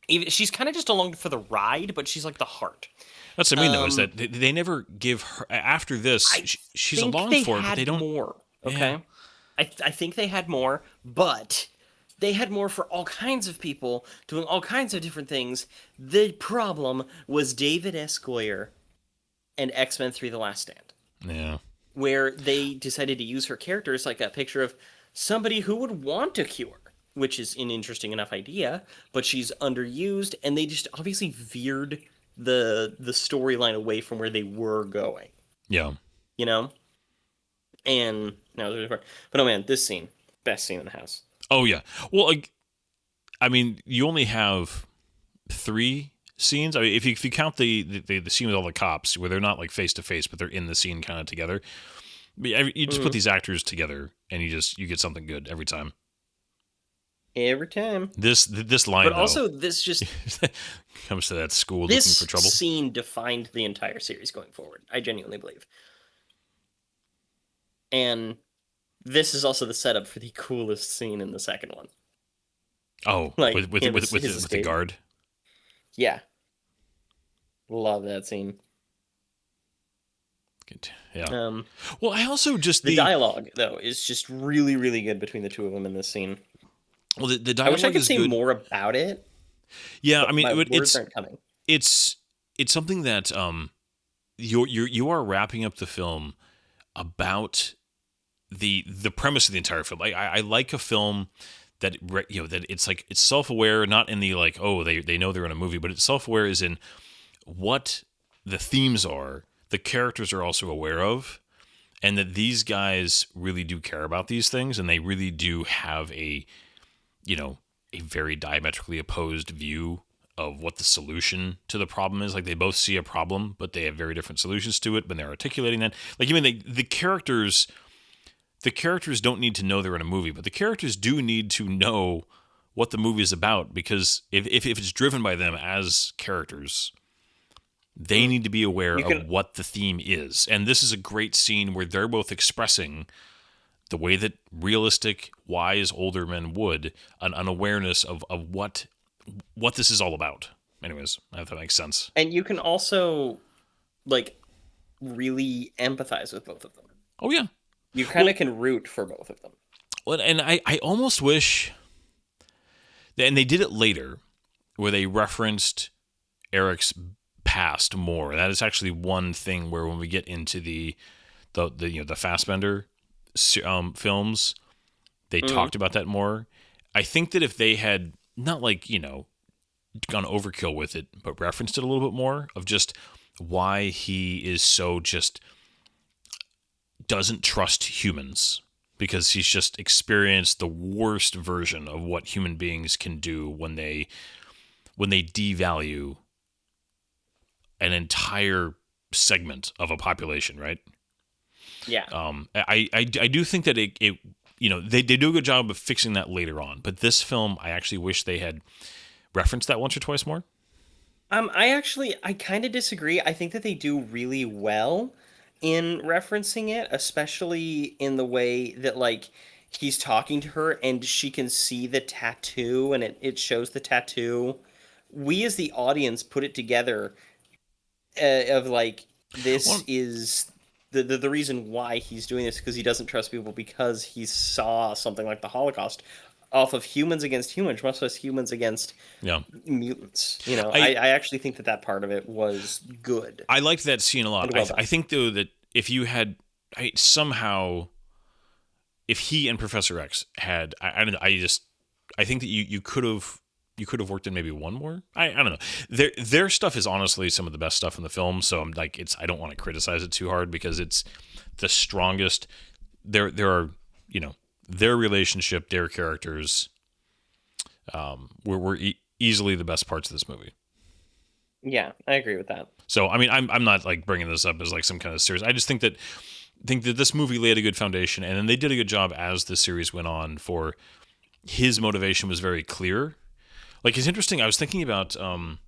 Even, she's kind of just along for the ride, but she's like the heart. That's what I mean, though, is Um, that they never give her after this. I She's think along they for it, but they had don't. more. Yeah, Okay, I think they had more, but they had more for all kinds of people doing all kinds of different things. The problem was David S. Goyer and X Men 3: The Last Stand, yeah, where they decided to use her character as like a picture of somebody who would want a cure, which is an interesting enough idea, but she's underused, and they just obviously veered the storyline away from where they were going, yeah. you know? And no, but oh man, this scene, best scene in the house. Oh yeah. Well, like, I mean, you only have three scenes. I mean, if you count the scene with all the cops, where they're not like face to face, but they're in the scene kind of together. You just put Hmm. these actors together, and you get something good every time. Every time. This line But though also this just comes to that school looking for this trouble. scene defined the entire series going forward. I genuinely believe. And this is also the setup for the coolest scene in the second one. Oh, Like with with him, with with his the, with the escape. guard. Yeah, love that scene. Good. Yeah. Um, Well, I also just the dialogue though is just really, really good between the two of them in this scene. the I wish I dialogue could is say good. more about it, Yeah, I but mean my words it's aren't coming. it's it's something that you are wrapping up the film about the premise of the entire film. I like a film that that it's like it's self aware, not in the like, oh, they know they're in a movie, but it's self aware is in what the themes are, the characters are also aware of, and that these guys really do care about these things, and they really do have you know a very diametrically opposed view of what the solution to the problem is. Like, they both see a problem, but they have very different solutions to it when they're articulating that. Like, even the characters don't need to know they're in a movie, but the characters do need to know what the movie is about, because if it's driven by them as characters, they Mm. need to be aware You of can what the theme is. And this is a great scene where they're both expressing the way that realistic, wise older men would, an unawareness of what this is all about. Anyways, I hope that makes sense. and you can also like really empathize with both of them. Oh yeah. You kind Well, of can root for both of them. and I almost wish, and they did it later, where they referenced Eric's past more. That is actually one thing where when we get into the Fassbender films, they Hmm. talked about that more. I think that if they had not like gone overkill with it, but referenced it a little bit more of just why he is so just doesn't trust humans, because he's just experienced the worst version of what human beings can do when they devalue an entire segment of a population, right? Yeah. I do think that it they do a good job of fixing that later on, but this film I actually wish they had referenced that once or twice more. I kind of disagree. I think that they do really well in referencing it, especially in the way that like he's talking to her and she can see the tattoo and it shows the tattoo. We as the audience put it together of like this Well, is the reason why he's doing this because he doesn't trust people because he saw something like the Holocaust off of humans against humans, much less humans against yeah, mutants. You know, I I actually think that that part of it was good I liked that scene a lot. and well I done. think though that if you had somehow if he and Professor X had I think that you could have worked in maybe one more. I don't know. Their stuff is honestly some of the best stuff in the film. So I'm like I don't want to criticize it too hard because it's the strongest. There are their relationship, their characters were easily the best parts of this movie. Yeah, I agree with that. So I mean I'm not like bringing this up as like some kind of serious. I just think that this movie laid a good foundation, and then they did a good job as the series went on. For his motivation was very clear. Like it's interesting. I was thinking about weirdly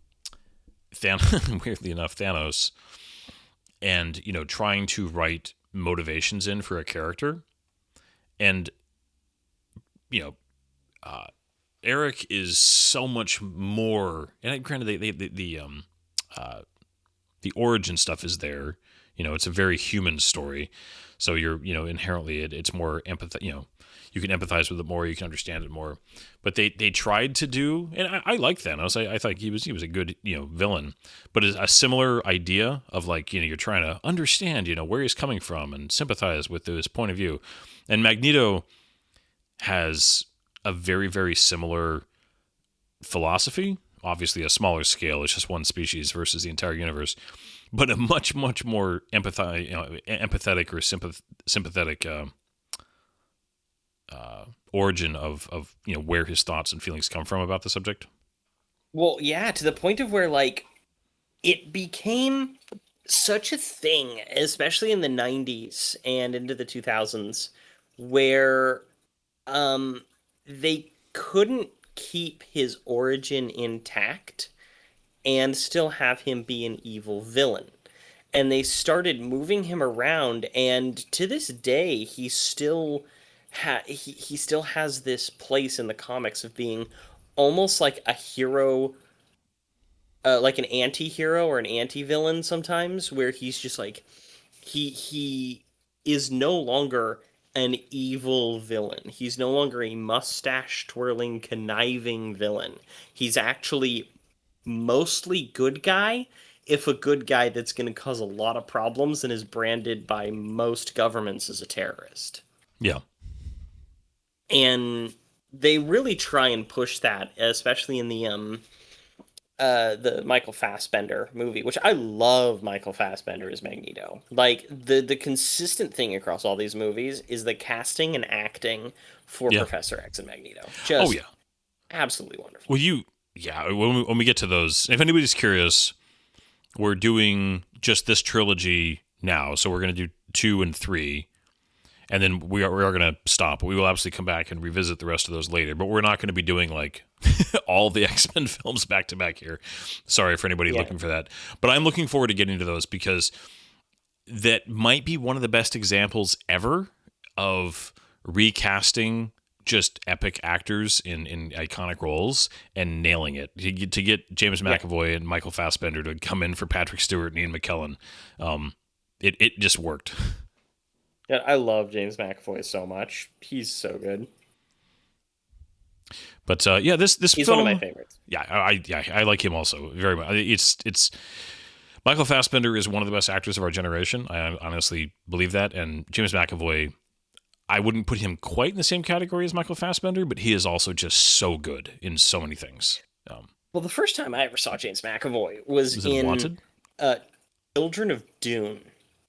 enough, Thanos, and trying to write motivations in for a character, and you know, Eric is so much more. And granted, the origin stuff is there. It's a very human story, so you're inherently it's more empath. You can empathize with it more. You can understand it more. But they tried to do, and I like Thanos. I thought he was a good villain, but a similar idea of like you're trying to understand where he's coming from and sympathize with his point of view, and Magneto has a very very similar philosophy. Obviously, a smaller scale. It's just one species versus the entire universe, but a much much more empathetic or sympathetic origin of where his thoughts and feelings come from about the subject. Well, yeah, to the point of where like it became such a thing, especially in the 90s and into the 2000s, where um they couldn't keep his origin intact and still have him be an evil villain. And they started moving him around, and to this day he still has this place in the comics of being almost like a hero, like an anti-hero or an anti-villain sometimes, where he's just like he is no longer an evil villain. He's no longer a mustache twirling conniving villain. He's actually mostly good guy, if a good guy that's going to cause a lot of problems and is branded by most governments as a terrorist. Yeah. And they really try and push that, especially in the Michael Fassbender movie, which I love. Michael Fassbender as Magneto. Like the consistent thing across all these movies is the casting and acting for Yeah. Professor X and Magneto. Oh Just yeah. absolutely wonderful. Well, yeah. When we get to those, if anybody's curious, we're doing just this trilogy now, so we're going to do 2 and 3, and then we are going to stop. We will absolutely come back and revisit the rest of those later, but we're not going to be doing like all the X-Men films back to back here. Sorry for anybody Yeah. looking for that, but I'm looking forward to getting to those because that might be one of the best examples ever of recasting just epic actors in iconic roles and nailing it. To get James Yeah. McAvoy and Michael Fassbender to come in for Patrick Stewart and Ian McKellen, it just worked. Yeah, I love James McAvoy so much. He's so good. But yeah, this He's one of my film, favorites. yeah, I like him also very much. It's Michael Fassbender is one of the best actors of our generation. I honestly believe that, and James McAvoy, I wouldn't put him quite in the same category as Michael Fassbender, but he is also just so good in so many things. Well, the first time I ever saw James McAvoy was Was it in Wanted? uh, Children of Dune,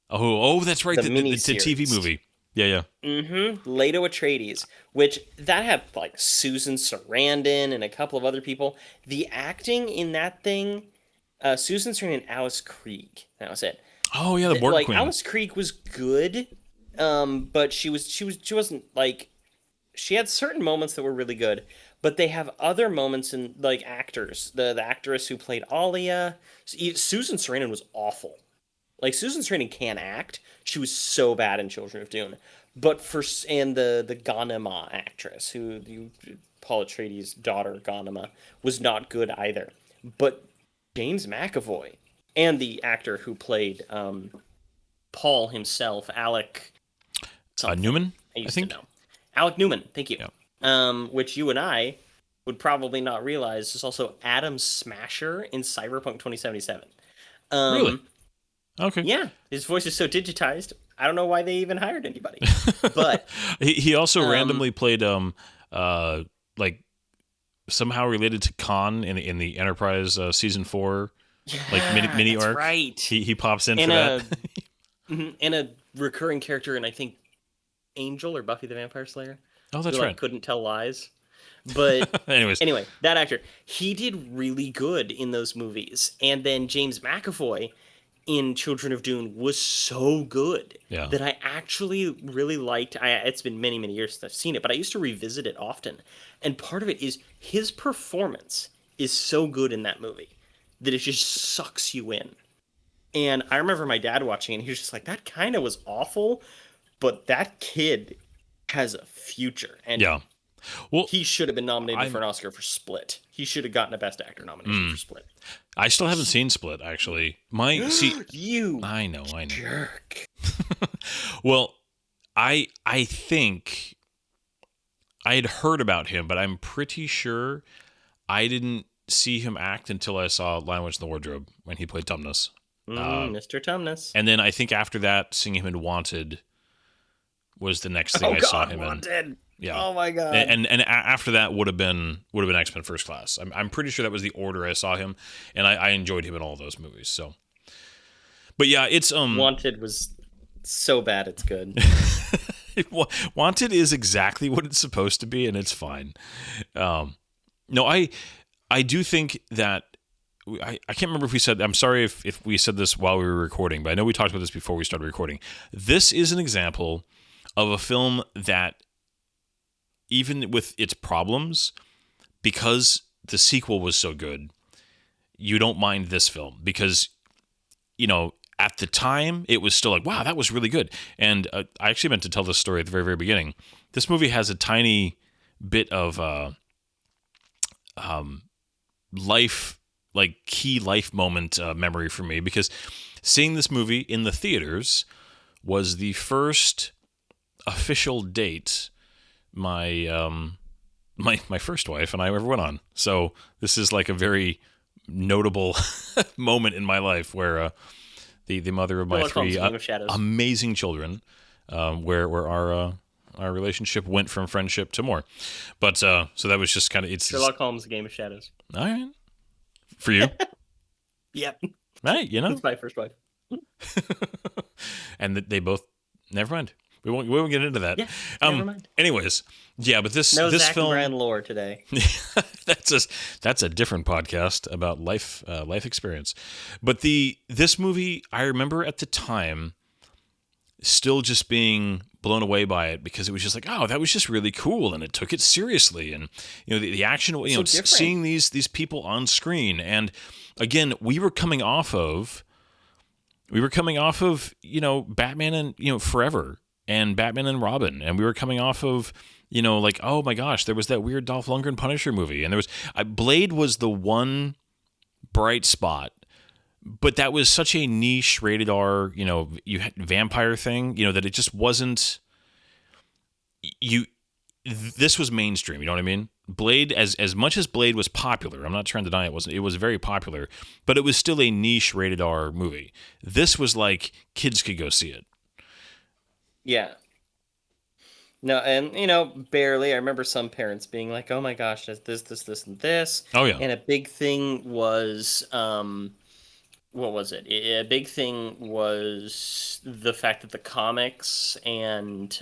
Oh, that's right, the the TV miniseries. movie. Yeah, yeah, Leto Atreides, which that had like Susan Sarandon and a couple of other people. The acting in that thing, Susan Sarandon and Alice Krieg. That was it. oh yeah, the Border Like Queen. Alice Krieg was good, but she wasn't like she had certain moments that were really good, but they have other moments in like actors. The actress who played Alia, Susan Sarandon was awful. Like Susan Sarandon can act. She was so bad in Children of Dune. But for and the Ghanima actress Paul Atreides' daughter Ghanima was not good either. But James McAvoy and the actor who played Paul himself, Alec something. Newman, I used think. to know. Alec Newman, thank you. Yeah. Which you and I would probably not realize is also Adam Smasher in Cyberpunk 2077. Really? Okay. Yeah, his voice is so digitized. I don't know why they even hired anybody. But he also randomly played like somehow related to Khan in the Enterprise season 4 like mini that's arc. right. He pops in for that. And a recurring character in I think Angel or Buffy the Vampire Slayer. Oh, that's who, right. Couldn't tell lies. But anyway, that actor, he did really good in those movies. And then James McAvoy in Children of Dune was so good that I actually really liked. It's been many, many years since I've seen it, but I used to revisit it often. And part of it is his performance is so good in that movie that it just sucks you in. And I remember my dad watching it, and he was just like, that kind of was awful, but that kid has a future. And well, he should have been nominated for an Oscar for Split. He should have gotten a Best Actor nomination for Split. I still haven't seen Split, actually. I know. Jerk. Well, I think I had heard about him, but I'm pretty sure I didn't see him act until I saw Lion, Witch, and the Wardrobe when he played Tumnus. Mr. Tumnus. And then I think after that, seeing him in Wanted was the next thing I saw him Wanted. in. Yeah. Oh my god. And after that would have been X-Men First Class. I'm pretty sure that was the order I saw him, and I enjoyed him in all those movies. So, but yeah, it's Wanted was so bad it's good. Wanted is exactly what it's supposed to be, and it's fine. No, I do think that I can't remember if we said. I'm sorry if we said this while we were recording, but I know we talked about this before we started recording. This is an example of a film that, even with its problems, because the sequel was so good, you don't mind this film because, at the time it was still like, wow, that was really good. And I actually meant to tell this story at the very, very beginning. This movie has a tiny bit of key life moment memory for me, because seeing this movie in the theaters was the first official date my first wife and I ever went on. So this is like a very notable moment in my life where the mother of my three amazing children, where our relationship went from friendship to more. But so that was just kind of Sherlock Holmes: Game of Shadows. All right, for you. Yep. Right, That's my first wife. And they both. Never mind. We won't get into that. Yeah, never mind. Anyways, yeah, but this Zach film. And Brand lore today. that's a different podcast about life experience. But this movie, I remember at the time, still just being blown away by it, because it was just like, oh, that was just really cool, and it took it seriously, and the action, seeing these people on screen, and again, we were coming off of Batman and Forever. And Batman and Robin, and we were coming off of, like, oh my gosh, there was that weird Dolph Lundgren Punisher movie, and there was Blade was the one bright spot, but that was such a niche rated R, you had vampire thing, that it just wasn't. This was mainstream, you know what I mean? Blade, as much as Blade was popular, I'm not trying to deny it wasn't. It was very popular, but it was still a niche rated R movie. This was like kids could go see it. Yeah. No, and barely. I remember some parents being like, "Oh my gosh, there's this, and this." Oh yeah. And a big thing was, what was it? A big thing was the fact that the comics and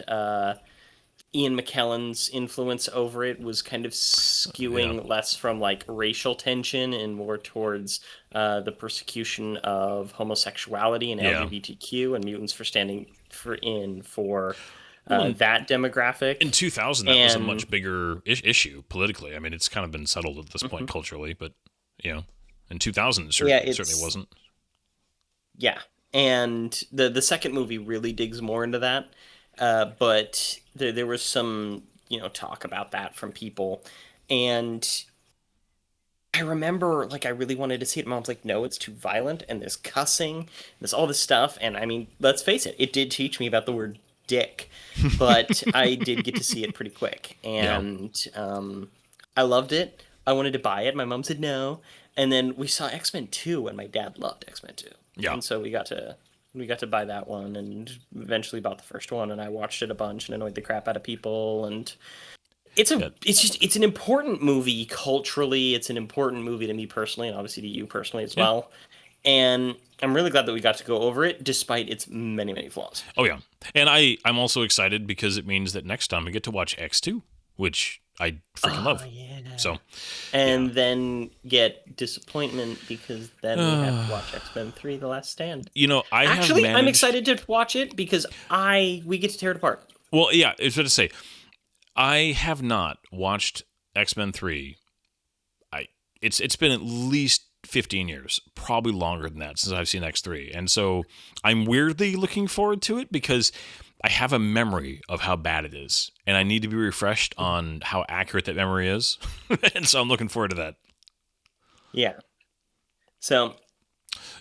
Ian McKellen's influence over it was kind of skewing less from like racial tension and more towards the persecution of homosexuality and LGBTQ and mutants for standing for that demographic. In 2000, that was a much bigger issue politically. I mean, it's kind of been settled at this point culturally, but in 2000, it certainly wasn't. Yeah, and the second movie really digs more into that. But there was some, talk about that from people, and I remember like I really wanted to see it. Mom's like, no, it's too violent, and there's cussing, there's all this stuff. And I mean, let's face it, it did teach me about the word dick, but I did get to see it pretty quick, Yeah. and I loved it. I wanted to buy it. My mom said no, and then we saw X-Men 2, and my dad loved X-Men 2, Yeah. and so we got to buy that one, and eventually bought the first one, and I watched it a bunch and annoyed the crap out of people, and Yeah. it's an important movie culturally. It's an important movie to me personally, and obviously to you personally as Yeah. well. And I'm really glad that we got to go over it, despite its many, many flaws. Oh yeah. And I'm also excited because it means that next time we get to watch X2, which I freaking Oh love. yeah. So, And then get disappointment because then we have to watch X-Men 3: The Last Stand. I have Actually, I'm managed. excited to watch it because we get to tear it apart. Well, yeah, I was going to say I have not watched X-Men 3. It's been at least 15 years, probably longer than that since I've seen X3. And so I'm weirdly looking forward to it because I have a memory of how bad it is, and I need to be refreshed on how accurate that memory is. And so I'm looking forward to that. Yeah. So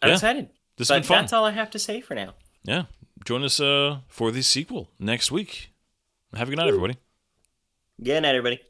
I'm Yeah, excited. this has been But fun. that's all I have to say for now. Yeah. Join us for the sequel next week. Have a good night, everybody. Good night, everybody.